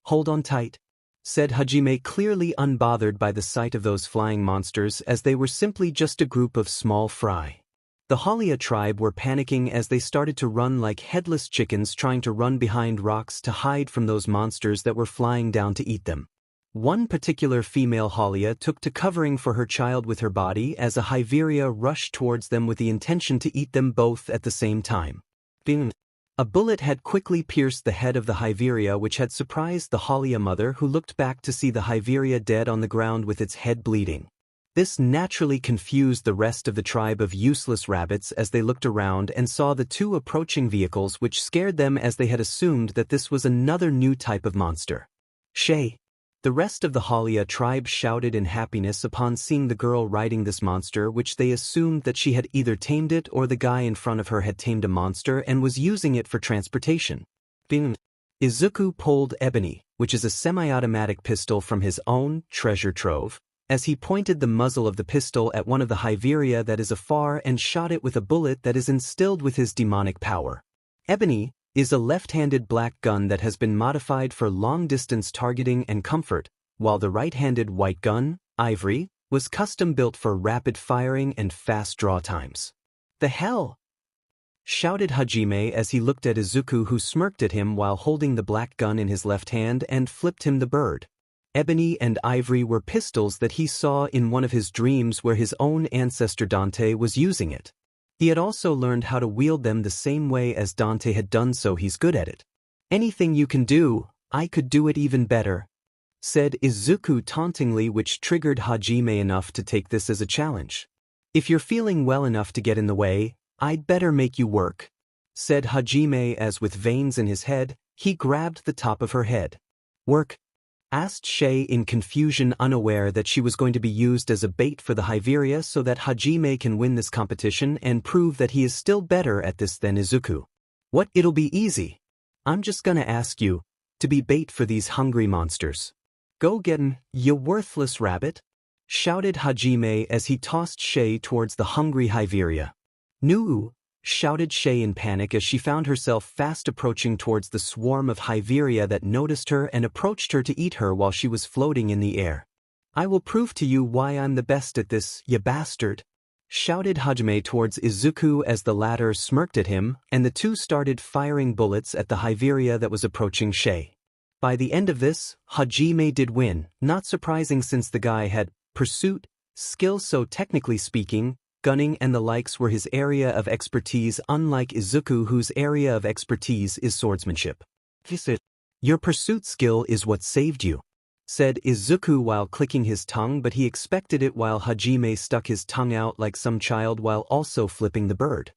Hold on tight, said Hajime, clearly unbothered by the sight of those flying monsters, as they were simply just a group of small fry. The Holia tribe were panicking as they started to run like headless chickens, trying to run behind rocks to hide from those monsters that were flying down to eat them. One particular female Holia took to covering for her child with her body as a Hyveria rushed towards them with the intention to eat them both at the same time. Bing! A bullet had quickly pierced the head of the Hyveria, which had surprised the Holia mother, who looked back to see the Hyveria dead on the ground with its head bleeding. This naturally confused the rest of the tribe of useless rabbits as they looked around and saw the 2 approaching vehicles, which scared them as they had assumed that this was another new type of monster. Shay! The rest of the Holia tribe shouted in happiness upon seeing the girl riding this monster, which they assumed that she had either tamed it or the guy in front of her had tamed a monster and was using it for transportation. Bing! Izuku pulled Ebony, which is a semi-automatic pistol, from his own treasure trove, as he pointed the muzzle of the pistol at one of the Hyveria that is afar and shot it with a bullet that is instilled with his demonic power. Ebony is a left-handed black gun that has been modified for long-distance targeting and comfort, while the right-handed white gun, Ivory, was custom-built for rapid firing and fast draw times. The hell? Shouted Hajime as he looked at Izuku, who smirked at him while holding the black gun in his left hand and flipped him the bird. Ebony and Ivory were pistols that he saw in one of his dreams where his own ancestor Dante was using it. He had also learned how to wield them the same way as Dante had done, so he's good at it. Anything you can do, I could do it even better, said Izuku tauntingly, which triggered Hajime enough to take this as a challenge. If you're feeling well enough to get in the way, I'd better make you work, said Hajime as, with veins in his head, he grabbed the top of her head. Work? Asked Shay in confusion, unaware that she was going to be used as a bait for the Hyveria so that Hajime can win this competition and prove that he is still better at this than Izuku. What? It'll be easy. I'm just gonna ask you to be bait for these hungry monsters. Go get 'em, you worthless rabbit, shouted Hajime as he tossed Shay towards the hungry Hyveria. "No!" shouted Shay in panic as she found herself fast approaching towards the swarm of Hyveria that noticed her and approached her to eat her while she was floating in the air. "I will prove to you why I'm the best at this, you bastard!" shouted Hajime towards Izuku as the latter smirked at him, and the two started firing bullets at the Hyveria that was approaching Shay. By the end of this, Hajime did win, not surprising since the guy had pursuit skills, so technically speaking, gunning and the likes were his area of expertise, unlike Izuku, whose area of expertise is swordsmanship. "Your pursuit skill is what saved you," said Izuku while clicking his tongue, but he expected it while Hajime stuck his tongue out like some child while also flipping the bird.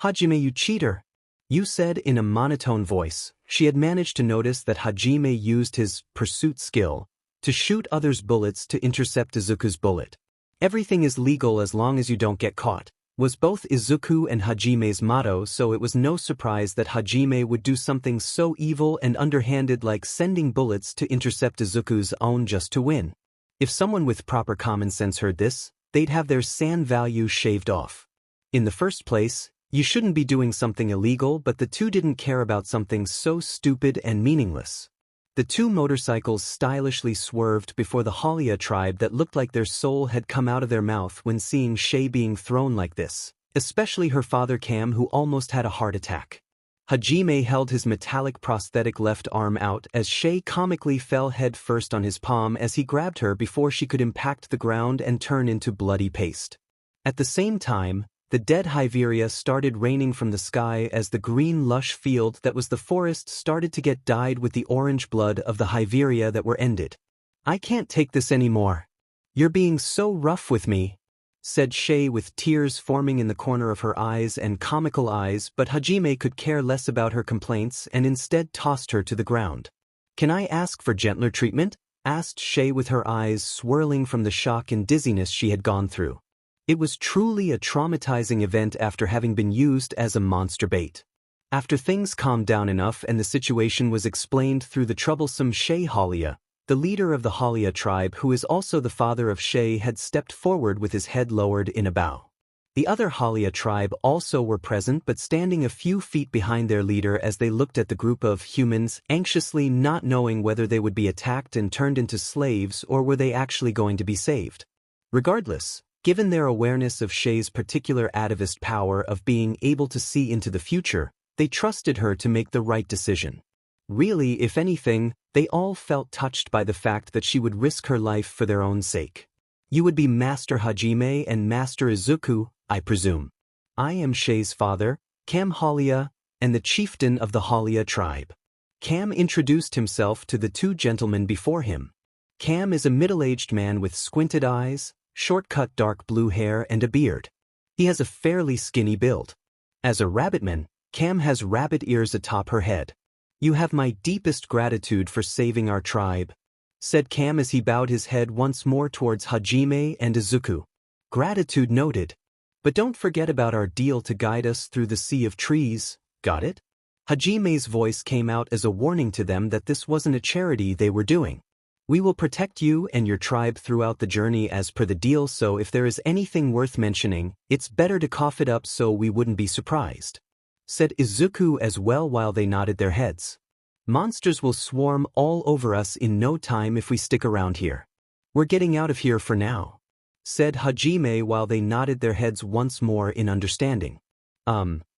"Hajime, you cheater," you said in a monotone voice. She had managed to notice that Hajime used his pursuit skill to shoot others' bullets to intercept Izuku's bullet. "Everything is legal as long as you don't get caught," was both Izuku and Hajime's motto, so it was no surprise that Hajime would do something so evil and underhanded like sending bullets to intercept Izuku's own just to win. If someone with proper common sense heard this, they'd have their san value shaved off. In the first place, you shouldn't be doing something illegal, but the two didn't care about something so stupid and meaningless. The two motorcycles stylishly swerved before the Holia tribe that looked like their soul had come out of their mouth when seeing Shay being thrown like this, especially her father Cam, who almost had a heart attack. Hajime held his metallic prosthetic left arm out as Shay comically fell head first on his palm as he grabbed her before she could impact the ground and turn into bloody paste. At the same time, the dead Hyveria started raining from the sky as the green lush field that was the forest started to get dyed with the orange blood of the Hyveria that were ended. "I can't take this anymore. You're being so rough with me," said Shay with tears forming in the corner of her eyes and comical eyes, but Hajime could care less about her complaints and instead tossed her to the ground. "Can I ask for gentler treatment?" asked Shay with her eyes swirling from the shock and dizziness she had gone through. It was truly a traumatizing event after having been used as a monster bait. After things calmed down enough and the situation was explained through the troublesome Shay, Holia, the leader of the Holia tribe who is also the father of Shay, had stepped forward with his head lowered in a bow. The other Holia tribe also were present but standing a few feet behind their leader as they looked at the group of humans, anxiously not knowing whether they would be attacked and turned into slaves or were they actually going to be saved. Regardless, given their awareness of Shay's particular atavist power of being able to see into the future, they trusted her to make the right decision. Really, if anything, they all felt touched by the fact that she would risk her life for their own sake. "You would be Master Hajime and Master Izuku, I presume. I am Shay's father, Cam Holia, and the chieftain of the Holia tribe." Cam introduced himself to the two gentlemen before him. Cam is a middle-aged man with squinted eyes, short-cut dark blue hair and a beard. He has a fairly skinny build. As a rabbitman, Cam has rabbit ears atop her head. "You have my deepest gratitude for saving our tribe," said Cam as he bowed his head once more towards Hajime and Izuku. "Gratitude noted. But don't forget about our deal to guide us through the sea of trees, got it?" Hajime's voice came out as a warning to them that this wasn't a charity they were doing. "We will protect you and your tribe throughout the journey as per the deal, so if there is anything worth mentioning, it's better to cough it up so we wouldn't be surprised," said Izuku as well while they nodded their heads. "Monsters will swarm all over us in no time if we stick around here. We're getting out of here for now," said Hajime while they nodded their heads once more in understanding.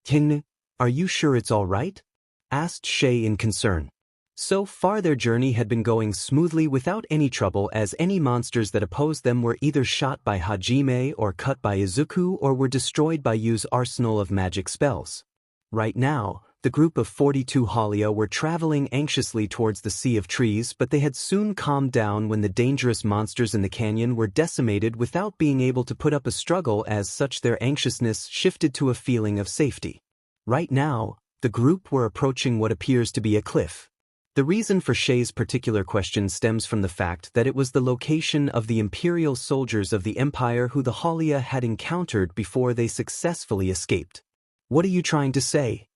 King, are you sure it's all right?" asked Shay in concern. So far their journey had been going smoothly without any trouble, as any monsters that opposed them were either shot by Hajime or cut by Izuku or were destroyed by Yu's arsenal of magic spells. Right now, the group of 42 Holia were traveling anxiously towards the Sea of Trees, but they had soon calmed down when the dangerous monsters in the canyon were decimated without being able to put up a struggle. As such, their anxiousness shifted to a feeling of safety. Right now, the group were approaching what appears to be a cliff. The reason for Shay's particular question stems from the fact that it was the location of the Imperial soldiers of the Empire who the Holia had encountered before they successfully escaped. "What are you trying to say?"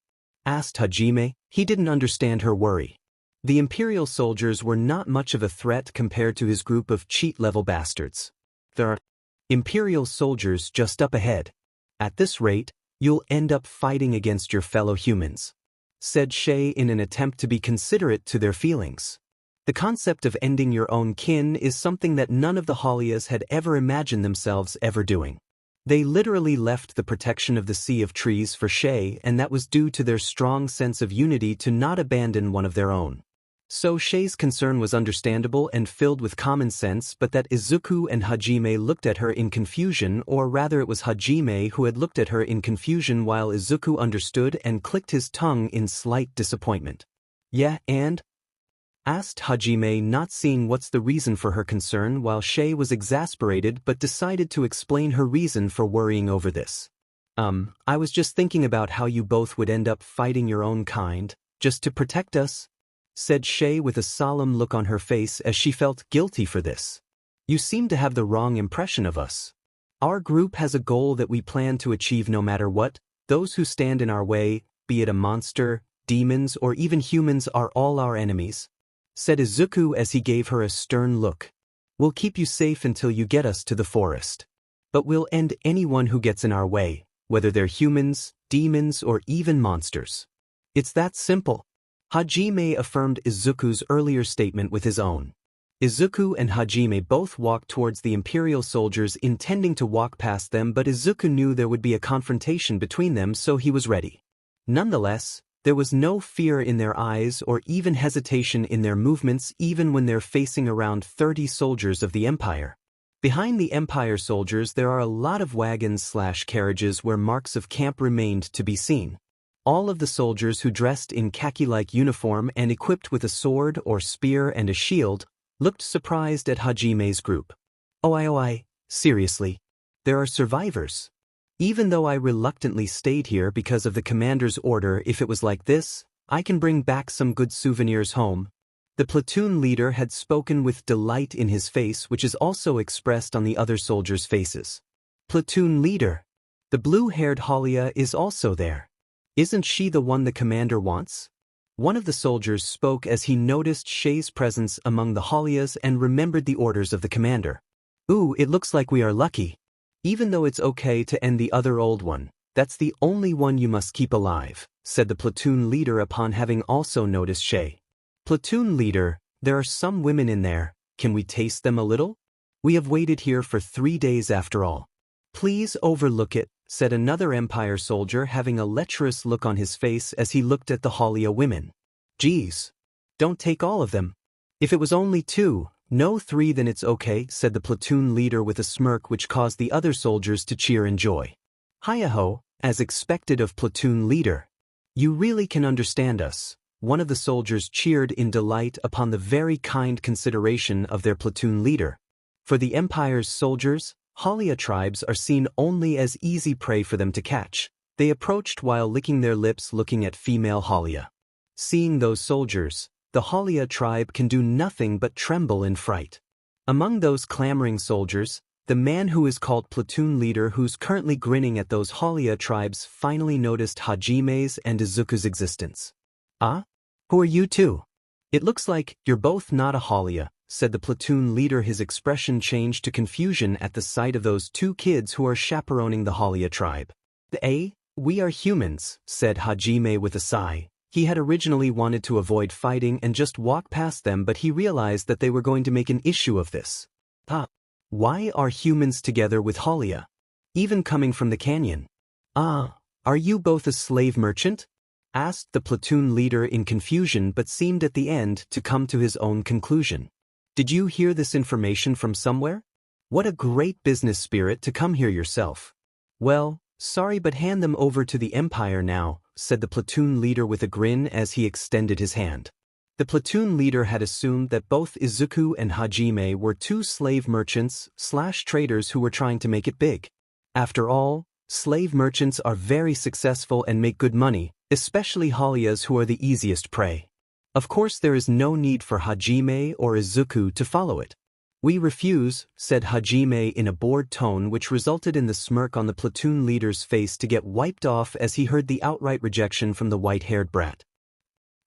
asked Hajime. He didn't understand her worry. The Imperial soldiers were not much of a threat compared to his group of cheat-level bastards. "There are Imperial soldiers just up ahead. At this rate, you'll end up fighting against your fellow humans," said Shay in an attempt to be considerate to their feelings. The concept of ending your own kin is something that none of the Holias had ever imagined themselves ever doing. They literally left the protection of the Sea of Trees for Shay, and that was due to their strong sense of unity to not abandon one of their own. So Shay's concern was understandable and filled with common sense, but that Izuku and Hajime looked at her in confusion, or rather it was Hajime who had looked at her in confusion while Izuku understood and clicked his tongue in slight disappointment. "Yeah, and?" asked Hajime, not seeing what's the reason for her concern, while Shay was exasperated but decided to explain her reason for worrying over this. I was just thinking about how you both would end up fighting your own kind, just to protect us," said Shay with a solemn look on her face as she felt guilty for this. "You seem to have the wrong impression of us." Our group has a goal that we plan to achieve no matter what. Those who stand in our way, be it a monster, demons, or even humans, are all our enemies," said Izuku as he gave her a stern look. "We'll keep you safe until you get us to the forest. But we'll end anyone who gets in our way, whether they're humans, demons, or even monsters. It's that simple." Hajime affirmed Izuku's earlier statement with his own. Izuku and Hajime both walked towards the Imperial soldiers, intending to walk past them, but Izuku knew there would be a confrontation between them, so he was ready. Nonetheless, there was no fear in their eyes or even hesitation in their movements, even when they're facing around 30 soldiers of the Empire. Behind the Empire soldiers there are a lot of wagons/carriages where marks of camp remained to be seen. All of the soldiers who dressed in khaki-like uniform and equipped with a sword or spear and a shield looked surprised at Hajime's group. "Oh, seriously? There are survivors? Even though I reluctantly stayed here because of the commander's order, if it was like this, I can bring back some good souvenirs home." The platoon leader had spoken with delight in his face, which is also expressed on the other soldiers' faces. "Platoon leader. The blue-haired Holia is also there. Isn't she the one the commander wants?" One of the soldiers spoke as he noticed Shay's presence among the Holias and remembered the orders of the commander. "Ooh, it looks like we are lucky. Even though it's okay to end the other old one, that's the only one you must keep alive," said the platoon leader upon having also noticed Shay. "Platoon leader, there are some women in there. Can we taste them a little? We have waited here for 3 days after all." "Please overlook it," said another Empire soldier, having a lecherous look on his face as he looked at the Holia women. "Geez. Don't take all of them. If it was only 2, no 3, then it's okay," said the platoon leader with a smirk which caused the other soldiers to cheer in joy. "Hi-ho, as expected of platoon leader. You really can understand us." One of the soldiers cheered in delight upon the very kind consideration of their platoon leader. For the Empire's soldiers, Holia tribes are seen only as easy prey for them to catch. They approached while licking their lips, looking at female Holia. Seeing those soldiers, the Holia tribe can do nothing but tremble in fright. Among those clamoring soldiers, the man who is called platoon leader, who's currently grinning at those Holia tribes, finally noticed Hajime's and Izuku's existence. "Ah? Who are you two? It looks like you're both not a Holia," said the platoon leader. His expression changed to confusion at the sight of those 2 kids who are chaperoning the Holia tribe. We are humans," said Hajime with a sigh. He had originally wanted to avoid fighting and just walk past them, but he realized that they were going to make an issue of this. Why are humans together with Holia? Even coming from the canyon?" Are you both a slave merchant?" asked the platoon leader in confusion, but seemed at the end to come to his own conclusion. "Did you hear this information from somewhere? What a great business spirit to come here yourself." "Well, sorry, but hand them over to the Empire now," said the platoon leader with a grin as he extended his hand. The platoon leader had assumed that both Izuku and Hajime were 2 slave merchants/traders who were trying to make it big. After all, slave merchants are very successful and make good money, especially Holias, who are the easiest prey. Of course, there is no need for Hajime or Izuku to follow it. "We refuse," said Hajime in a bored tone, which resulted in the smirk on the platoon leader's face to get wiped off as he heard the outright rejection from the white-haired brat.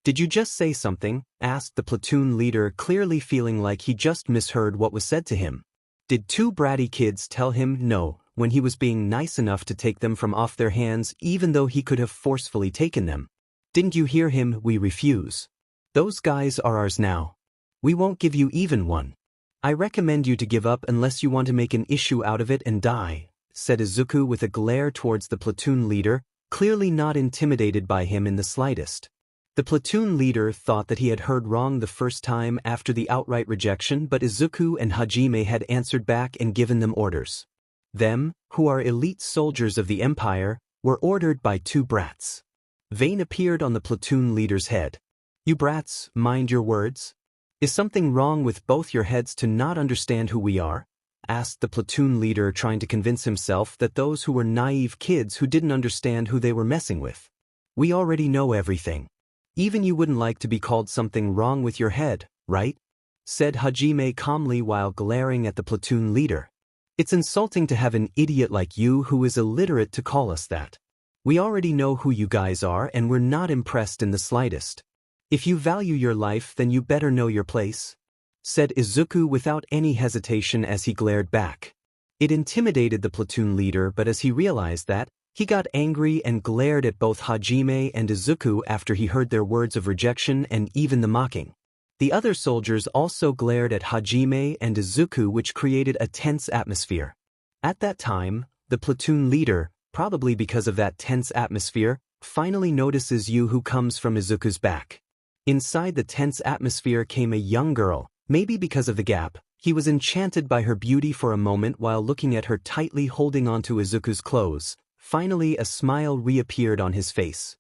"Did you just say something?" asked the platoon leader, clearly feeling like he just misheard what was said to him. Did 2 bratty kids tell him no when he was being nice enough to take them from off their hands, even though he could have forcefully taken them? "Didn't you hear him? We refuse. Those guys are ours now. We won't give you even one. I recommend you to give up unless you want to make an issue out of it and die," said Izuku with a glare towards the platoon leader, clearly not intimidated by him in the slightest. The platoon leader thought that he had heard wrong the first time after the outright rejection, but Izuku and Hajime had answered back and given them orders. Them, who are elite soldiers of the Empire, were ordered by 2 brats. Vein appeared on the platoon leader's head. "You brats, mind your words. Is something wrong with both your heads to not understand who we are?" asked the platoon leader, trying to convince himself that those who were naive kids who didn't understand who they were messing with. "We already know everything. Even you wouldn't like to be called something wrong with your head, right?" said Hajime calmly while glaring at the platoon leader. It's insulting to have an idiot like you who is illiterate to call us that. We already know who you guys are and we're not impressed in the slightest. If you value your life then you better know your place," said Izuku without any hesitation as he glared back. It intimidated the platoon leader, but as he realized that, he got angry and glared at both Hajime and Izuku after he heard their words of rejection and even the mocking. The other soldiers also glared at Hajime and Izuku, which created a tense atmosphere. At that time, the platoon leader, probably because of that tense atmosphere, finally notices you who comes from Izuku's back. Inside the tense atmosphere came a young girl, maybe because of the gap. He was enchanted by her beauty for a moment while looking at her tightly holding onto Izuku's clothes. Finally a smile reappeared on his face.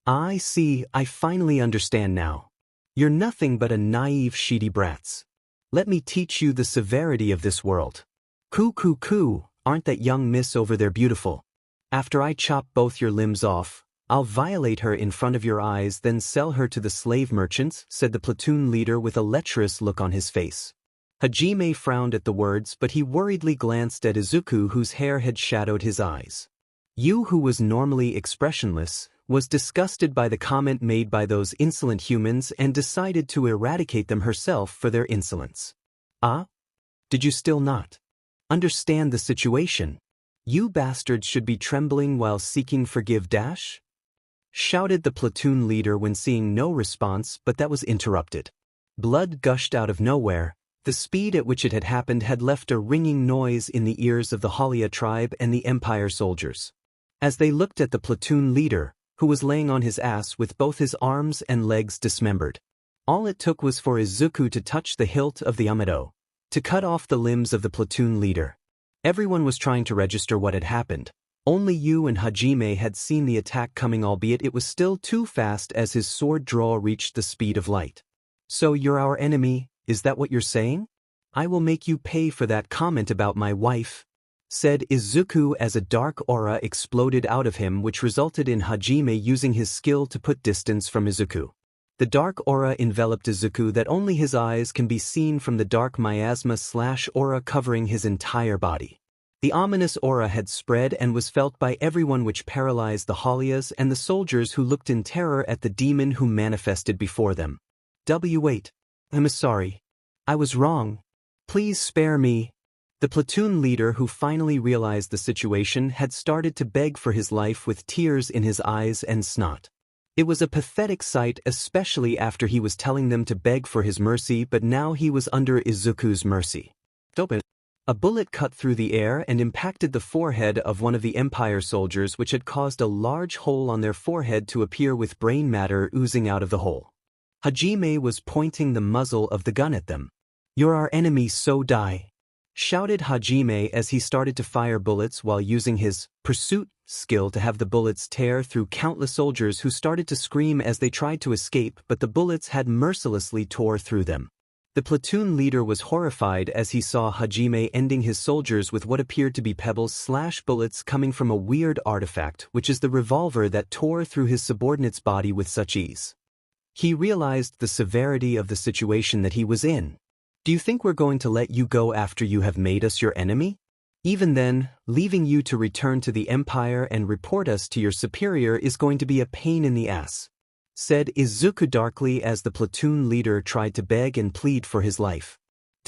"I see, I finally understand now. You're nothing but a naive sheedy brats. Let me teach you the severity of this world. Coo, aren't that young miss over there beautiful? After I chop both your limbs off, I'll violate her in front of your eyes then sell her to the slave merchants," said the platoon leader with a lecherous look on his face. Hajime frowned at the words, but he worriedly glanced at Izuku whose hair had shadowed his eyes. Yu, who was normally expressionless, was disgusted by the comment made by those insolent humans and decided to eradicate them herself for their insolence. "Ah? Did you still not understand the situation? You bastards should be trembling while seeking forgive dash?" shouted the platoon leader when seeing no response, but that was interrupted. Blood gushed out of nowhere. The speed at which it had happened had left a ringing noise in the ears of the Holia tribe and the Empire soldiers. As they looked at the platoon leader, who was laying on his ass with both his arms and legs dismembered. All it took was for Izuku to touch the hilt of the Amado, to cut off the limbs of the platoon leader. Everyone was trying to register what had happened. Only Yu and Hajime had seen the attack coming, albeit it was still too fast as his sword draw reached the speed of light. "So you're our enemy, is that what you're saying? I will make you pay for that comment about my wife," said Izuku as a dark aura exploded out of him, which resulted in Hajime using his skill to put distance from Izuku. The dark aura enveloped Izuku that only his eyes can be seen from the dark miasma/aura covering his entire body. The ominous aura had spread and was felt by everyone, which paralyzed the Holias and the soldiers who looked in terror at the demon who manifested before them. "Wait. I'm sorry. I was wrong. Please spare me." The platoon leader, who finally realized the situation, had started to beg for his life with tears in his eyes and snot. It was a pathetic sight, especially after he was telling them to beg for his mercy, but now he was under Izuku's mercy. A bullet cut through the air and impacted the forehead of one of the Empire soldiers, which had caused a large hole on their forehead to appear with brain matter oozing out of the hole. Hajime was pointing the muzzle of the gun at them. "You're our enemy, so die," shouted Hajime as he started to fire bullets while using his pursuit skill to have the bullets tear through countless soldiers who started to scream as they tried to escape, but the bullets had mercilessly tore through them. The platoon leader was horrified as he saw Hajime ending his soldiers with what appeared to be pebbles/bullets coming from a weird artifact, which is the revolver that tore through his subordinate's body with such ease. He realized the severity of the situation that he was in. "Do you think we're going to let you go after you have made us your enemy? Even then, leaving you to return to the Empire and report us to your superior is going to be a pain in the ass," said Izuku darkly as the platoon leader tried to beg and plead for his life.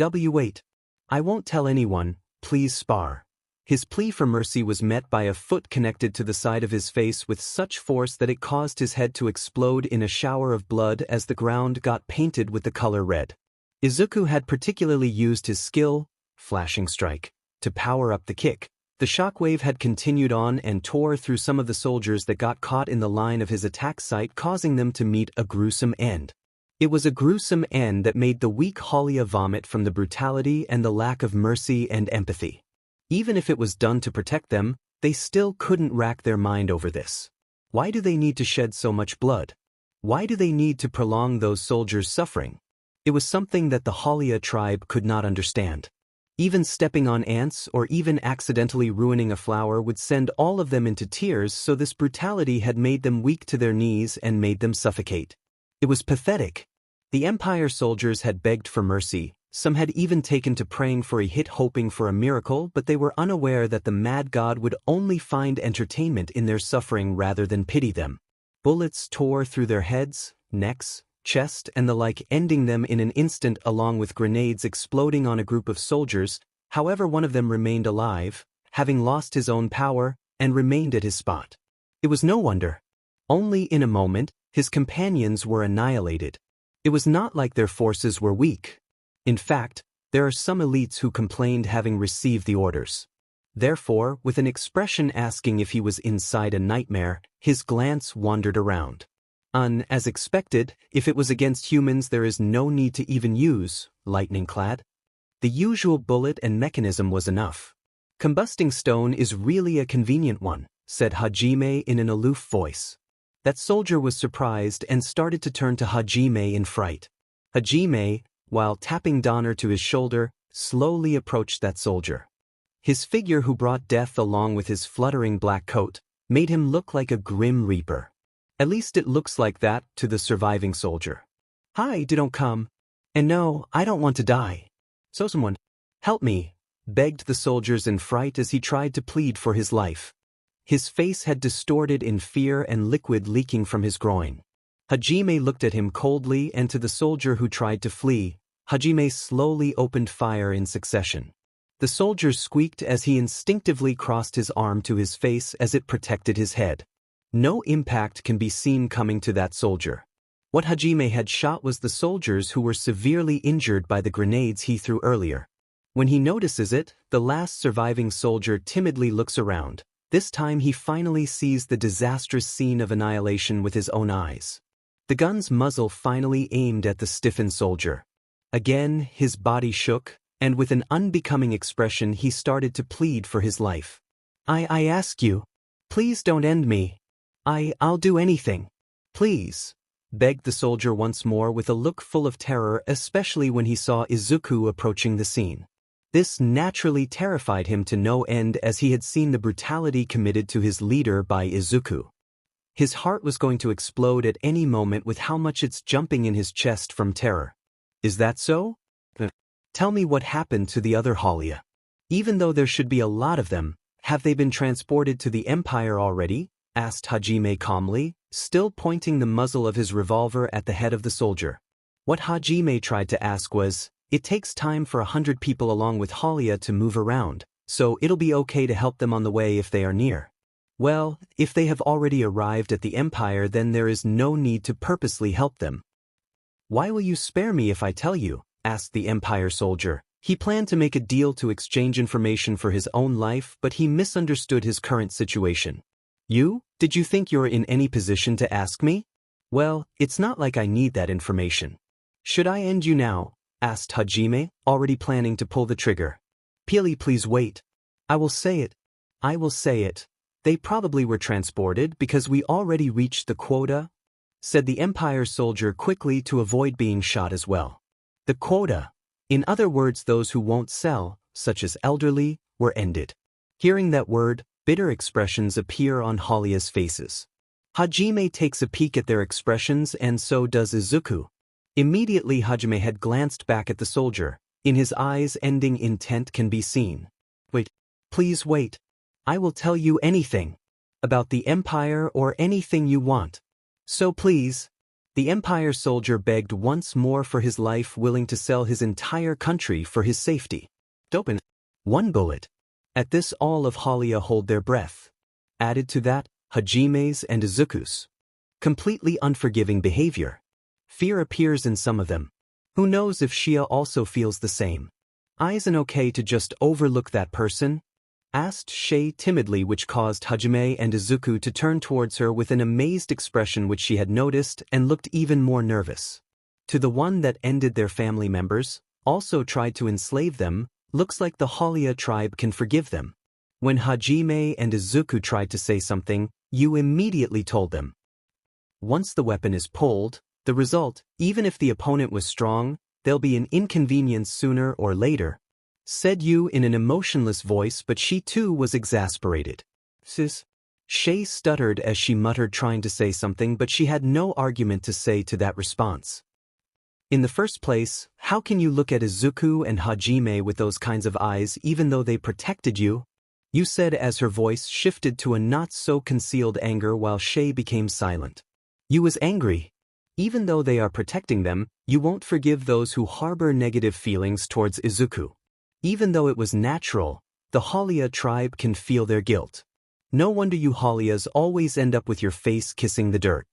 "Wait. I won't tell anyone, please spar." His plea for mercy was met by a foot connected to the side of his face with such force that it caused his head to explode in a shower of blood as the ground got painted with the color red. Izuku had particularly used his skill, Flashing Strike, to power up the kick. The shockwave had continued on and tore through some of the soldiers that got caught in the line of his attack site, causing them to meet a gruesome end. It was a gruesome end that made the weak Holia vomit from the brutality and the lack of mercy and empathy. Even if it was done to protect them, they still couldn't rack their mind over this. Why do they need to shed so much blood? Why do they need to prolong those soldiers' suffering? It was something that the Holia tribe could not understand. Even stepping on ants or even accidentally ruining a flower would send all of them into tears, so this brutality had made them weak to their knees and made them suffocate. It was pathetic. The Empire soldiers had begged for mercy, Some had even taken to praying for a hit, hoping for a miracle, but they were unaware that the mad god would only find entertainment in their suffering rather than pity them. Bullets tore through their heads, necks, chest and the like, ending them in an instant, along with grenades exploding on a group of soldiers. However, one of them remained alive, having lost his own power, and remained at his spot. It was no wonder. Only in a moment, his companions were annihilated. It was not like their forces were weak. In fact, there are some elites who complained having received the orders. Therefore, with an expression asking if he was inside a nightmare, his glance wandered around. As expected, if it was against humans, there is no need to even use lightning-clad. The usual bullet and mechanism was enough. Combusting stone is really a convenient one, said Hajime in an aloof voice. That soldier was surprised and started to turn to Hajime in fright. Hajime, while tapping Donner to his shoulder, slowly approached that soldier. His figure, who brought death along with his fluttering black coat, made him look like a grim reaper. At least it looks like that to the surviving soldier. Hi, don't come. And no, I don't want to die. So someone, help me, begged the soldiers in fright as he tried to plead for his life. His face had distorted in fear and liquid leaking from his groin. Hajime looked at him coldly, and to the soldier who tried to flee, Hajime slowly opened fire in succession. The soldier squeaked as he instinctively crossed his arm to his face as it protected his head. No impact can be seen coming to that soldier. What Hajime had shot was the soldiers who were severely injured by the grenades he threw earlier. When he notices it, the last surviving soldier timidly looks around. This time he finally sees the disastrous scene of annihilation with his own eyes. The gun's muzzle finally aimed at the stiffened soldier. Again, his body shook, and with an unbecoming expression he started to plead for his life. I ask you, please don't end me. I'll do anything. Please, begged the soldier once more with a look full of terror, especially when he saw Izuku approaching the scene. This naturally terrified him to no end, as he had seen the brutality committed to his leader by Izuku. His heart was going to explode at any moment with how much it's jumping in his chest from terror. Is that so? Tell me what happened to the other Holia. Even though there should be a lot of them, have they been transported to the Empire already? Asked Hajime calmly, still pointing the muzzle of his revolver at the head of the soldier. What Hajime tried to ask was, it takes time for 100 people along with Holia to move around, so it'll be okay to help them on the way if they are near. Well, if they have already arrived at the Empire, then there is no need to purposely help them. Why will you spare me if I tell you? Asked the Empire soldier. He planned to make a deal to exchange information for his own life, but he misunderstood his current situation. You? Did you think you're in any position to ask me? Well, it's not like I need that information. Should I end you now? Asked Hajime, already planning to pull the trigger. Please wait. I will say it. I will say it. They probably were transported because we already reached the quota, said the Empire soldier quickly to avoid being shot as well. The quota. In other words, those who won't sell, such as elderly, were ended. Hearing that word, bitter expressions appear on Holia's faces. Hajime takes a peek at their expressions, and so does Izuku. Immediately Hajime had glanced back at the soldier. In his eyes, ending intent can be seen. Wait. Please wait. I will tell you anything. About the Empire or anything you want. So please. The Empire soldier begged once more for his life, willing to sell his entire country for his safety. Open. One bullet. At this, all of Holia hold their breath. Added to that, Hajime's and Izuku's completely unforgiving behavior. Fear appears in some of them. Who knows if Shia also feels the same? Isn't okay to just overlook that person? Asked Shay timidly, which caused Hajime and Izuku to turn towards her with an amazed expression which she had noticed, and looked even more nervous. To the one that ended their family members, also tried to enslave them, looks like the Holia tribe can forgive them. When Hajime and Izuku tried to say something, you immediately told them. Once the weapon is pulled, the result, even if the opponent was strong, there'll be an inconvenience sooner or later, said you in an emotionless voice, but she too was exasperated. Sis? Shay stuttered as she muttered, trying to say something, but she had no argument to say to that response. In the first place, How can you look at Izuku and Hajime with those kinds of eyes even though they protected you? You said as her voice shifted to a not-so-concealed anger while Shay became silent. You was angry. Even though they are protecting them, you won't forgive those who harbor negative feelings towards Izuku. Even though it was natural, the Holia tribe can feel their guilt. No wonder you Holias always end up with your face kissing the dirt.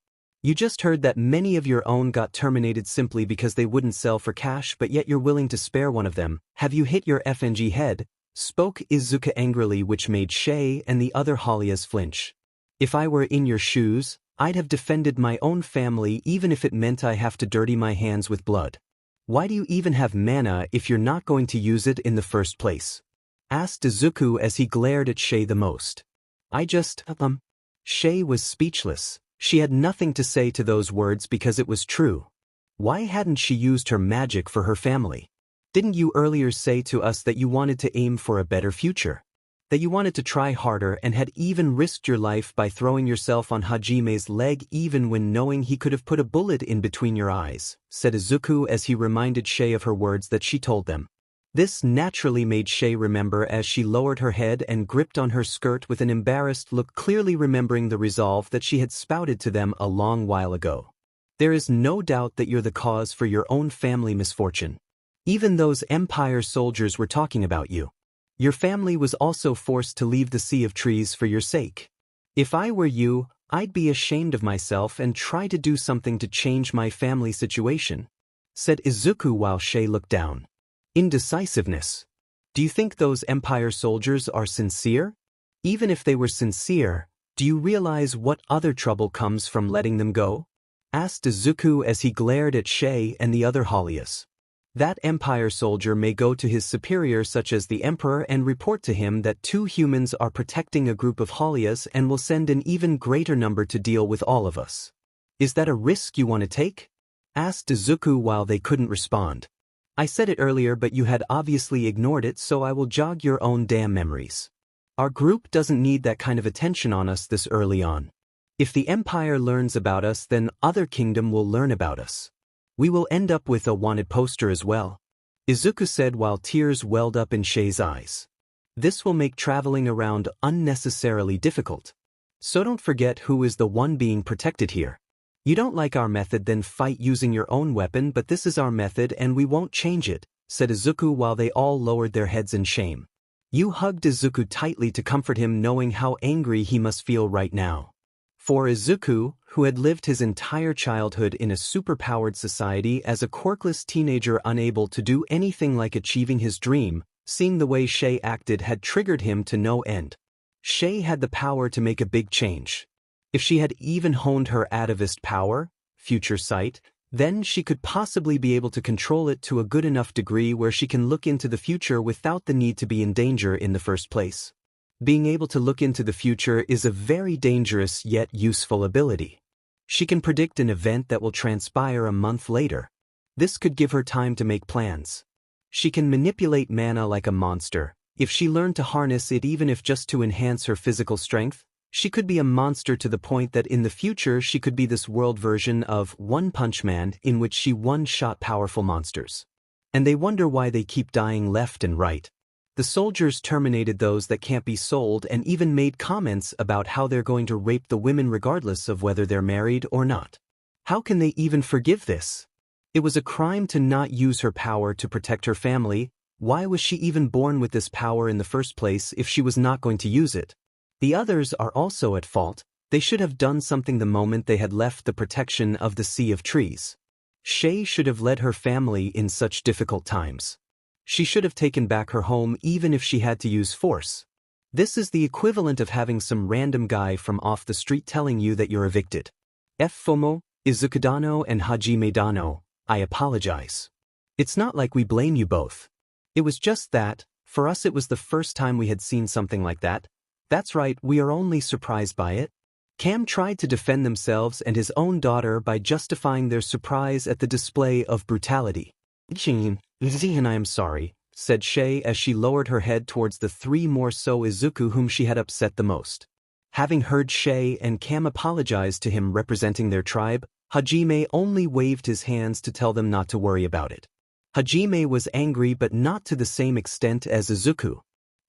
You just heard that many of your own got terminated simply because they wouldn't sell for cash, but yet you're willing to spare one of them. Have you hit your FNG head? Spoke Izuku angrily, which made Shay and the other Holias flinch. If I were in your shoes, I'd have defended my own family even if it meant I have to dirty my hands with blood. Why do you even have mana if you're not going to use it in the first place? Asked Izuku as he glared at Shay the most. Shay was speechless. She had nothing to say to those words because it was true. Why hadn't she used her magic for her family? Didn't you earlier say to us that you wanted to aim for a better future? That you wanted to try harder and had even risked your life by throwing yourself on Hajime's leg even when knowing he could have put a bullet in between your eyes, said Izuku as he reminded Shay of her words that she told them. This naturally made Shay remember as she lowered her head and gripped on her skirt with an embarrassed look, clearly remembering the resolve that she had spouted to them a long while ago. There is no doubt that you're the cause for your own family misfortune. Even those Empire soldiers were talking about you. Your family was also forced to leave the Sea of Trees for your sake. If I were you, I'd be ashamed of myself and try to do something to change my family situation, said Izuku while Shay looked down. Indecisiveness. Do you think those Empire soldiers are sincere? Even if they were sincere, do you realize what other trouble comes from letting them go? Asked Izuku as he glared at Shay and the other Holias. That Empire soldier may go to his superior such as the Emperor and report to him that 2 humans are protecting a group of Holias and will send an even greater number to deal with all of us. Is that a risk you want to take? Asked Izuku while they couldn't respond. I said it earlier but you had obviously ignored it, so I will jog your own damn memories. Our group doesn't need that kind of attention on us this early on. If the Empire learns about us, then other kingdom will learn about us. We will end up with a wanted poster as well, Izuku said while tears welled up in Shay's eyes. This will make traveling around unnecessarily difficult. So don't forget who is the one being protected here. You don't like our method, then fight using your own weapon, but this is our method and we won't change it, said Izuku while they all lowered their heads in shame. You hugged Izuku tightly to comfort him, knowing how angry he must feel right now. For Izuku, who had lived his entire childhood in a superpowered society as a quirkless teenager unable to do anything like achieving his dream, seeing the way Shay acted had triggered him to no end. Shay had the power to make a big change. If she had even honed her atavist power, future sight, then she could possibly be able to control it to a good enough degree where she can look into the future without the need to be in danger in the first place. Being able to look into the future is a very dangerous yet useful ability. She can predict an event that will transpire a month later. This could give her time to make plans. She can manipulate mana like a monster. If she learned to harness it, even if just to enhance her physical strength, she could be a monster to the point that in the future she could be this world version of One Punch Man in which she one-shot powerful monsters. And they wonder why they keep dying left and right. The soldiers terminated those that can't be sold and even made comments about how they're going to rape the women regardless of whether they're married or not. How can they even forgive this? It was a crime to not use her power to protect her family. Why was she even born with this power in the first place if she was not going to use it? The others are also at fault. They should have done something the moment they had left the protection of the Sea of Trees. Shay should have led her family in such difficult times. She should have taken back her home even if she had to use force. This is the equivalent of having some random guy from off the street telling you that you're evicted. FOMO, Izukudano and Hajime Dano, I apologize. It's not like we blame you both. It was just that, for us it was the first time we had seen something like that. That's right, we are only surprised by it. Cam tried to defend themselves and his own daughter by justifying their surprise at the display of brutality. I am sorry, said Shay as she lowered her head towards the 3 more so Izuku whom she had upset the most. Having heard Shay and Cam apologize to him representing their tribe, Hajime only waved his hands to tell them not to worry about it. Hajime was angry but not to the same extent as Izuku.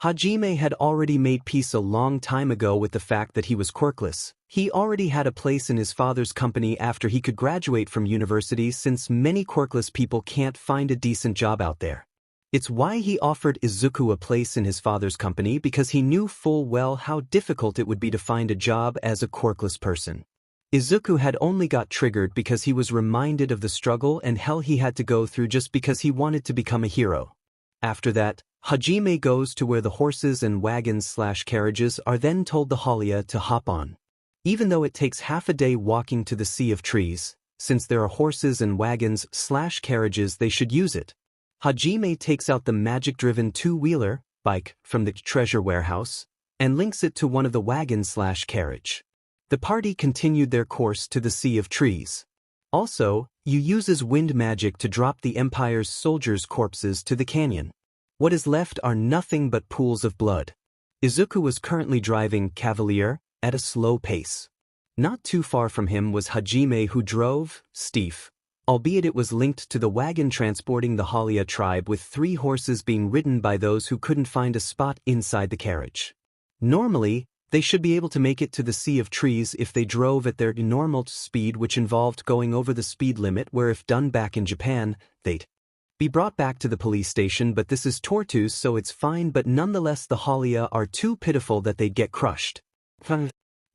Hajime had already made peace a long time ago with the fact that he was quirkless. He already had a place in his father's company after he could graduate from university, since many quirkless people can't find a decent job out there. It's why he offered Izuku a place in his father's company, because he knew full well how difficult it would be to find a job as a quirkless person. Izuku had only got triggered because he was reminded of the struggle and hell he had to go through just because he wanted to become a hero. After that, Hajime goes to where the horses and wagons/carriages are then told the Holia to hop on. Even though it takes half a day walking to the Sea of Trees, since there are horses and wagons/carriages, they should use it. Hajime takes out the magic-driven two-wheeler bike from the treasure warehouse and links it to one of the wagons/carriage. The party continued their course to the Sea of Trees. Also, Yu uses wind magic to drop the Empire's soldiers' corpses to the canyon. What is left are nothing but pools of blood. Izuku was currently driving Cavalier at a slow pace. Not too far from him was Hajime, who drove Steve, albeit it was linked to the wagon transporting the Holia tribe, with 3 horses being ridden by those who couldn't find a spot inside the carriage. Normally, they should be able to make it to the Sea of Trees if they drove at their normal speed, which involved going over the speed limit, where if done back in Japan, they'd be brought back to the police station, but this is Tortus, so it's fine, but nonetheless the Holia are too pitiful that they'd get crushed.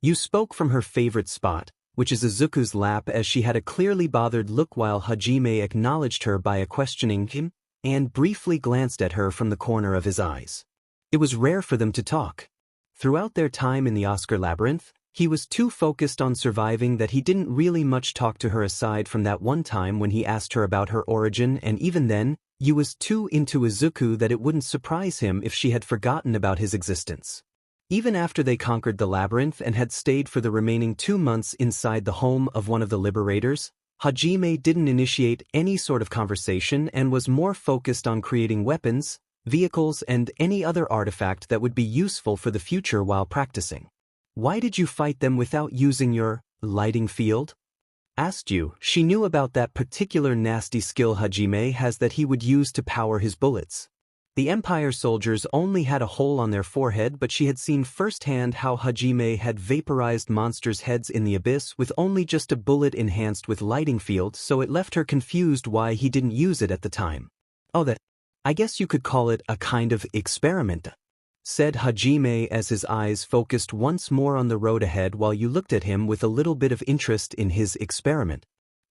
Yu spoke from her favorite spot, which is Izuku's lap, as she had a clearly bothered look, while Hajime acknowledged her by questioning him and briefly glanced at her from the corner of his eyes. It was rare for them to talk. Throughout their time in the Oscar Labyrinth, he was too focused on surviving that he didn't really much talk to her aside from that one time when he asked her about her origin, and even then, Yu was too into Izuku that it wouldn't surprise him if she had forgotten about his existence. Even after they conquered the labyrinth and had stayed for the remaining 2 months inside the home of one of the Liberators, Hajime didn't initiate any sort of conversation and was more focused on creating weapons, vehicles, and any other artifact that would be useful for the future while practicing. "Why did you fight them without using your lighting field?" asked Yu. She knew about that particular nasty skill Hajime has that he would use to power his bullets. The Empire soldiers only had a hole on their forehead, but she had seen firsthand how Hajime had vaporized monsters' heads in the abyss with only just a bullet enhanced with lighting field, so it left her confused why he didn't use it at the time. "Oh, that, I guess you could call it a kind of experiment," said Hajime as his eyes focused once more on the road ahead while Yu looked at him with a little bit of interest in his experiment.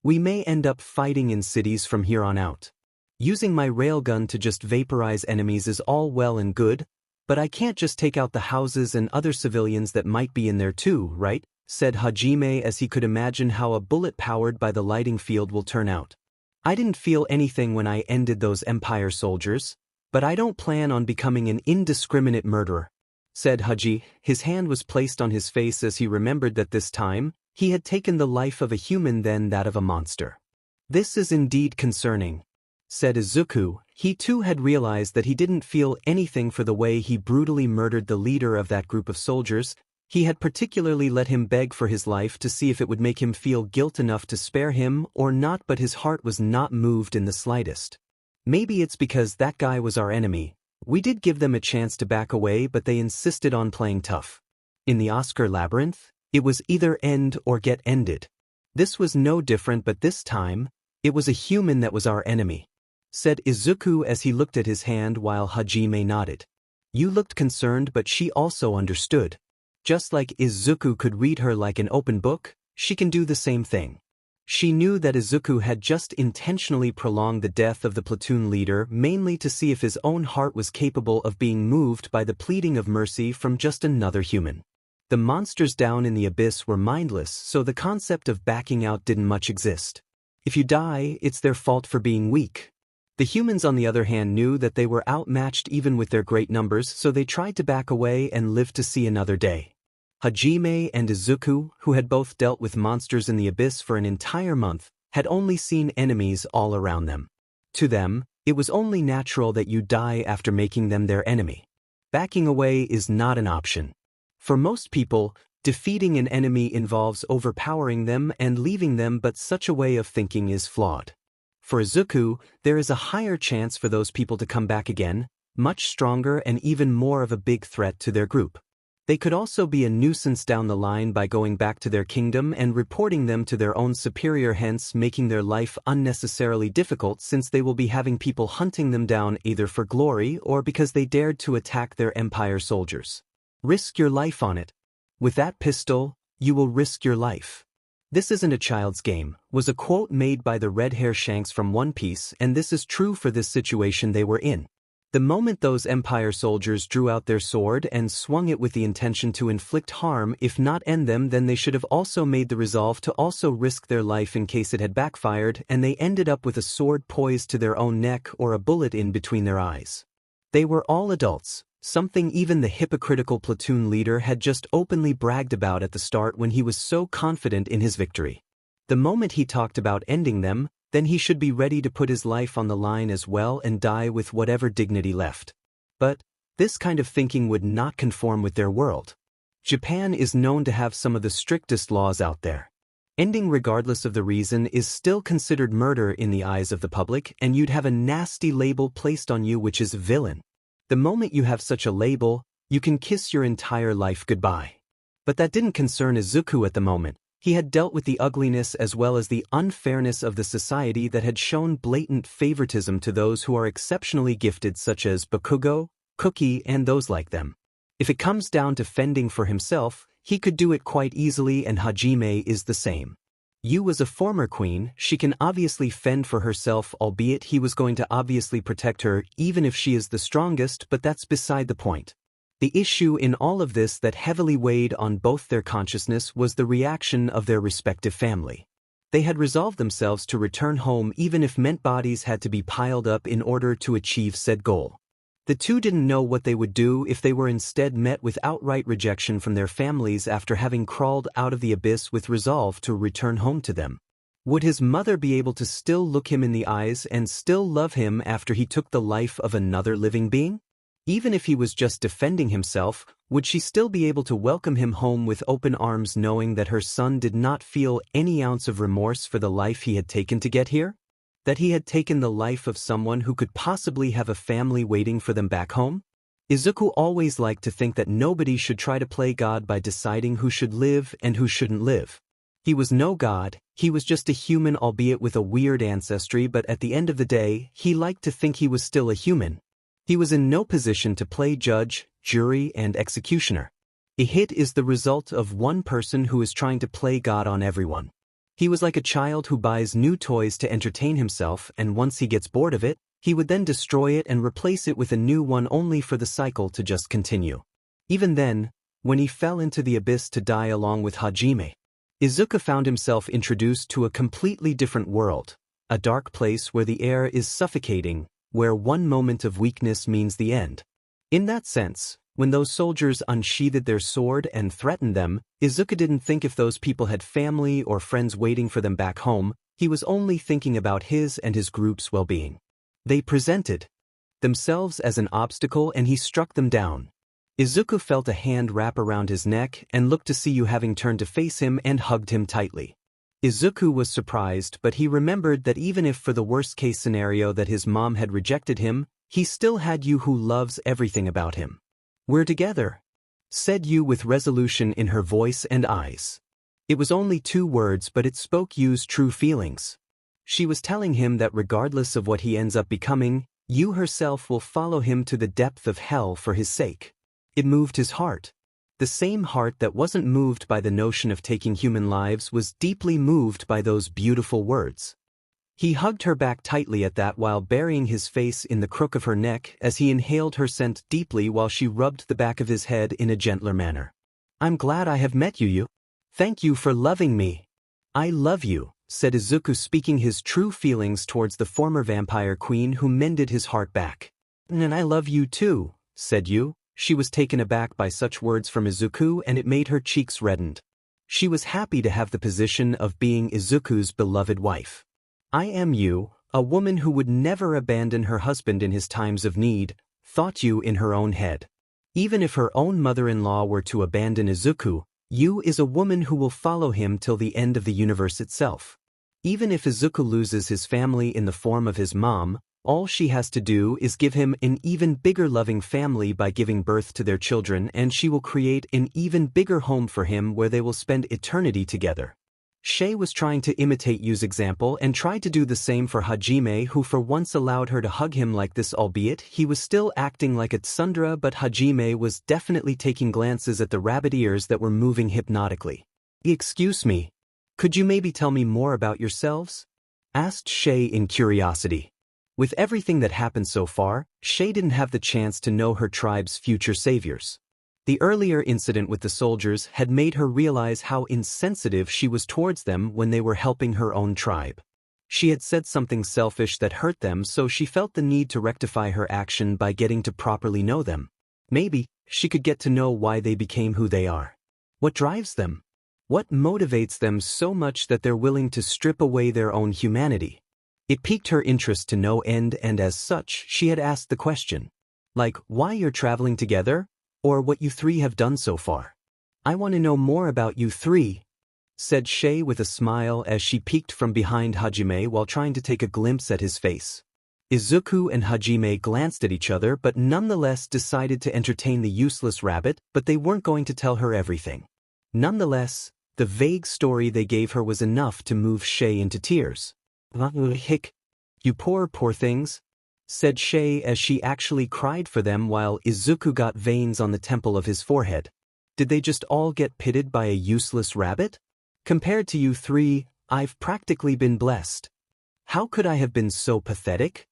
"We may end up fighting in cities from here on out. Using my railgun to just vaporize enemies is all well and good, but I can't just take out the houses and other civilians that might be in there too, right?" said Hajime, as he could imagine how a bullet powered by the lighting field will turn out. "I didn't feel anything when I ended those Empire soldiers, but I don't plan on becoming an indiscriminate murderer," said Haji. His hand was placed on his face as he remembered that this time, he had taken the life of a human than that of a monster. "This is indeed concerning," said Izuku. He too had realized that he didn't feel anything for the way he brutally murdered the leader of that group of soldiers. He had particularly let him beg for his life to see if it would make him feel guilt enough to spare him or not, but his heart was not moved in the slightest. "Maybe it's because that guy was our enemy. We did give them a chance to back away, but they insisted on playing tough. In the Oscar Labyrinth, it was either end or get ended. This was no different, but this time, it was a human that was our enemy," said Izuku as he looked at his hand while Hajime nodded. Yu looked concerned, but she also understood. Just like Izuku could read her like an open book, she can do the same thing. She knew that Izuku had just intentionally prolonged the death of the platoon leader mainly to see if his own heart was capable of being moved by the pleading of mercy from just another human. The monsters down in the abyss were mindless, so the concept of backing out didn't much exist. If you die, it's their fault for being weak. The humans, on the other hand, knew that they were outmatched even with their great numbers, so they tried to back away and live to see another day. Hajime and Izuku, who had both dealt with monsters in the abyss for an entire month, had only seen enemies all around them. To them, it was only natural that you die after making them their enemy. Backing away is not an option. For most people, defeating an enemy involves overpowering them and leaving them, but such a way of thinking is flawed. For Izuku, there is a higher chance for those people to come back again, much stronger and even more of a big threat to their group. They could also be a nuisance down the line by going back to their kingdom and reporting them to their own superior, hence making their life unnecessarily difficult since they will be having people hunting them down either for glory or because they dared to attack their empire soldiers. Risk your life on it. With that pistol, you will risk your life. This isn't a child's game, was a quote made by the red-hair Shanks from One Piece, and this is true for this situation they were in. The moment those Empire soldiers drew out their sword and swung it with the intention to inflict harm if not end them, then they should have also made the resolve to also risk their life in case it had backfired and they ended up with a sword poised to their own neck or a bullet in between their eyes. They were all adults, something even the hypocritical platoon leader had just openly bragged about at the start when he was so confident in his victory. The moment he talked about ending them, then he should be ready to put his life on the line as well and die with whatever dignity left. But this kind of thinking would not conform with their world. Japan is known to have some of the strictest laws out there. Ending regardless of the reason is still considered murder in the eyes of the public, and you'd have a nasty label placed on you which is villain. The moment you have such a label, you can kiss your entire life goodbye. But that didn't concern Izuku at the moment. He had dealt with the ugliness as well as the unfairness of the society that had shown blatant favoritism to those who are exceptionally gifted such as Bakugo, Cookie and those like them. If it comes down to fending for himself, he could do it quite easily, and Hajime is the same. Yu was a former queen, she can obviously fend for herself, albeit he was going to obviously protect her even if she is the strongest, but that's beside the point. The issue in all of this that heavily weighed on both their consciousness was the reaction of their respective family. They had resolved themselves to return home even if meant bodies had to be piled up in order to achieve said goal. The two didn't know what they would do if they were instead met with outright rejection from their families after having crawled out of the abyss with resolve to return home to them. Would his mother be able to still look him in the eyes and still love him after he took the life of another living being? Even if he was just defending himself, would she still be able to welcome him home with open arms knowing that her son did not feel any ounce of remorse for the life he had taken to get here? That he had taken the life of someone who could possibly have a family waiting for them back home? Izuku always liked to think that nobody should try to play God by deciding who should live and who shouldn't live. He was no god, he was just a human, albeit with a weird ancestry, but at the end of the day, he liked to think he was still a human. He was in no position to play judge, jury, and executioner. A hit is the result of one person who is trying to play God on everyone. He was like a child who buys new toys to entertain himself, and once he gets bored of it, he would then destroy it and replace it with a new one only for the cycle to just continue. Even then, when he fell into the abyss to die along with Hajime, Izuku found himself introduced to a completely different world, a dark place where the air is suffocating, where one moment of weakness means the end. In that sense, when those soldiers unsheathed their sword and threatened them, Izuku didn't think if those people had family or friends waiting for them back home, he was only thinking about his and his group's well-being. They presented themselves as an obstacle and he struck them down. Izuku felt a hand wrap around his neck and looked to see Yu having turned to face him and hugged him tightly. Izuku was surprised, but he remembered that even if for the worst-case scenario that his mom had rejected him, he still had Yu who loves everything about him. "We're together," said Yu with resolution in her voice and eyes. It was only 2 words, but it spoke Yu's true feelings. She was telling him that regardless of what he ends up becoming, Yu herself will follow him to the depth of hell for his sake. It moved his heart. The same heart that wasn't moved by the notion of taking human lives was deeply moved by those beautiful words. He hugged her back tightly at that while burying his face in the crook of her neck as he inhaled her scent deeply while she rubbed the back of his head in a gentler manner. "I'm glad I have met you, Yu. Thank you for loving me." "I love you," said Izuku, speaking his true feelings towards the former vampire queen who mended his heart back. "And I love you too," said Yu. She was taken aback by such words from Izuku and it made her cheeks reddened. She was happy to have the position of being Izuku's beloved wife. "I am Yu, a woman who would never abandon her husband in his times of need," thought Yu in her own head. Even if her own mother-in-law were to abandon Izuku, Yu is a woman who will follow him till the end of the universe itself. Even if Izuku loses his family in the form of his mom, all she has to do is give him an even bigger loving family by giving birth to their children, and she will create an even bigger home for him where they will spend eternity together. Shay was trying to imitate Yu's example and tried to do the same for Hajime, who for once allowed her to hug him like this, albeit he was still acting like a tsundere, but Hajime was definitely taking glances at the rabbit ears that were moving hypnotically. "Excuse me, could you maybe tell me more about yourselves?" asked Shay in curiosity. With everything that happened so far, Shay didn't have the chance to know her tribe's future saviors. The earlier incident with the soldiers had made her realize how insensitive she was towards them when they were helping her own tribe. She had said something selfish that hurt them, so she felt the need to rectify her action by getting to properly know them. Maybe she could get to know why they became who they are. What drives them? What motivates them so much that they're willing to strip away their own humanity? It piqued her interest to no end, and as such, she had asked the question. Like, why you're traveling together? Or what you three have done so far. "I want to know more about you three," said Shay with a smile as she peeked from behind Hajime while trying to take a glimpse at his face. Izuku and Hajime glanced at each other but nonetheless decided to entertain the useless rabbit, but they weren't going to tell her everything. Nonetheless, the vague story they gave her was enough to move Shay into tears. "Hick, you poor things," said Shay as she actually cried for them while Izuku got veins on the temple of his forehead. "Did they just all get pitted by a useless rabbit? Compared to you three, I've practically been blessed. How could I have been so pathetic?"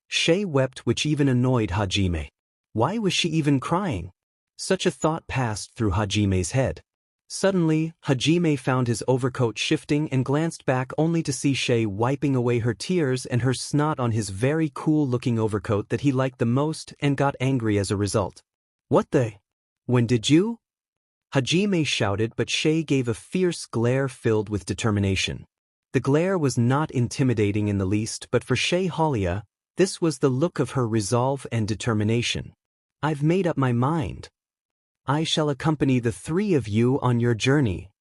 Shay wept, which even annoyed Hajime. Why was she even crying? Such a thought passed through Hajime's head. Suddenly, Hajime found his overcoat shifting and glanced back only to see Shay wiping away her tears and her snot on his very cool-looking overcoat that he liked the most, and got angry as a result. "What the? When did you?" Hajime shouted, but Shay gave a fierce glare filled with determination. The glare was not intimidating in the least, but for Shay Holia, this was the look of her resolve and determination. "I've made up my mind. I shall accompany the three of you on your journey,"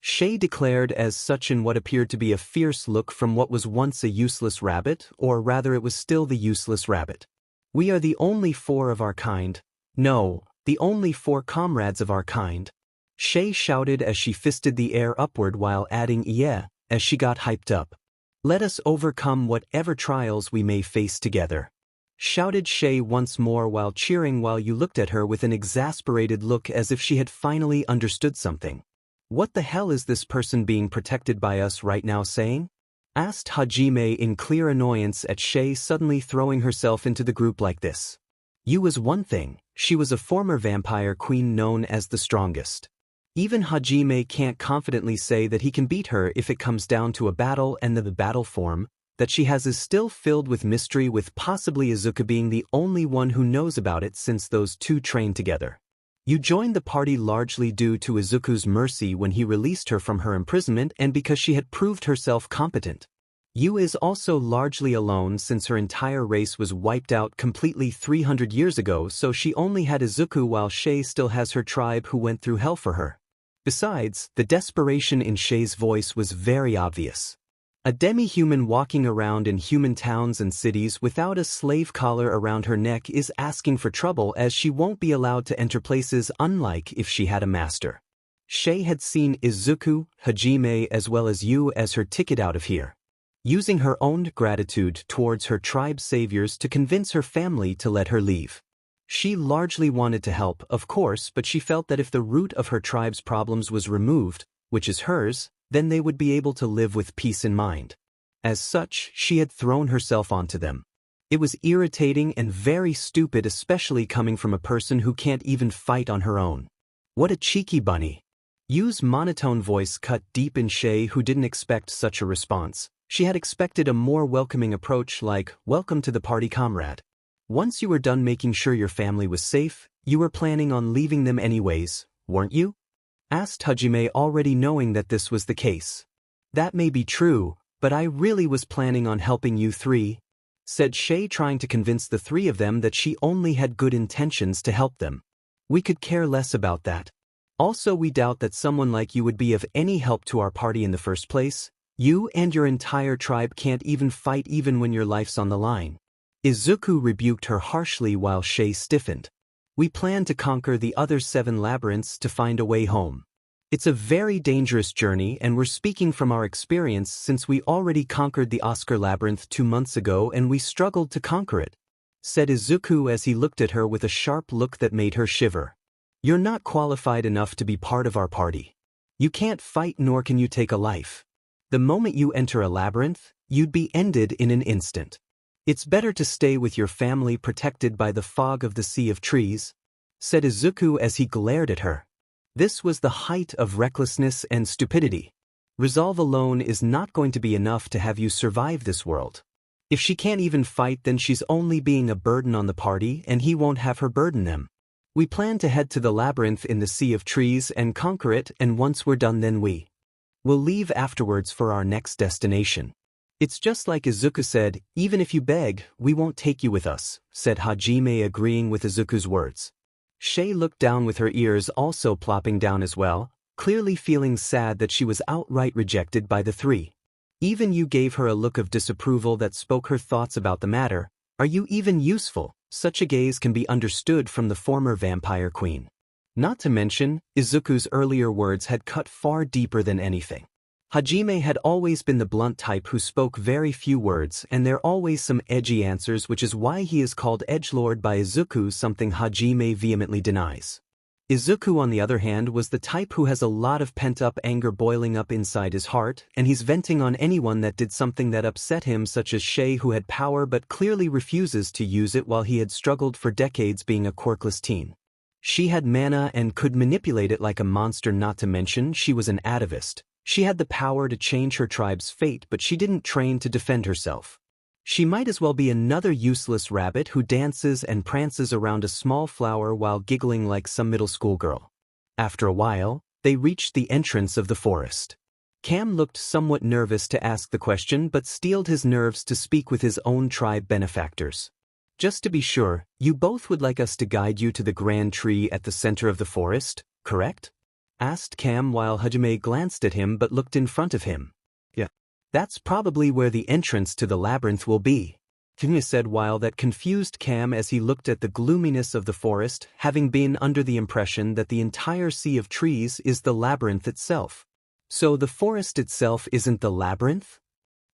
Shay declared as such in what appeared to be a fierce look from what was once a useless rabbit, or rather it was still the useless rabbit. "We are the only four of our kind. No, the only four comrades of our kind," Shay shouted as she fisted the air upward while adding "yeah" as she got hyped up. "Let us overcome whatever trials we may face together," shouted Shay once more while cheering while you looked at her with an exasperated look as if she had finally understood something. "What the hell is this person being protected by us right now saying?" asked Hajime in clear annoyance at Shay suddenly throwing herself into the group like this. You was one thing, she was a former vampire queen known as the strongest. Even Hajime can't confidently say that he can beat her if it comes down to a battle, and the battle form that she has is still filled with mystery, with possibly Izuku being the only one who knows about it since those two trained together. You joined the party largely due to Izuku's mercy when he released her from her imprisonment and because she had proved herself competent. You is also largely alone since her entire race was wiped out completely 300 years ago, so she only had Izuku while Shay still has her tribe who went through hell for her. Besides, the desperation in Shay's voice was very obvious. A demi-human walking around in human towns and cities without a slave collar around her neck is asking for trouble, as she won't be allowed to enter places unlike if she had a master. Shay had seen Izuku, Hajime as well as you as her ticket out of here, using her own gratitude towards her tribe's saviors to convince her family to let her leave. She largely wanted to help, of course, but she felt that if the root of her tribe's problems was removed, which is hers, then they would be able to live with peace in mind. As such, she had thrown herself onto them. It was irritating and very stupid, especially coming from a person who can't even fight on her own. What a cheeky bunny. Yu's monotone voice cut deep in Shay, who didn't expect such a response. She had expected a more welcoming approach like, "Welcome to the party, comrade. Once you were done making sure your family was safe, you were planning on leaving them anyways, weren't you?" asked Hajime, already knowing that this was the case. "That may be true, but I really was planning on helping you three," said Shay, trying to convince the three of them that she only had good intentions to help them. "We could care less about that. Also, we doubt that someone like you would be of any help to our party in the first place. You and your entire tribe can't even fight even when your life's on the line. Izuku rebuked her harshly while Shay stiffened. We plan to conquer the other 7 labyrinths to find a way home. It's a very dangerous journey and we're speaking from our experience since we already conquered the Oscar Labyrinth 2 months ago and we struggled to conquer it, said Izuku as he looked at her with a sharp look that made her shiver. You're not qualified enough to be part of our party. You can't fight nor can you take a life. The moment you enter a labyrinth, you'd be ended in an instant. It's better to stay with your family protected by the fog of the Sea of Trees, said Izuku as he glared at her. This was the height of recklessness and stupidity. Resolve alone is not going to be enough to have you survive this world. If she can't even fight, then she's only being a burden on the party and he won't have her burden them. We plan to head to the labyrinth in the Sea of Trees and conquer it, and once we're done then we'll leave afterwards for our next destination. It's just like Izuku said, even if you beg, we won't take you with us, said Hajime, agreeing with Izuku's words. Shay looked down with her ears also plopping down as well, clearly feeling sad that she was outright rejected by the 3. Even you gave her a look of disapproval that spoke her thoughts about the matter. Are you even useful? Such a gaze can be understood from the former vampire queen. Not to mention, Izuku's earlier words had cut far deeper than anything. Hajime had always been the blunt type who spoke very few words, and there always some edgy answers, which is why he is called edgelord by Izuku, something Hajime vehemently denies. Izuku, on the other hand, was the type who has a lot of pent-up anger boiling up inside his heart, and he's venting on anyone that did something that upset him, such as Shay, who had power but clearly refuses to use it while he had struggled for decades being a quirkless teen. She had mana and could manipulate it like a monster, not to mention she was an atavist. She had the power to change her tribe's fate, but she didn't train to defend herself. She might as well be another useless rabbit who dances and prances around a small flower while giggling like some middle school girl. After a while, they reached the entrance of the forest. Cam looked somewhat nervous to ask the question but steeled his nerves to speak with his own tribe benefactors. Just to be sure, you both would like us to guide you to the grand tree at the center of the forest, correct? Asked Cam while Hajime glanced at him but looked in front of him. Yeah. That's probably where the entrance to the labyrinth will be, Hajime said while that confused Cam as he looked at the gloominess of the forest, having been under the impression that the entire Sea of Trees is the labyrinth itself. So the forest itself isn't the labyrinth?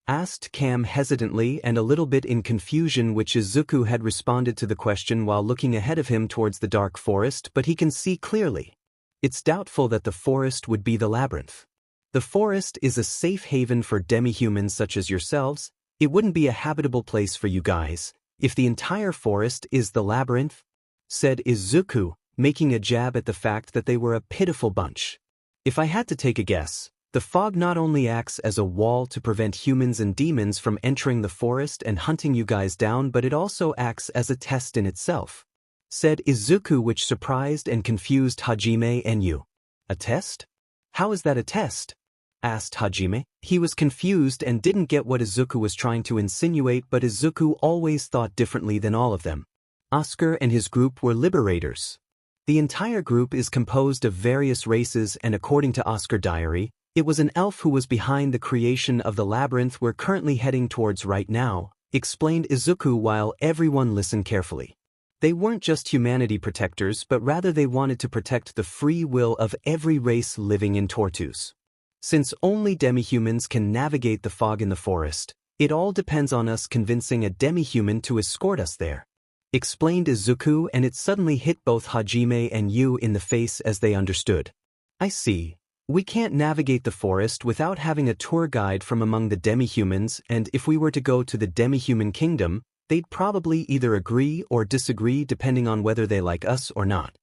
Asked Cam hesitantly and a little bit in confusion, which Izuku had responded to the question while looking ahead of him towards the dark forest, but he can see clearly. It's doubtful that the forest would be the labyrinth. The forest is a safe haven for demi-humans such as yourselves. It wouldn't be a habitable place for you guys if the entire forest is the labyrinth, said Izuku, making a jab at the fact that they were a pitiful bunch. If I had to take a guess, the fog not only acts as a wall to prevent humans and demons from entering the forest and hunting you guys down, but it also acts as a test in itself, said Izuku, which surprised and confused Hajime and you. A test? How is that a test? Asked Hajime. He was confused and didn't get what Izuku was trying to insinuate, but Izuku always thought differently than all of them. Oscar and his group were Liberators. The entire group is composed of various races, and according to Oscar Diary, it was an elf who was behind the creation of the labyrinth we're currently heading towards right now, explained Izuku while everyone listened carefully. They weren't just humanity protectors, but rather they wanted to protect the free will of every race living in Tortus. Since only demi-humans can navigate the fog in the forest, it all depends on us convincing a demi-human to escort us there, explained Izuku, and it suddenly hit both Hajime and Yu in the face as they understood. I see. We can't navigate the forest without having a tour guide from among the demi-humans, and if we were to go to the demi-human kingdom, they'd probably either agree or disagree depending on whether they like us or not,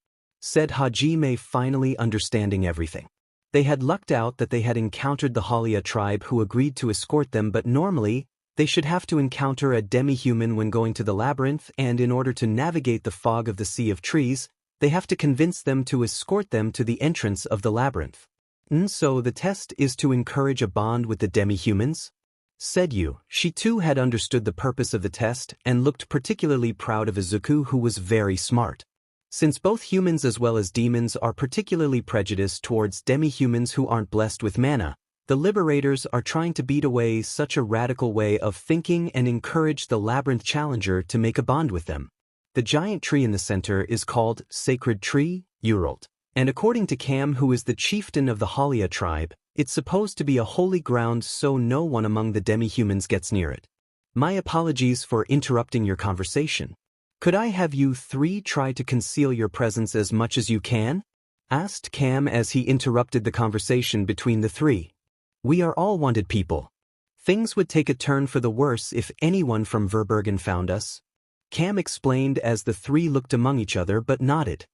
said Hajime, finally understanding everything. They had lucked out that they had encountered the Holia tribe who agreed to escort them, but normally, they should have to encounter a demi-human when going to the labyrinth, and in order to navigate the fog of the Sea of Trees, they have to convince them to escort them to the entrance of the labyrinth. So the test is to encourage a bond with the demi-humans? Said Yu. She too had understood the purpose of the test and looked particularly proud of Izuku, who was very smart. Since both humans as well as demons are particularly prejudiced towards demi-humans who aren't blessed with mana, The Liberators are trying to beat away such a radical way of thinking and encourage the Labyrinth Challenger to make a bond with them. The giant tree in the center is called Sacred Tree, Uralt. And according to Cam, who is the chieftain of the Holia tribe, it's supposed to be a holy ground so no one among the demi-humans gets near it. My apologies for interrupting your conversation. Could I have you three try to conceal your presence as much as you can? Asked Cam as he interrupted the conversation between the three. We are all wanted people. Things would take a turn for the worse if anyone from Verbergen found us. Cam explained as the three looked among each other but nodded.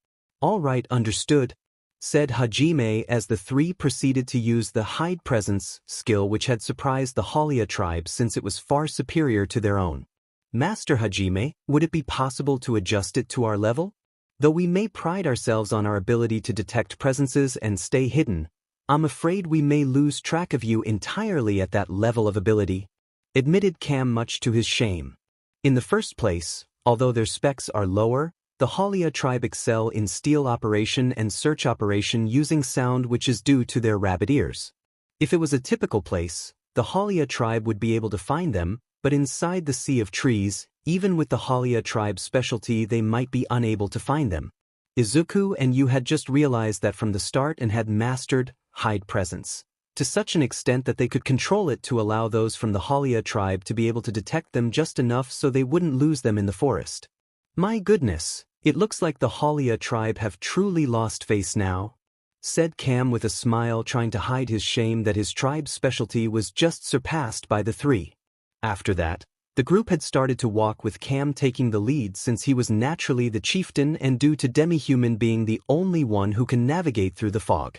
All right, understood, said Hajime as the three proceeded to use the hide presence skill which had surprised the Holia tribe since it was far superior to their own. Master Hajime, would it be possible to adjust it to our level? Though we may pride ourselves on our ability to detect presences and stay hidden, I'm afraid we may lose track of you entirely at that level of ability, admitted Cam much to his shame. In the first place, although their specs are lower, the Holia tribe excel in steal operation and search operation using sound, which is due to their rabbit ears. If it was a typical place, the Holia tribe would be able to find them, but inside the sea of trees, even with the Holia tribe's specialty, they might be unable to find them. Izuku and you had just realized that from the start and had mastered hide presence to such an extent that they could control it to allow those from the Holia tribe to be able to detect them just enough so they wouldn't lose them in the forest. My goodness, it looks like the Holia tribe have truly lost face now, said Cam with a smile, trying to hide his shame that his tribe's specialty was just surpassed by the three. After that, the group had started to walk with Cam taking the lead since he was naturally the chieftain and due to demi-human being the only one who can navigate through the fog.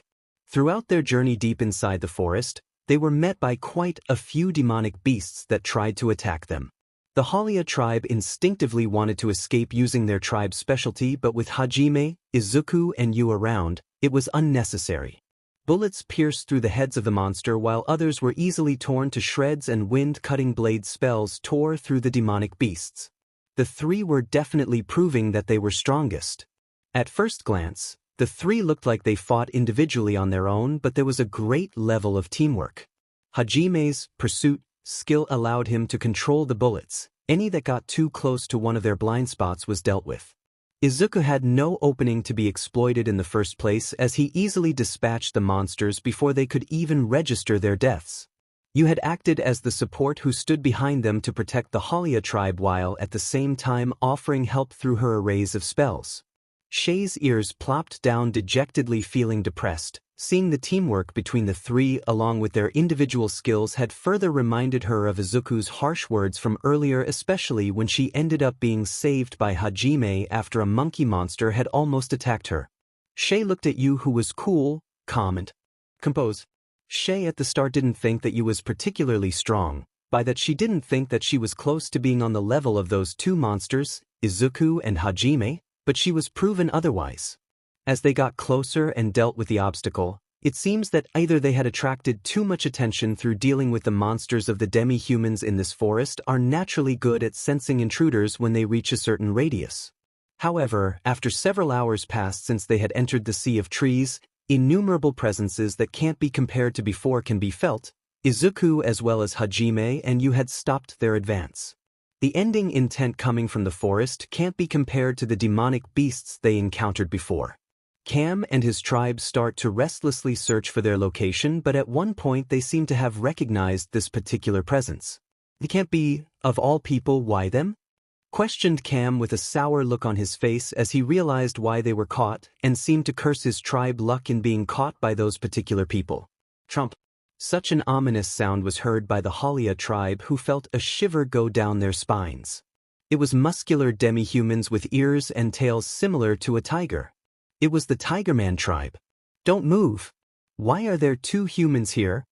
Throughout their journey deep inside the forest, they were met by quite a few demonic beasts that tried to attack them. The Holia tribe instinctively wanted to escape using their tribe's specialty, but with Hajime, Izuku and Yu around, it was unnecessary. Bullets pierced through the heads of the monster while others were easily torn to shreds and wind-cutting blade spells tore through the demonic beasts. The three were definitely proving that they were strongest. At first glance, the three looked like they fought individually on their own, but there was a great level of teamwork. Hajime's pursuit skill allowed him to control the bullets. Any that got too close to one of their blind spots was dealt with. Izuku had no opening to be exploited in the first place, as he easily dispatched the monsters before they could even register their deaths. You had acted as the support who stood behind them to protect the Holia tribe while at the same time offering help through her arrays of spells. Shay's ears plopped down, dejectedly feeling depressed. Seeing the teamwork between the three along with their individual skills had further reminded her of Izuku's harsh words from earlier, especially when she ended up being saved by Hajime after a monkey monster had almost attacked her. Shay looked at Yu, who was cool, calm and composed. Shay at the start didn't think that Yu was particularly strong. By that she didn't think that she was close to being on the level of those two monsters, Izuku and Hajime, but she was proven otherwise. As they got closer and dealt with the obstacle, it seems that either they had attracted too much attention through dealing with the monsters of the demi-humans in this forest are naturally good at sensing intruders when they reach a certain radius. However, after several hours passed since they had entered the sea of trees, innumerable presences that can't be compared to before can be felt. Izuku as well as Hajime and Yu had stopped their advance. The ending intent coming from the forest can't be compared to the demonic beasts they encountered before. Cam and his tribe start to restlessly search for their location, but at one point they seem to have recognized this particular presence. It can't be, of all people, why them? Questioned Cam with a sour look on his face as he realized why they were caught and seemed to curse his tribe luck in being caught by those particular people. Trump. Such an ominous sound was heard by the Holia tribe, who felt a shiver go down their spines. It was muscular demi-humans with ears and tails similar to a tiger. It was the Tigerman tribe. Don't move. Why are there two humans here?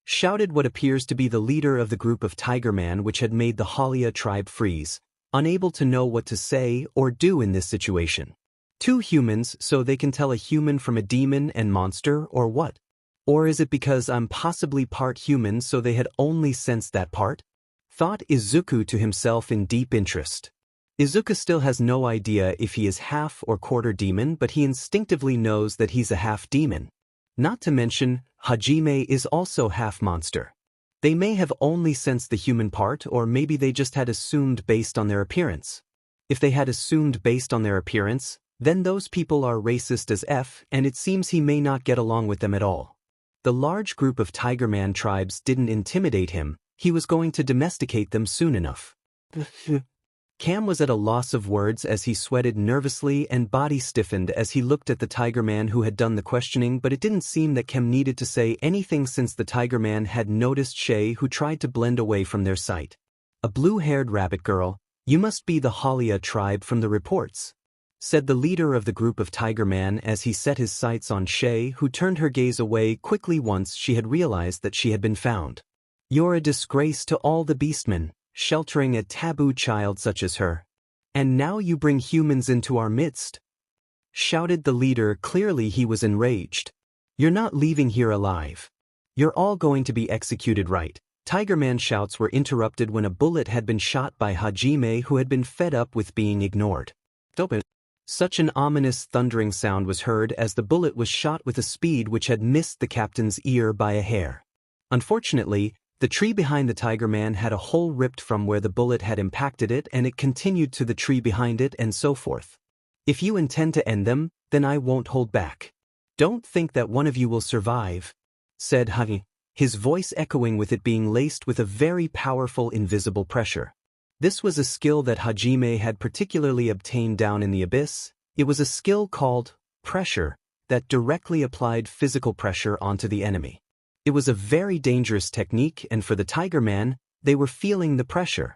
Shouted what appears to be the leader of the group of Tigerman, which had made the Holia tribe freeze, unable to know what to say or do in this situation. Two humans, so they can tell a human from a demon and monster, or what? Or is it because I'm possibly part human so they had only sensed that part? Thought Izuku to himself in deep interest. Izuku still has no idea if he is half or quarter demon, but he instinctively knows that he's a half demon. Not to mention, Hajime is also half monster. They may have only sensed the human part, or maybe they just had assumed based on their appearance. If they had assumed based on their appearance, then those people are racist as F, and it seems he may not get along with them at all. The large group of Tigerman tribes didn't intimidate him, he was going to domesticate them soon enough. Cam was at a loss of words as he sweated nervously and body stiffened as he looked at the Tigerman who had done the questioning, but it didn't seem that Cam needed to say anything since the Tigerman had noticed Shay, who tried to blend away from their sight. A blue-haired rabbit girl, you must be the Holia tribe from the reports, said the leader of the group of Tigerman as he set his sights on Shay, who turned her gaze away quickly once she had realized that she had been found. You're a disgrace to all the beastmen, sheltering a taboo child such as her. And now you bring humans into our midst? Shouted the leader. Clearly he was enraged. You're not leaving here alive. You're all going to be executed, right? Tigerman shouts were interrupted when a bullet had been shot by Hajime, who had been fed up with being ignored. Such an ominous thundering sound was heard as the bullet was shot with a speed which had missed the captain's ear by a hair. Unfortunately, the tree behind the Tigerman had a hole ripped from where the bullet had impacted it, and it continued to the tree behind it and so forth. If you intend to end them, then I won't hold back. Don't think that one of you will survive, said Hagi, his voice echoing with it being laced with a very powerful invisible pressure. This was a skill that Hajime had particularly obtained down in the abyss. It was a skill called pressure that directly applied physical pressure onto the enemy. It was a very dangerous technique, and for the Tigerman, they were feeling the pressure.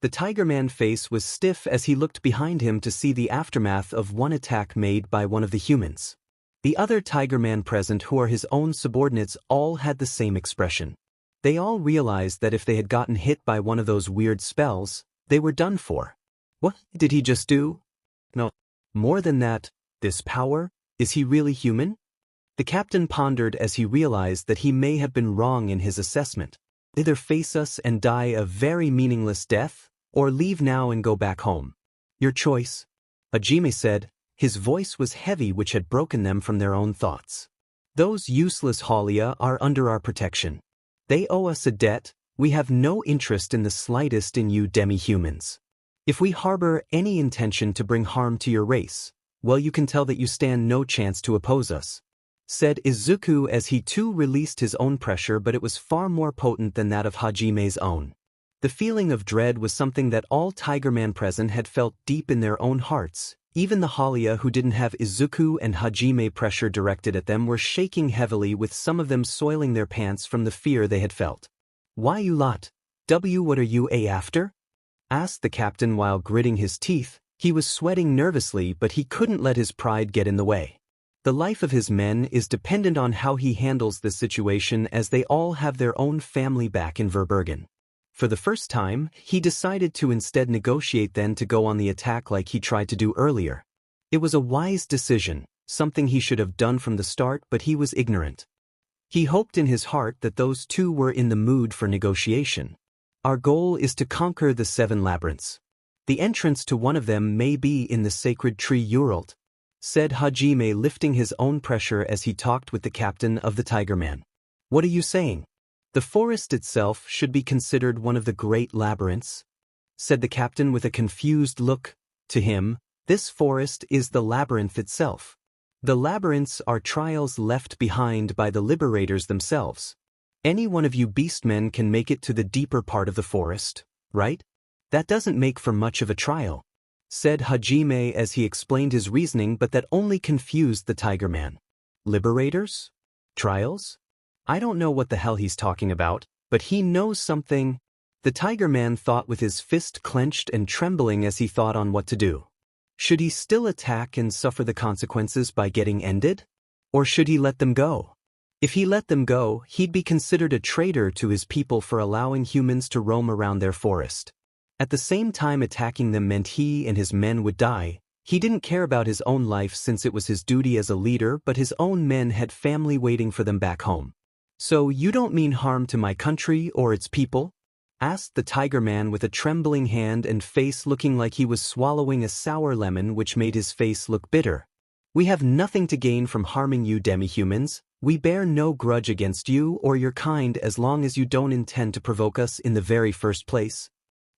The Tigerman face was stiff as he looked behind him to see the aftermath of one attack made by one of the humans. The other Tigerman present, who are his own subordinates, all had the same expression. They all realized that if they had gotten hit by one of those weird spells, they were done for. What did he just do? No. More than that, this power, is he really human? The captain pondered as he realized that he may have been wrong in his assessment. Either face us and die a very meaningless death, or leave now and go back home. Your choice, Hajime said. His voice was heavy, which had broken them from their own thoughts. Those useless Holia are under our protection. They owe us a debt. We have no interest in the slightest in you demi-humans. If we harbor any intention to bring harm to your race, well, you can tell that you stand no chance to oppose us, said Izuku as he too released his own pressure, but it was far more potent than that of Hajime's own. The feeling of dread was something that all Tigerman present had felt deep in their own hearts. Even the Holia who didn't have Izuku and Hajime pressure directed at them were shaking heavily, with some of them soiling their pants from the fear they had felt. Why you lot? What are you after? Asked the captain while gritting his teeth. He was sweating nervously, but he couldn't let his pride get in the way. The life of his men is dependent on how he handles this situation, as they all have their own family back in Verbergen. For the first time, he decided to instead negotiate than to go on the attack like he tried to do earlier. It was a wise decision, something he should have done from the start, but he was ignorant. He hoped in his heart that those two were in the mood for negotiation. Our goal is to conquer the 7 labyrinths. The entrance to one of them may be in the sacred tree Uralt, said Hajime, lifting his own pressure as he talked with the captain of the Tigerman. What are you saying? The forest itself should be considered one of the great labyrinths, said the captain with a confused look. To him, this forest is the labyrinth itself. The labyrinths are trials left behind by the Liberators themselves. Any one of you beastmen can make it to the deeper part of the forest, right? That doesn't make for much of a trial, said Hajime as he explained his reasoning, but that only confused the Tigerman. Liberators? Trials? I don't know what the hell he's talking about, but he knows something. The Tigerman thought with his fist clenched and trembling as he thought on what to do. Should he still attack and suffer the consequences by getting ended? Or should he let them go? If he let them go, he'd be considered a traitor to his people for allowing humans to roam around their forest. At the same time, attacking them meant he and his men would die. He didn't care about his own life since it was his duty as a leader, but his own men had family waiting for them back home. So you don't mean harm to my country or its people? Asked the Tigerman with a trembling hand and face looking like he was swallowing a sour lemon, which made his face look bitter. We have nothing to gain from harming you demi-humans, We bear no grudge against you or your kind as long as you don't intend to provoke us in the very first place,"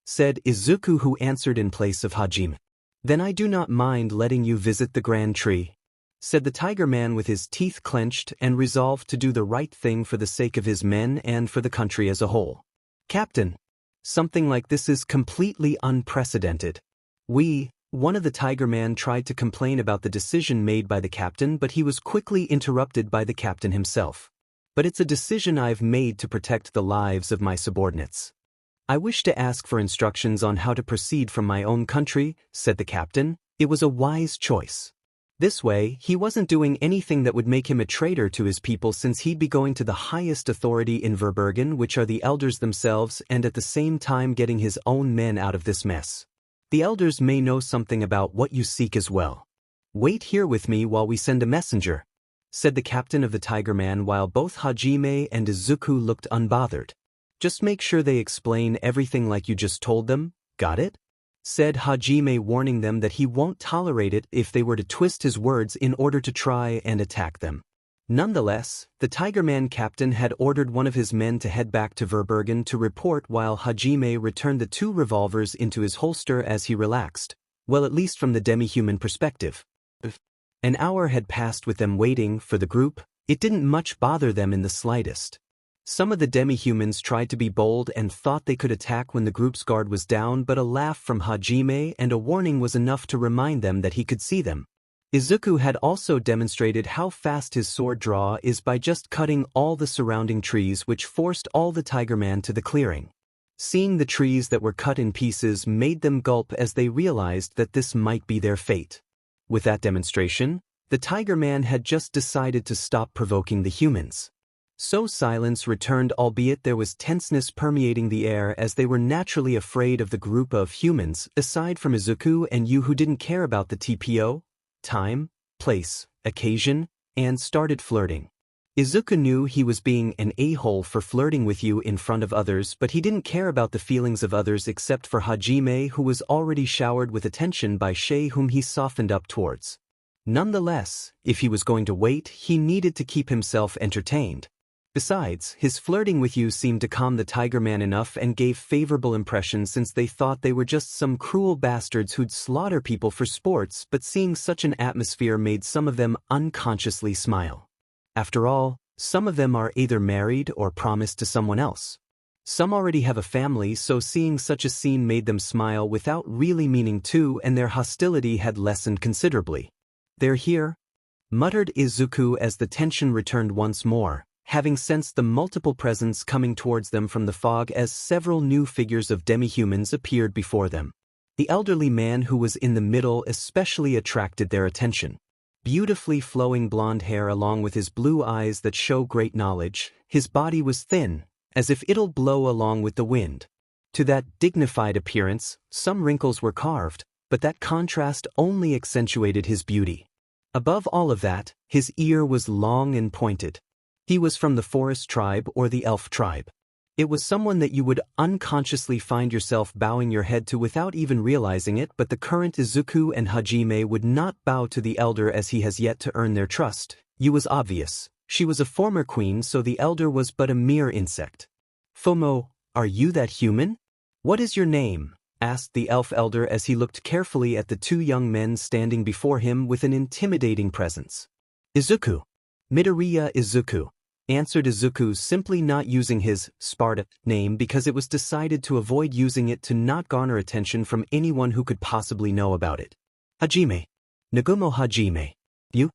said Izuku, who answered in place of Hajime. "Then I do not mind letting you visit the Grand Tree," said the Tiger Man with his teeth clenched and resolved to do the right thing for the sake of his men and for the country as a whole. "Captain, something like this is completely unprecedented. One of the Tiger Man tried to complain about the decision made by the captain, but he was quickly interrupted by the captain himself. "But it's a decision I've made to protect the lives of my subordinates. I wish to ask for instructions on how to proceed from my own country," said the captain. It was a wise choice. This way, he wasn't doing anything that would make him a traitor to his people, since he'd be going to the highest authority in Verbergen, which are the elders themselves, and at the same time getting his own men out of this mess. "The elders may know something about what you seek as well. Wait here with me while we send a messenger," said the captain of the Tiger Man, while both Hajime and Izuku looked unbothered. "Just make sure they explain everything like you just told them, got it?" said Hajime, warning them that he won't tolerate it if they were to twist his words in order to try and attack them. Nonetheless, the Tiger Man captain had ordered one of his men to head back to Verbergen to report, while Hajime returned the 2 revolvers into his holster as he relaxed, well, at least from the demi-human perspective. An hour had passed with them waiting for the group. It didn't much bother them in the slightest. Some of the demi-humans tried to be bold and thought they could attack when the group's guard was down, but a laugh from Hajime and a warning was enough to remind them that he could see them. Izuku had also demonstrated how fast his sword draw is by just cutting all the surrounding trees, which forced all the Tiger Man to the clearing. Seeing the trees that were cut in pieces made them gulp as they realized that this might be their fate. With that demonstration, the Tiger Man had just decided to stop provoking the humans. So silence returned, albeit there was tenseness permeating the air, as they were naturally afraid of the group of humans, aside from Izuku and you, who didn't care about the TPO, time, place, occasion, and started flirting. Izuku knew he was being an a-hole for flirting with you in front of others, but he didn't care about the feelings of others except for Hajime, who was already showered with attention by Shay, whom he softened up towards. Nonetheless, if he was going to wait, he needed to keep himself entertained. Besides, his flirting with you seemed to calm the Tiger Man enough and gave favorable impressions, since they thought they were just some cruel bastards who'd slaughter people for sports, but seeing such an atmosphere made some of them unconsciously smile. After all, some of them are either married or promised to someone else. Some already have a family, so seeing such a scene made them smile without really meaning to, and their hostility had lessened considerably. "They're here," muttered Izuku as the tension returned once more, having sensed the multiple presents coming towards them from the fog as several new figures of demi-humans appeared before them. The elderly man who was in the middle especially attracted their attention. Beautifully flowing blonde hair along with his blue eyes that show great knowledge, his body was thin, as if it'll blow along with the wind. To that dignified appearance, some wrinkles were carved, but that contrast only accentuated his beauty. Above all of that, his ear was long and pointed. He was from the forest tribe or the elf tribe. It was someone that you would unconsciously find yourself bowing your head to without even realizing it, but the current Izuku and Hajime would not bow to the elder, as he has yet to earn their trust. You was obvious. She was a former queen, so the elder was but a mere insect. "Fomo, are you that human? What is your name?" asked the elf elder as he looked carefully at the 2 young men standing before him with an intimidating presence. "Izuku. Midoriya Izuku," answered Izuku, simply not using his Sparta name because it was decided to avoid using it to not garner attention from anyone who could possibly know about it. "Hajime. Nagumo Hajime. You?"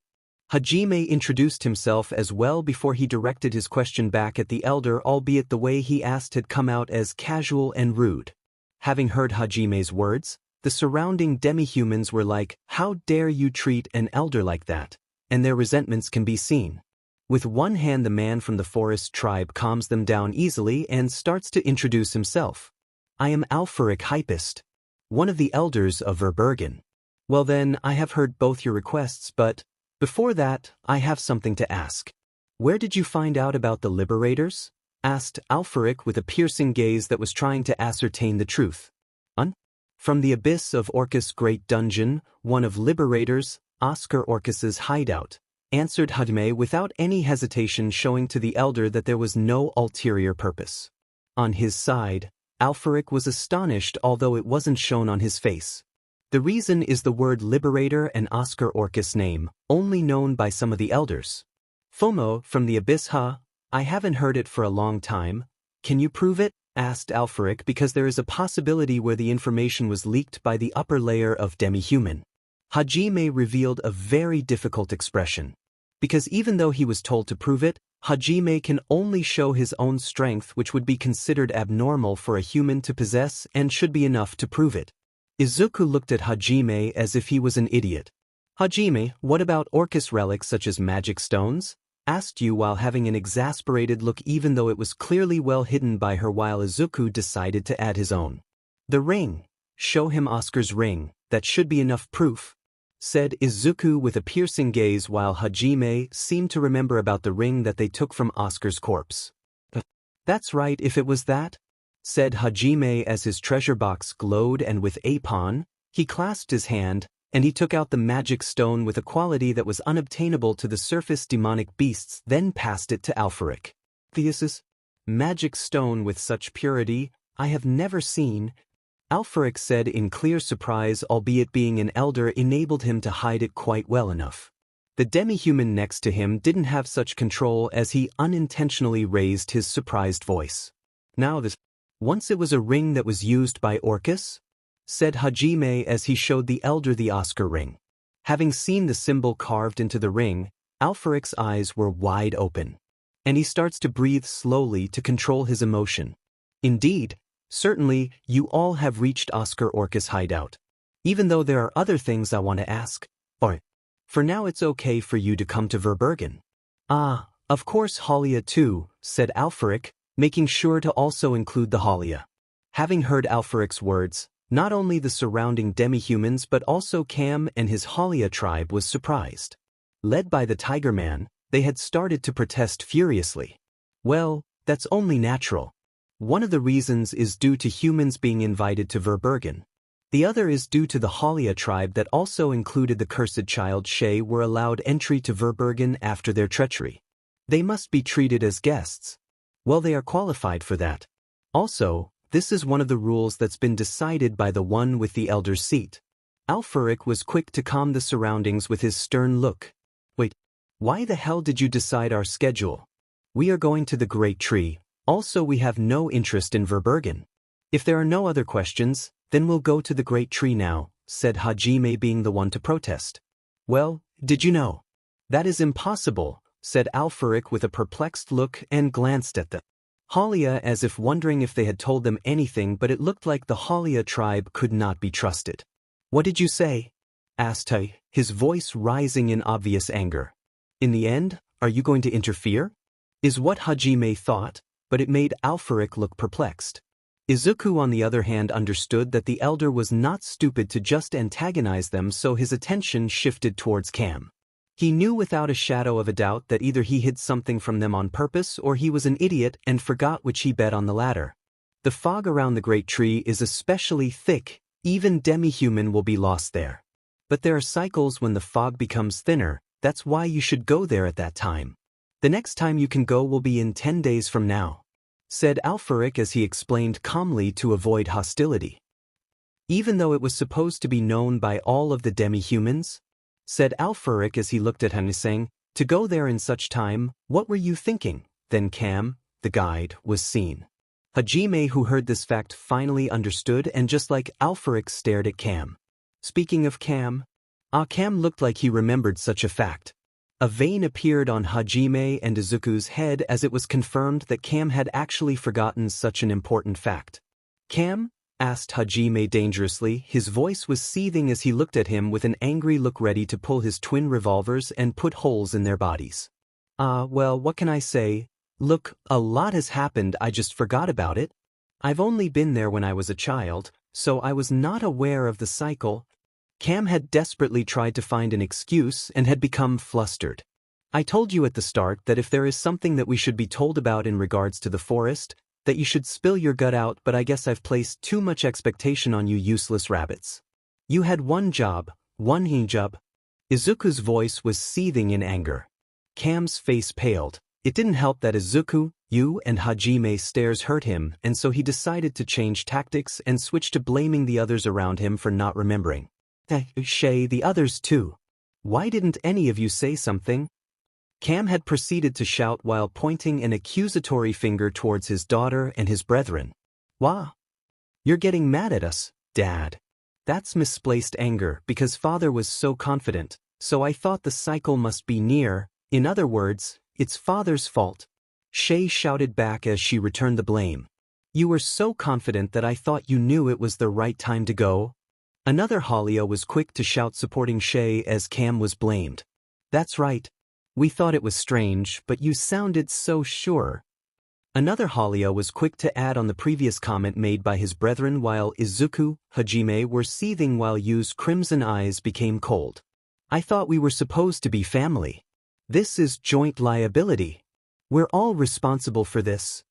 Hajime introduced himself as well before he directed his question back at the elder, albeit the way he asked had come out as casual and rude. Having heard Hajime's words, the surrounding demi-humans were like, "How dare you treat an elder like that?" and their resentments can be seen. With one hand, the man from the forest tribe calms them down easily and starts to introduce himself. "I am Alpharic Hypist, one of the elders of Verbergen." "Well then, I have heard both your requests, but before that, I have something to ask. Where did you find out about the Liberators?" asked Alpharic with a piercing gaze that was trying to ascertain the truth. "From the abyss of Orcus' great dungeon, one of Liberators, Oscar Orcus's hideout," answered Hajime without any hesitation, showing to the elder that there was no ulterior purpose. On his side, Alfaric was astonished, although it wasn't shown on his face. The reason is the word Liberator and Oscar Orcus name, only known by some of the elders. FOMO, from the abyss. I haven't heard it for a long time. Can you prove it? Asked Alfaric, because there is a possibility where the information was leaked by the upper layer of demi-human. Hajime revealed a very difficult expression. Because even though he was told to prove it, Hajime can only show his own strength, which would be considered abnormal for a human to possess and should be enough to prove it. Izuku looked at Hajime as if he was an idiot. Hajime, what about Orcus relics such as magic stones? Asked you while having an exasperated look, even though it was clearly well hidden by her, while Izuku decided to add his own. The ring. Show him Oscar's ring, that should be enough proof, said Izuku with a piercing gaze, while Hajime seemed to remember about the ring that they took from Oscar's corpse. That's right, if it was that, said Hajime as his treasure box glowed, and with a pawn, he clasped his hand, and he took out the magic stone with a quality that was unobtainable to the surface demonic beasts, then passed it to Alfaric. Thesis? Magic stone with such purity, I have never seen, Alfaric said in clear surprise, albeit being an elder enabled him to hide it quite well enough. The demi-human next to him didn't have such control, as he unintentionally raised his surprised voice. Now this. Once it was a ring that was used by Orcus? Said Hajime as he showed the elder the Oscar ring. Having seen the symbol carved into the ring, Alfaric's eyes were wide open. And he starts to breathe slowly to control his emotion. Indeed, certainly, you all have reached Oscar Orcus' hideout. Even though there are other things I want to ask. Or, for now it's okay for you to come to Verbergen. Ah, of course Holia too, said Alfaric, making sure to also include the Holia. Having heard Alfaric's words, not only the surrounding demi-humans but also Cam and his Holia tribe was surprised. Led by the Tiger Man, they had started to protest furiously. Well, that's only natural. One of the reasons is due to humans being invited to Verbergen. The other is due to the Holia tribe that also included the cursed child Shay were allowed entry to Verbergen after their treachery. They must be treated as guests. Well, they are qualified for that. Also, this is one of the rules that's been decided by the one with the elder's seat. Alfaric was quick to calm the surroundings with his stern look. Wait, why the hell did you decide our schedule? We are going to the Great Tree, also we have no interest in Verbergen. If there are no other questions, then we'll go to the Great Tree now, said Hajime, being the one to protest. Well, did you know? That is impossible, said Alfaric with a perplexed look and glanced at the Holia as if wondering if they had told them anything, but it looked like the Holia tribe could not be trusted. What did you say? Asked he, his voice rising in obvious anger. In the end, are you going to interfere? Is what Hajime thought, but it made Alfaric look perplexed. Izuku on the other hand understood that the elder was not stupid to just antagonize them, so his attention shifted towards Cam. He knew without a shadow of a doubt that either he hid something from them on purpose or he was an idiot and forgot which he bet on the latter. The fog around the Great Tree is especially thick, even demi-human will be lost there. But there are cycles when the fog becomes thinner, that's why you should go there at that time. The next time you can go will be in 10 days from now, said Alfaric as he explained calmly to avoid hostility. Even though it was supposed to be known by all of the demi-humans, said Alfaric as he looked at him, saying, to go there in such time, what were you thinking? Then Cam, the guide, was seen. Hajime, who heard this fact, finally understood and just like Alfaric stared at Cam. Speaking of Cam, Cam looked like he remembered such a fact. A vein appeared on Hajime and Izuku's head as it was confirmed that Cam had actually forgotten such an important fact. Cam? Asked Hajime dangerously. His voice was seething as he looked at him with an angry look, ready to pull his twin revolvers and put holes in their bodies. Well, what can I say? Look, a lot has happened, I just forgot about it. I've only been there when I was a child, so I was not aware of the cycle. Cam had desperately tried to find an excuse and had become flustered. I told you at the start that if there is something that we should be told about in regards to the forest, that you should spill your gut out, but I guess I've placed too much expectation on you useless rabbits. You had one job, one hijab. Izuku's voice was seething in anger. Cam's face paled. It didn't help that Izuku, Yu and Hajime's stares hurt him, and so he decided to change tactics and switch to blaming the others around him for not remembering. Shay, the others too. Why didn't any of you say something? Cam had proceeded to shout while pointing an accusatory finger towards his daughter and his brethren. Wah! You're getting mad at us, Dad. That's misplaced anger because Father was so confident, so I thought the cycle must be near. In other words, it's Father's fault. Shay shouted back as she returned the blame. You were so confident that I thought you knew it was the right time to go. Another Holia was quick to shout supporting Shay as Cam was blamed. That's right. We thought it was strange, but you sounded so sure. Another Holia was quick to add on the previous comment made by his brethren while Izuku, Hajime were seething while Yu's crimson eyes became cold. I thought we were supposed to be family. This is joint liability. We're all responsible for this.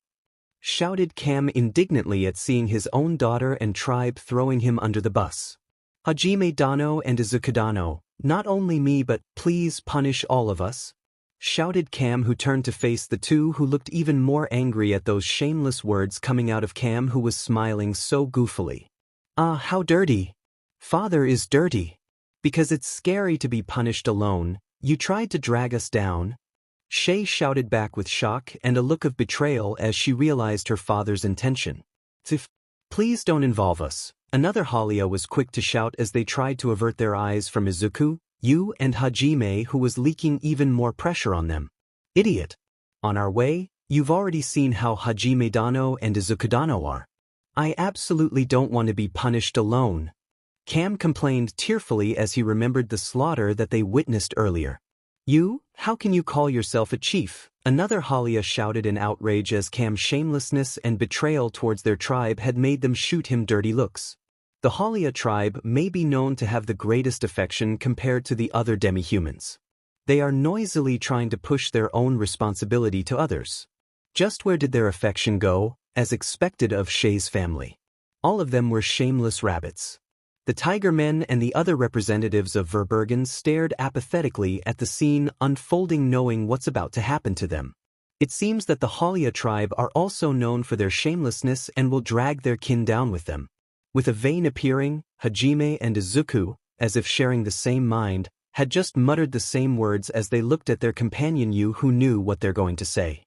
Shouted Cam indignantly at seeing his own daughter and tribe throwing him under the bus. Hajime Dano and Izuku Dano, not only me but please punish all of us. Shouted Cam, who turned to face the two who looked even more angry at those shameless words coming out of Cam, who was smiling so goofily. Ah, how dirty. Father is dirty. Because it's scary to be punished alone. You tried to drag us down. Shay shouted back with shock and a look of betrayal as she realized her father's intention. Please don't involve us. Another Holia was quick to shout as they tried to avert their eyes from Izuku, Yu and Hajime, who was leaking even more pressure on them. Idiot. On our way, you've already seen how Hajime Dano and Izuku Dano are. I absolutely don't want to be punished alone. Cam complained tearfully as he remembered the slaughter that they witnessed earlier. You, how can you call yourself a chief? Another Holia shouted in outrage as Cam's shamelessness and betrayal towards their tribe had made them shoot him dirty looks. The Holia tribe may be known to have the greatest affection compared to the other demi-humans. They are noisily trying to push their own responsibility to others. Just where did their affection go, as expected of Shay's family? All of them were shameless rabbits. The Tiger Men and the other representatives of Verbergen stared apathetically at the scene unfolding, knowing what's about to happen to them. It seems that the Holia tribe are also known for their shamelessness and will drag their kin down with them. With a vein appearing, Hajime and Izuku, as if sharing the same mind, had just muttered the same words as they looked at their companion Yu, who knew what they're going to say.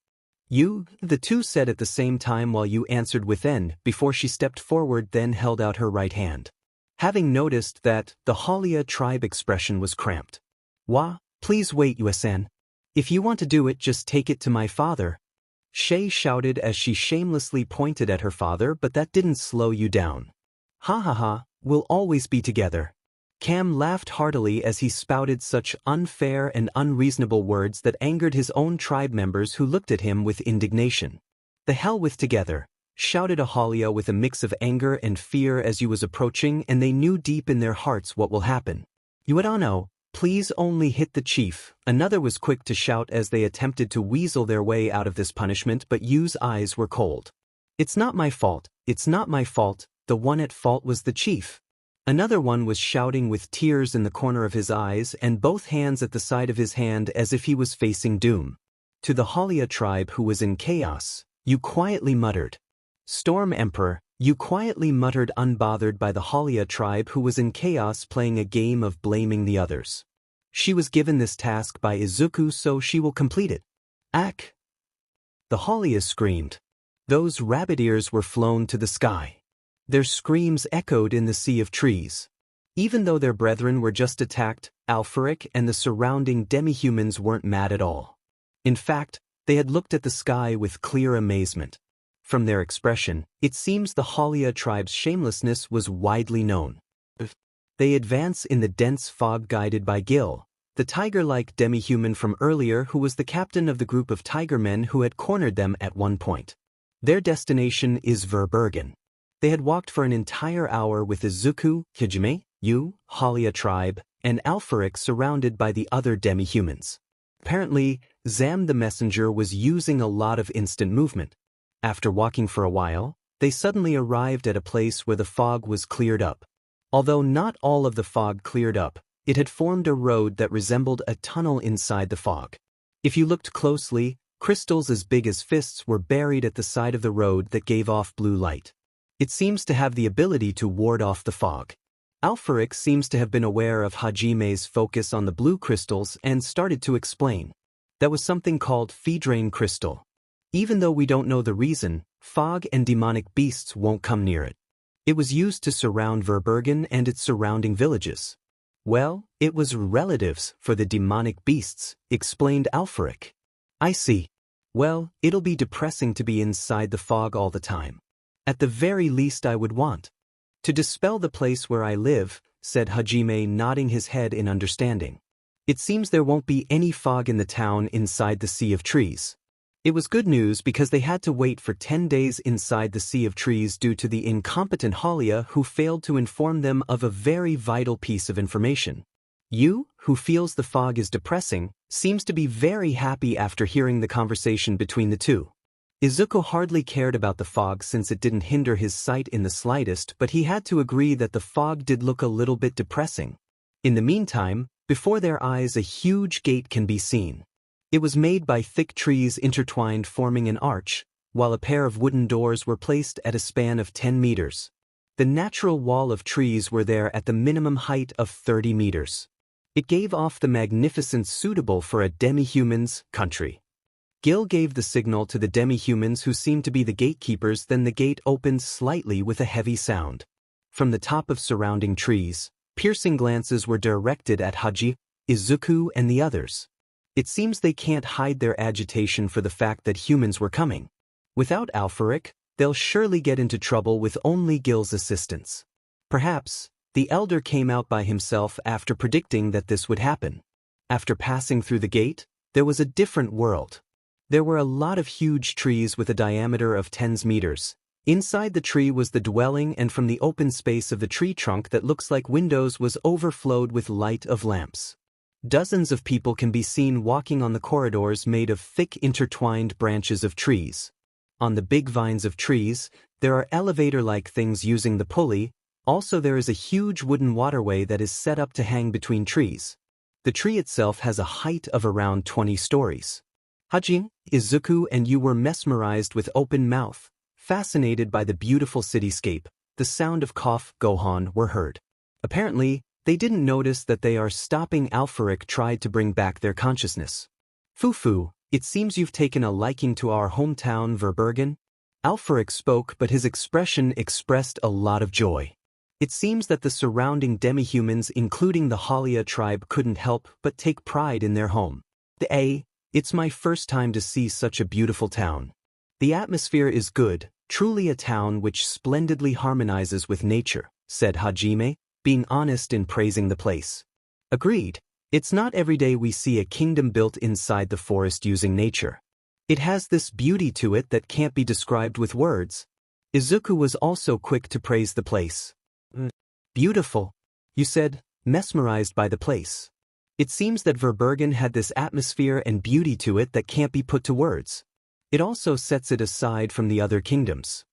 You, the two said at the same time while Yu answered with N before she stepped forward, then held out her right hand. Having noticed that, the Holia tribe expression was cramped. Wah, please wait, Yu-san. If you want to do it, just take it to my father. Shay shouted as she shamelessly pointed at her father, but that didn't slow you down. Ha ha ha, we'll always be together. Cam laughed heartily as he spouted such unfair and unreasonable words that angered his own tribe members, who looked at him with indignation. The hell with together, shouted a Holia with a mix of anger and fear as he was approaching, and they knew deep in their hearts what will happen. Yuadano, please only hit the chief. Another was quick to shout as they attempted to weasel their way out of this punishment, but Yu's eyes were cold. It's not my fault, it's not my fault, the one at fault was the chief. Another one was shouting with tears in the corner of his eyes and both hands at the side of his hand as if he was facing doom. To the Holia tribe, who was in chaos, you quietly muttered. Storm Emperor, you quietly muttered, unbothered by the Holia tribe, who was in chaos playing a game of blaming the others. She was given this task by Izuku, so she will complete it. Ack! The Holia screamed. Those rabbit ears were flown to the sky. Their screams echoed in the sea of trees. Even though their brethren were just attacked, Alfaric and the surrounding demi-humans weren't mad at all. In fact, they had looked at the sky with clear amazement. From their expression, it seems the Holia tribe's shamelessness was widely known. They advance in the dense fog guided by Gil, the tiger-like demi-human from earlier, who was the captain of the group of tiger men who had cornered them at one point. Their destination is Verbergen. They had walked for an entire hour with Izuku, Hajime, Yu, Holia tribe, and Alfaric surrounded by the other demi-humans. Apparently, Zam the messenger was using a lot of instant movement. After walking for a while, they suddenly arrived at a place where the fog was cleared up. Although not all of the fog cleared up, It had formed a road that resembled a tunnel inside the fog. If you looked closely, crystals as big as fists were buried at the side of the road that gave off blue light. It seems to have the ability to ward off the fog. Alfaric seems to have been aware of Hajime's focus on the blue crystals and started to explain. That was something called Phedrain crystal. Even though we don't know the reason, fog and demonic beasts won't come near it. It was used to surround Verbergen and its surrounding villages. Well, it was relatives for the demonic beasts, explained Alfaric. I see. Well, it'll be depressing to be inside the fog all the time. At the very least I would want to dispel the place where I live, said Hajime, nodding his head in understanding. It seems there won't be any fog in the town inside the Sea of Trees. It was good news because they had to wait for 10 days inside the Sea of Trees due to the incompetent Holia who failed to inform them of a very vital piece of information. You, who feels the fog is depressing, seems to be very happy after hearing the conversation between the two. Izuku hardly cared about the fog since it didn't hinder his sight in the slightest, but he had to agree that the fog did look a little bit depressing. In the meantime, before their eyes a huge gate can be seen. It was made by thick trees intertwined forming an arch, while a pair of wooden doors were placed at a span of 10 meters. The natural wall of trees were there at the minimum height of 30 meters. It gave off the magnificence suitable for a demi-human's country. Gil gave the signal to the demi-humans who seemed to be the gatekeepers, then the gate opened slightly with a heavy sound. From the top of surrounding trees, piercing glances were directed at Haji, Izuku and the others. It seems they can't hide their agitation for the fact that humans were coming. Without Alfaric, they'll surely get into trouble with only Gil's assistance. Perhaps, the elder came out by himself after predicting that this would happen. After passing through the gate, there was a different world. There were a lot of huge trees with a diameter of 10 meters. Inside the tree was the dwelling, and from the open space of the tree trunk that looks like windows was overflowed with light of lamps. Dozens of people can be seen walking on the corridors made of thick intertwined branches of trees. On the big vines of trees, there are elevator-like things using the pulley. Also there is a huge wooden waterway that is set up to hang between trees. The tree itself has a height of around 20 stories. Haji, Izuku and you were mesmerized with open mouth, fascinated by the beautiful cityscape. The sound of cough, Gohan were heard. Apparently, they didn't notice that they are stopping. Alfaric tried to bring back their consciousness. Fufu, it seems you've taken a liking to our hometown Verbergen. Alfaric spoke, but his expression expressed a lot of joy. It seems that the surrounding demi-humans, including the Holia tribe, couldn't help but take pride in their home. It's my first time to see such a beautiful town. The atmosphere is good, truly a town which splendidly harmonizes with nature, said Hajime, being honest in praising the place. Agreed. It's not every day we see a kingdom built inside the forest using nature. It has this beauty to it that can't be described with words. Izuku was also quick to praise the place. Beautiful. You said, mesmerized by the place. It seems that Verbergen had this atmosphere and beauty to it that can't be put to words. It also sets it aside from the other kingdoms.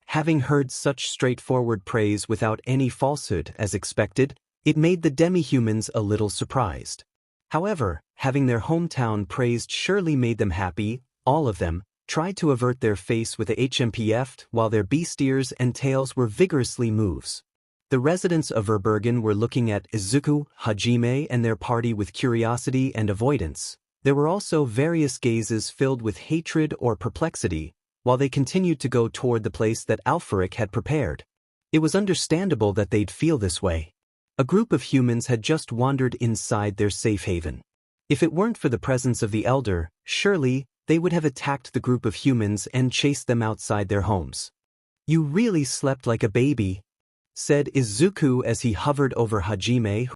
Having heard such straightforward praise without any falsehood as expected, it made the demi-humans a little surprised. However, having their hometown praised surely made them happy. All of them tried to avert their face with a HMPF while their beast ears and tails were vigorously moves. The residents of Verbergen were looking at Izuku, Hajime and their party with curiosity and avoidance. There were also various gazes filled with hatred or perplexity, while they continued to go toward the place that Alfaric had prepared. It was understandable that they'd feel this way. A group of humans had just wandered inside their safe haven. If it weren't for the presence of the elder, surely they would have attacked the group of humans and chased them outside their homes. You really slept like a baby, said Izuku as he hovered over Hajime,